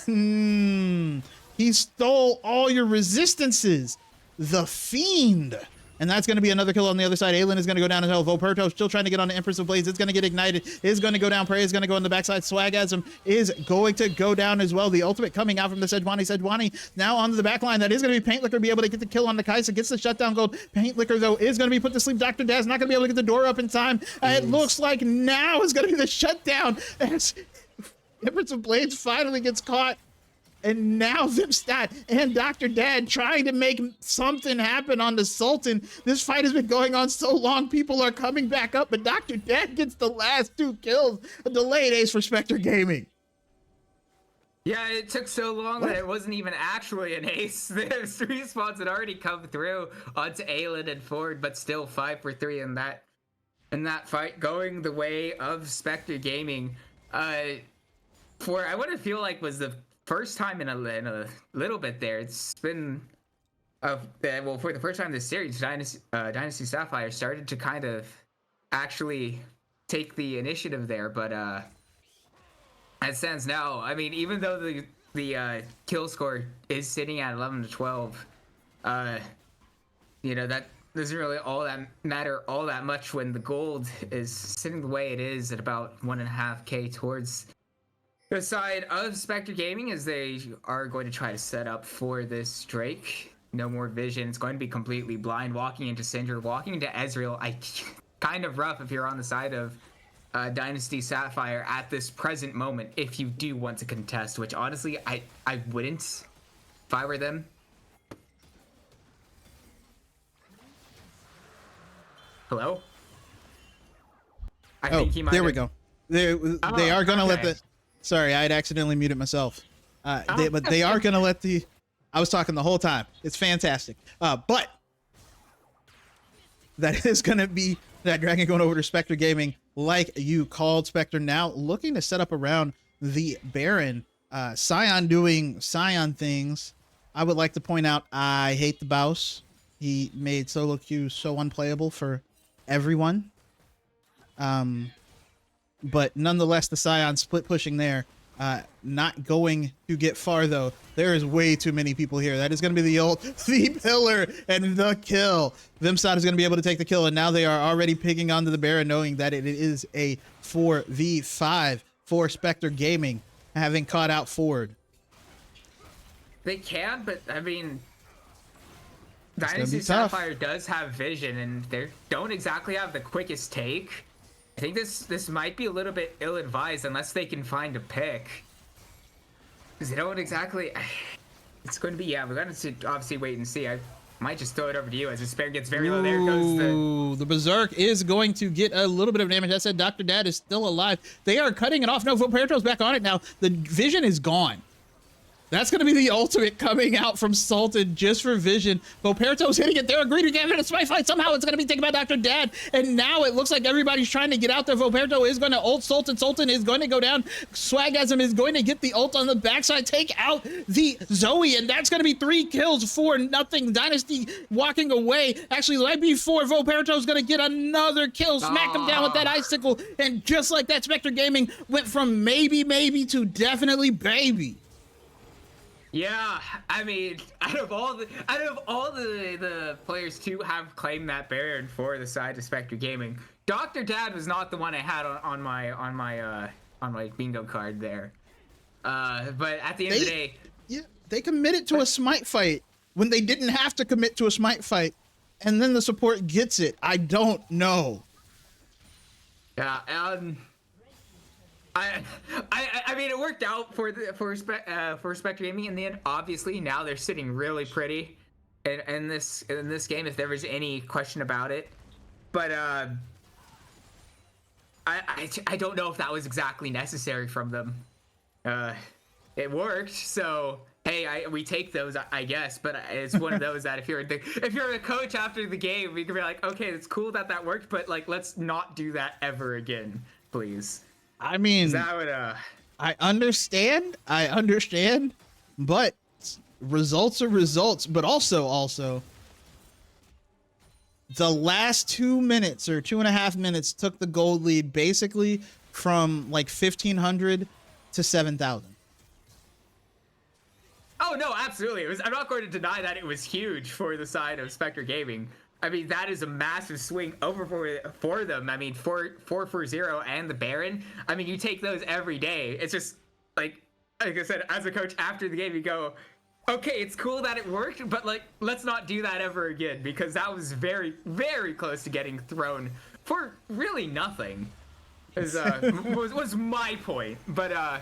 He stole all your resistances. The Fiend. And that's going to be another kill on the other side. Aelin is going to go down as well. Volperto still trying to get on the Empress of Blades. It's going to get ignited. Is going to go down. Prey is going to go on the backside. Swagasm is going to go down as well. The ultimate coming out from the Sejuani. Sejuani now onto the back line. That is going to be Paint Liquor, be able to get the kill on the Kai'Sa. Gets the shutdown gold. Paint Liquor, though, is going to be put to sleep. Dr. Dad's not going to be able to get the door up in time. It looks like now is going to be the shutdown as Empress of Blades finally gets caught. And now Vimstat and Dr. Dad trying to make something happen on the Sultan. This fight has been going on so long, people are coming back up, but Dr. Dad gets the last 2 kills. A delayed ace for Spectre Gaming.
Yeah, it took so long that it wasn't even actually an ace. The 3 spots had already come through onto Aelin and Ford, but still 5 for 3 in that fight, going the way of Spectre Gaming. For I wouldn't feel like was the first time in a little bit there. It's been well, for the first time this series, Dynasty Sapphire started to kind of actually take the initiative there, but as it stands now, I mean, even though the kill score is sitting at 11 to 12, you know, that doesn't really matter all that much when the gold is sitting the way it is at about 1.5K towards the side of Spectre Gaming, as they are going to try to set up for this Drake. No more vision. It's going to be completely blind. Walking into Syndra, walking into Ezreal. Kind of rough if you're on the side of Dynasty Sapphire at this present moment, if you do want to contest, which honestly, I wouldn't if I were them. Hello? I think he might.
There we go. They are gonna let
okay.
the. Sorry, I had accidentally muted myself.
Oh.
But they are gonna let the. I was talking the whole time. It's fantastic. But that is gonna be that Dragon going over to Spectre Gaming, like you called. Spectre now looking to set up around the Baron. Scion doing Scion things. I would like to point out I hate the Baus. He made solo queue so unplayable for everyone. But nonetheless, the Scion split pushing there. Not going to get far though. There is way too many people here. That is going to be the pillar and the kill. Vimstad is going to be able to take the kill, and now they are already picking onto the Baron, knowing that it is a 4v5 for Spectre Gaming, having caught out Ford.
They can, but I mean,
It's gonna
Dynasty
be tough.
Sapphire does have vision, and they don't exactly have the quickest take. I think this might be a little bit ill-advised unless they can find a pick, because they don't exactly. It's going to be, yeah. We're going to obviously wait and see. I might just throw it over to you as the spare gets very low. There goes
the Berserk is going to get a little bit of damage. I said Dr. Dad is still alive. They are cutting it off. No, Voperto's back on it now. The vision is gone. That's going to be the ultimate coming out from Sultan just for vision. Voperto's hitting it. They're agreeing to get in a spy fight. Somehow it's going to be taken by Dr. Dad. And now it looks like everybody's trying to get out there. Voperto is going to ult Sultan. Sultan is going to go down. Swagasm is going to get the ult on the backside. Take out the Zoe. And that's going to be 3 kills for nothing. Dynasty walking away. Actually, right before Voperto's going to get another kill. Smack him down with that icicle. And just like that, Spectre Gaming went from maybe to definitely baby.
Yeah, I mean, out of all the players to have claimed that Baron for the side of Spectre Gaming, Dr. Dad was not the one I had on my bingo card there. But at the end of the day,
yeah, they committed to a smite fight when they didn't have to commit to a smite fight, and then the support gets it. I don't know.
yeah, I mean, it worked out for Spectre Gaming in the end. Obviously, now they're sitting really pretty in this game, if there was any question about it. But I don't know if that was exactly necessary from them. It worked, so hey, we take those, I guess. But it's one of those that if you're a coach after the game, you can be like, okay, it's cool that worked, but like, let's not do that ever again, please.
I mean,
That would
I understand, but results are results. But also, the last 2 minutes or 2.5 minutes took the gold lead basically from like 1,500 to 7,000.
Oh no, absolutely. It was. I'm not going to deny that it was huge for the side of Spectre Gaming. I mean, that is a massive swing over for them. I mean, 4-4-0 and the Baron. I mean, you take those every day. It's just like I said, as a coach after the game, you go, okay, it's cool that it worked, but like, let's not do that ever again, because that was very, very close to getting thrown for really nothing. Was my point. But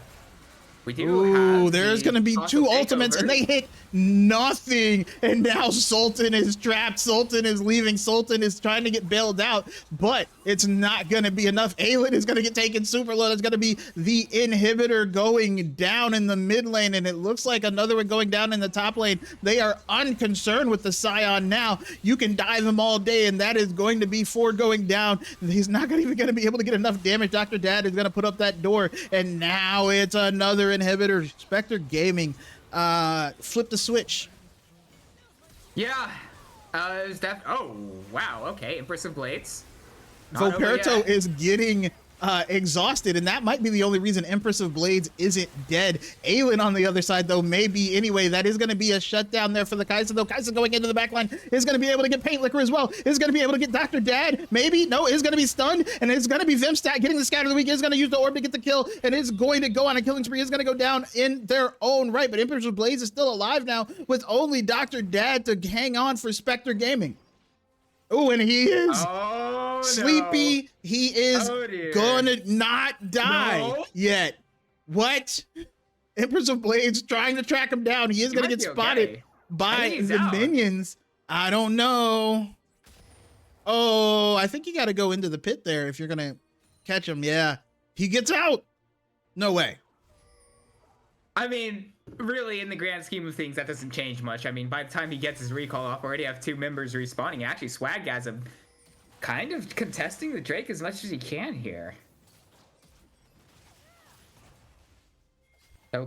we do have
there's going to be 2 ultimates, and they hit nothing. And now Sultan is trapped. Sultan is leaving. Sultan is trying to get bailed out, but it's not going to be enough. Aelin is going to get taken super low. It's going to be the inhibitor going down in the mid lane, and it looks like another one going down in the top lane. They are unconcerned with the Scion now. You can dive him all day, and that is going to be Ford going down. He's not even going to be able to get enough damage. Dr. Dad is going to put up that door, and now it's another inhibitor. Spectre Gaming flip the switch.
Yeah, it was oh wow, okay, impressive blades. Not over
Voperto
yet.
is getting exhausted, and that might be the only reason Empress of Blades isn't dead. Aelin on the other side, though, maybe anyway. That is going to be a shutdown there for the Kai'Sa, though. Kai'Sa going into the backline is going to be able to get Paint Liquor as well. Is going to be able to get Dr. Dad, maybe. No, is going to be stunned, and it's going to be Vimstat getting the Scatter of the Week. Is going to use the orb to get the kill, and is going to go on a killing spree. Is going to go down in their own right, but Empress of Blades is still alive now with only Dr. Dad to hang on for Spectre Gaming. Oh, and he is sleepy.
No.
He is gonna not die yet. What? Empress of Blades trying to track him down. He is gonna get spotted by the minions. I don't know. Oh, I think you got to go into the pit there if you're gonna catch him. Yeah, he gets out. No way.
I mean, really, in the grand scheme of things, that doesn't change much. I mean, by the time he gets his recall off, already have 2 members respawning. Actually, Swaggasm kind of contesting the Drake as much as he can here.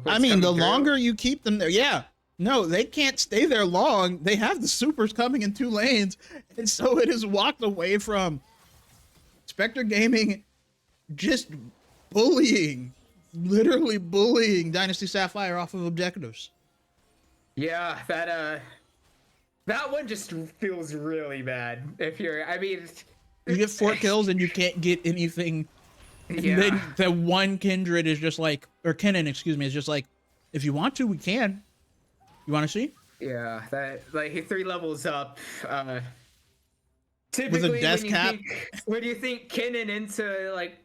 I mean, the longer you keep them there, yeah. No, they can't stay there long. They have the supers coming in 2 lanes, and so it is walked away from. Spectre Gaming just bullying, literally bullying Dynasty Sapphire off of objectives.
Yeah, that one just feels really bad. If you're, I mean,
you get 4 kills and you can't get anything. And
yeah.
then the one Kindred is just like, or Kennen, excuse me, is just like, if you want to, we can. You want to see?
Yeah, that like 3 levels up. Typically,
with a death cap.
When you think Kennen into like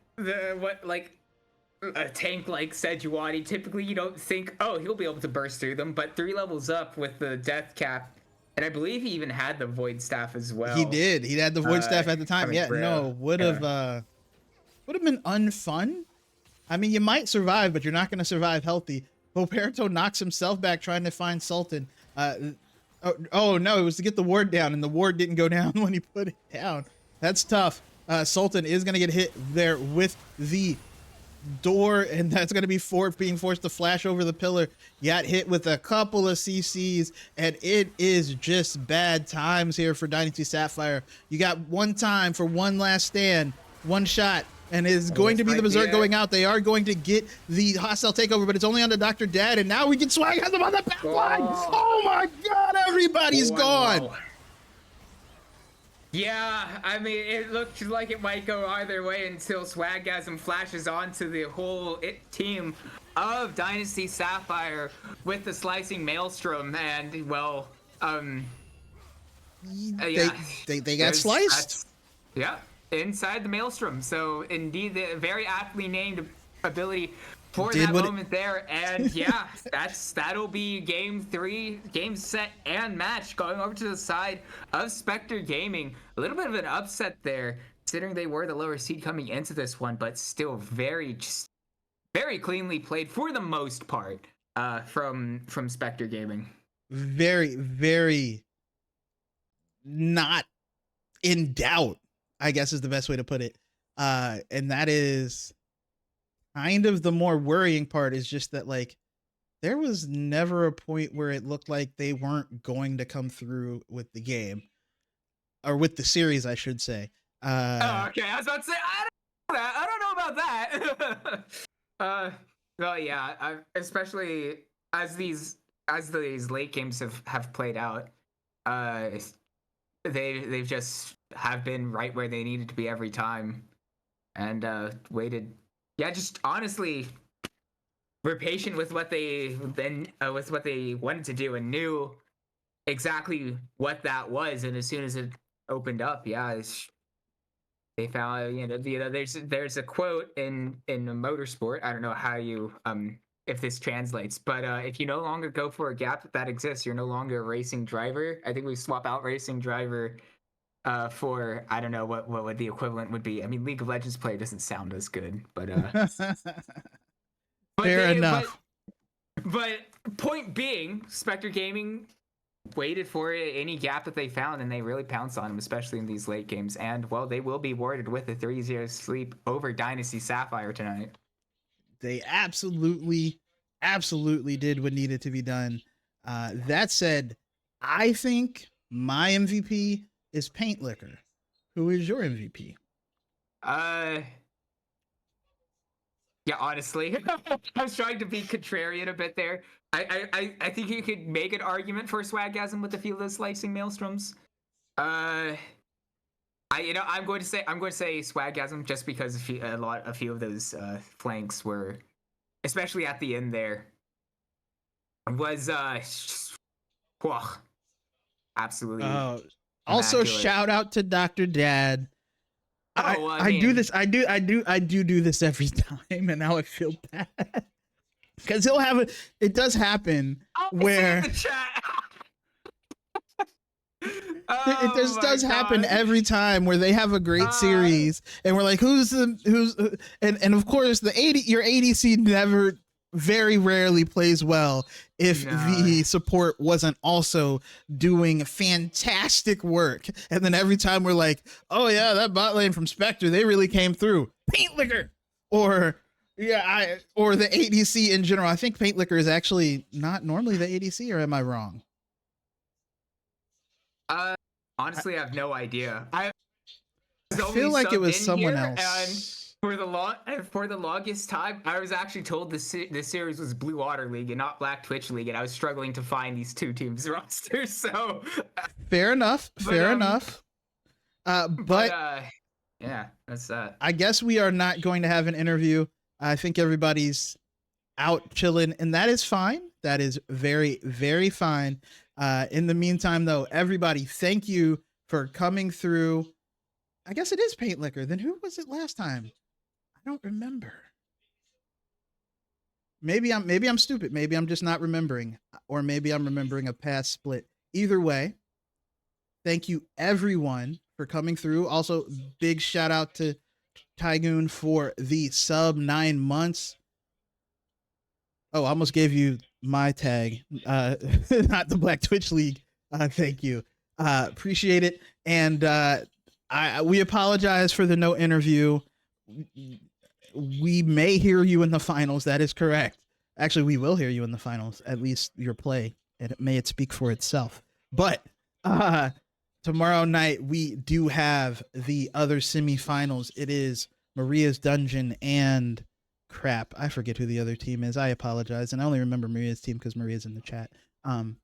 a tank like Sejuani, typically you don't think, oh, he'll be able to burst through them. But 3 levels up with the death cap, and I believe he even had the void staff as well.
He did. He had the void staff at the time.
I mean,
yeah, no, would have been unfun. I mean, you might survive, but you're not going to survive healthy. Boberto knocks himself back trying to find Sultan. Oh no, it was to get the ward down, and the ward didn't go down when he put it down. That's tough. Sultan is going to get hit there with the door, and that's going to be being forced to flash over the pillar. Got hit with a couple of CCs, and it is just bad times here for Dynasty Sapphire. You got one time for one last stand, one shot, and it's going to be the Berserk going out. They are going to get the hostile takeover, but it's only on the Dr. Dad, and now we can swag at them on the back line. Oh my god, everybody's gone.
Wow. Yeah, I mean, it looked like it might go either way until Swaggasm flashes onto the whole team of Dynasty Sapphire with the slicing Maelstrom, and well,
they got sliced.
Yeah, inside the Maelstrom. So indeed, the very aptly named ability for that moment there, and yeah, that'll be game 3, game set and match going over to the side of Spectre Gaming. A little bit of an upset there, considering they were the lower seed coming into this one, but still very cleanly played for the most part from Spectre Gaming.
Very, very not in doubt, I guess is the best way to put it. And that is kind of the more worrying part, is just that, like, there was never a point where it looked like they weren't going to come through with the game, or with the series, I should say.
Oh, okay. I was about to say, I don't know about that. Well, yeah, especially as these late games have played out, they've just have been right where they needed to be every time, and waited. Yeah, just honestly, we're patient with what they wanted to do, and knew exactly what that was. And as soon as it opened up, yeah, they found there's a quote in motorsport. I don't know how you if this translates, but if you no longer go for a gap that exists, you're no longer a racing driver. I think we swap out racing driver for, I don't know what the equivalent would be. I mean, League of Legends player doesn't sound as good, but
fair enough.
But point being, Spectre Gaming waited for any gap that they found, and they really pounced on them, especially in these late games. And well, they will be warded with a 3-0 sweep over Dynasty Sapphire tonight.
They absolutely did what needed to be done. That said, I think my MVP is Paint Liquor. Who is your MVP?
Yeah, honestly, I was trying to be contrarian a bit there. I think you could make an argument for Swaggasm with a few of those slicing Maelstroms. I'm going to say Swaggasm, just because a few of those flanks were, especially at the end there, was absolutely.
Also,
immaculate.
shout out to Dr. Dad. I do this every time, and now I feel bad because he'll have it. It does happen where. It just
my
does happen
God.
every time where they have a great series, and we're like, who's and of course your ADC never, very rarely plays well if the support wasn't also doing fantastic work. And then every time we're like, oh yeah, that bot lane from Spectre, they really came through. Paint Liquor, or or the ADC in general. I think Paint Liquor is actually not normally the ADC, or am I wrong?
Honestly, I have no idea.
I feel like it was someone else.
And for the longest time, I was actually told this series was Blue Water League and not Black Twitch League, and I was struggling to find these two teams' rosters. So
fair enough. Fair enough. But
yeah, that's that.
I guess we are not going to have an interview. I think everybody's out chilling, and that is fine. That is very, very fine. In the meantime, though, everybody, thank you for coming through. I guess it is Paint Liquor. Then who was it last time? I don't remember. Maybe I'm stupid. Maybe I'm just not remembering, or maybe I'm remembering a past split. Either way, thank you everyone for coming through. Also, big shout out to Tygoon for the sub 9 months. Oh, I almost gave you my tag, not the Black Twitch League. Thank you. Appreciate it. And we apologize for the no interview. We may hear you in the finals. That is correct. Actually, we will hear you in the finals, at least your play, and may it speak for itself. But tomorrow night, we do have the other semifinals. It is Maria's Dungeon and crap, I forget who the other team is. I apologize. And I only remember Maria's team because Maria's in the chat. I'm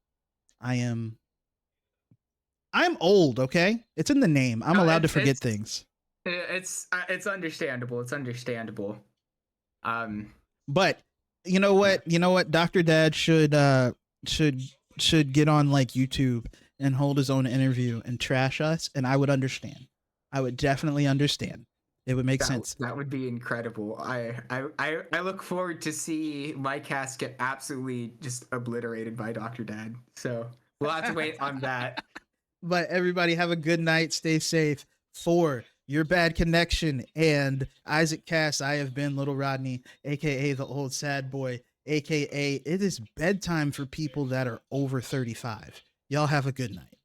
old, okay? It's in the name. I'm allowed to forget things.
It's understandable. It's understandable.
But you know what? Dr. Dad should get on like YouTube and hold his own interview and trash us, and I would understand. I would definitely understand. It would make sense.
That would be incredible. I look forward to see my cast get absolutely just obliterated by Dr. Dad. So we'll have to wait on that.
But everybody have a good night. Stay safe. For Your Bad Connection and Isaac Cass, I have been Little Rodney, aka the Old Sad Boy, aka it is bedtime for people that are over 35. Y'all have a good night.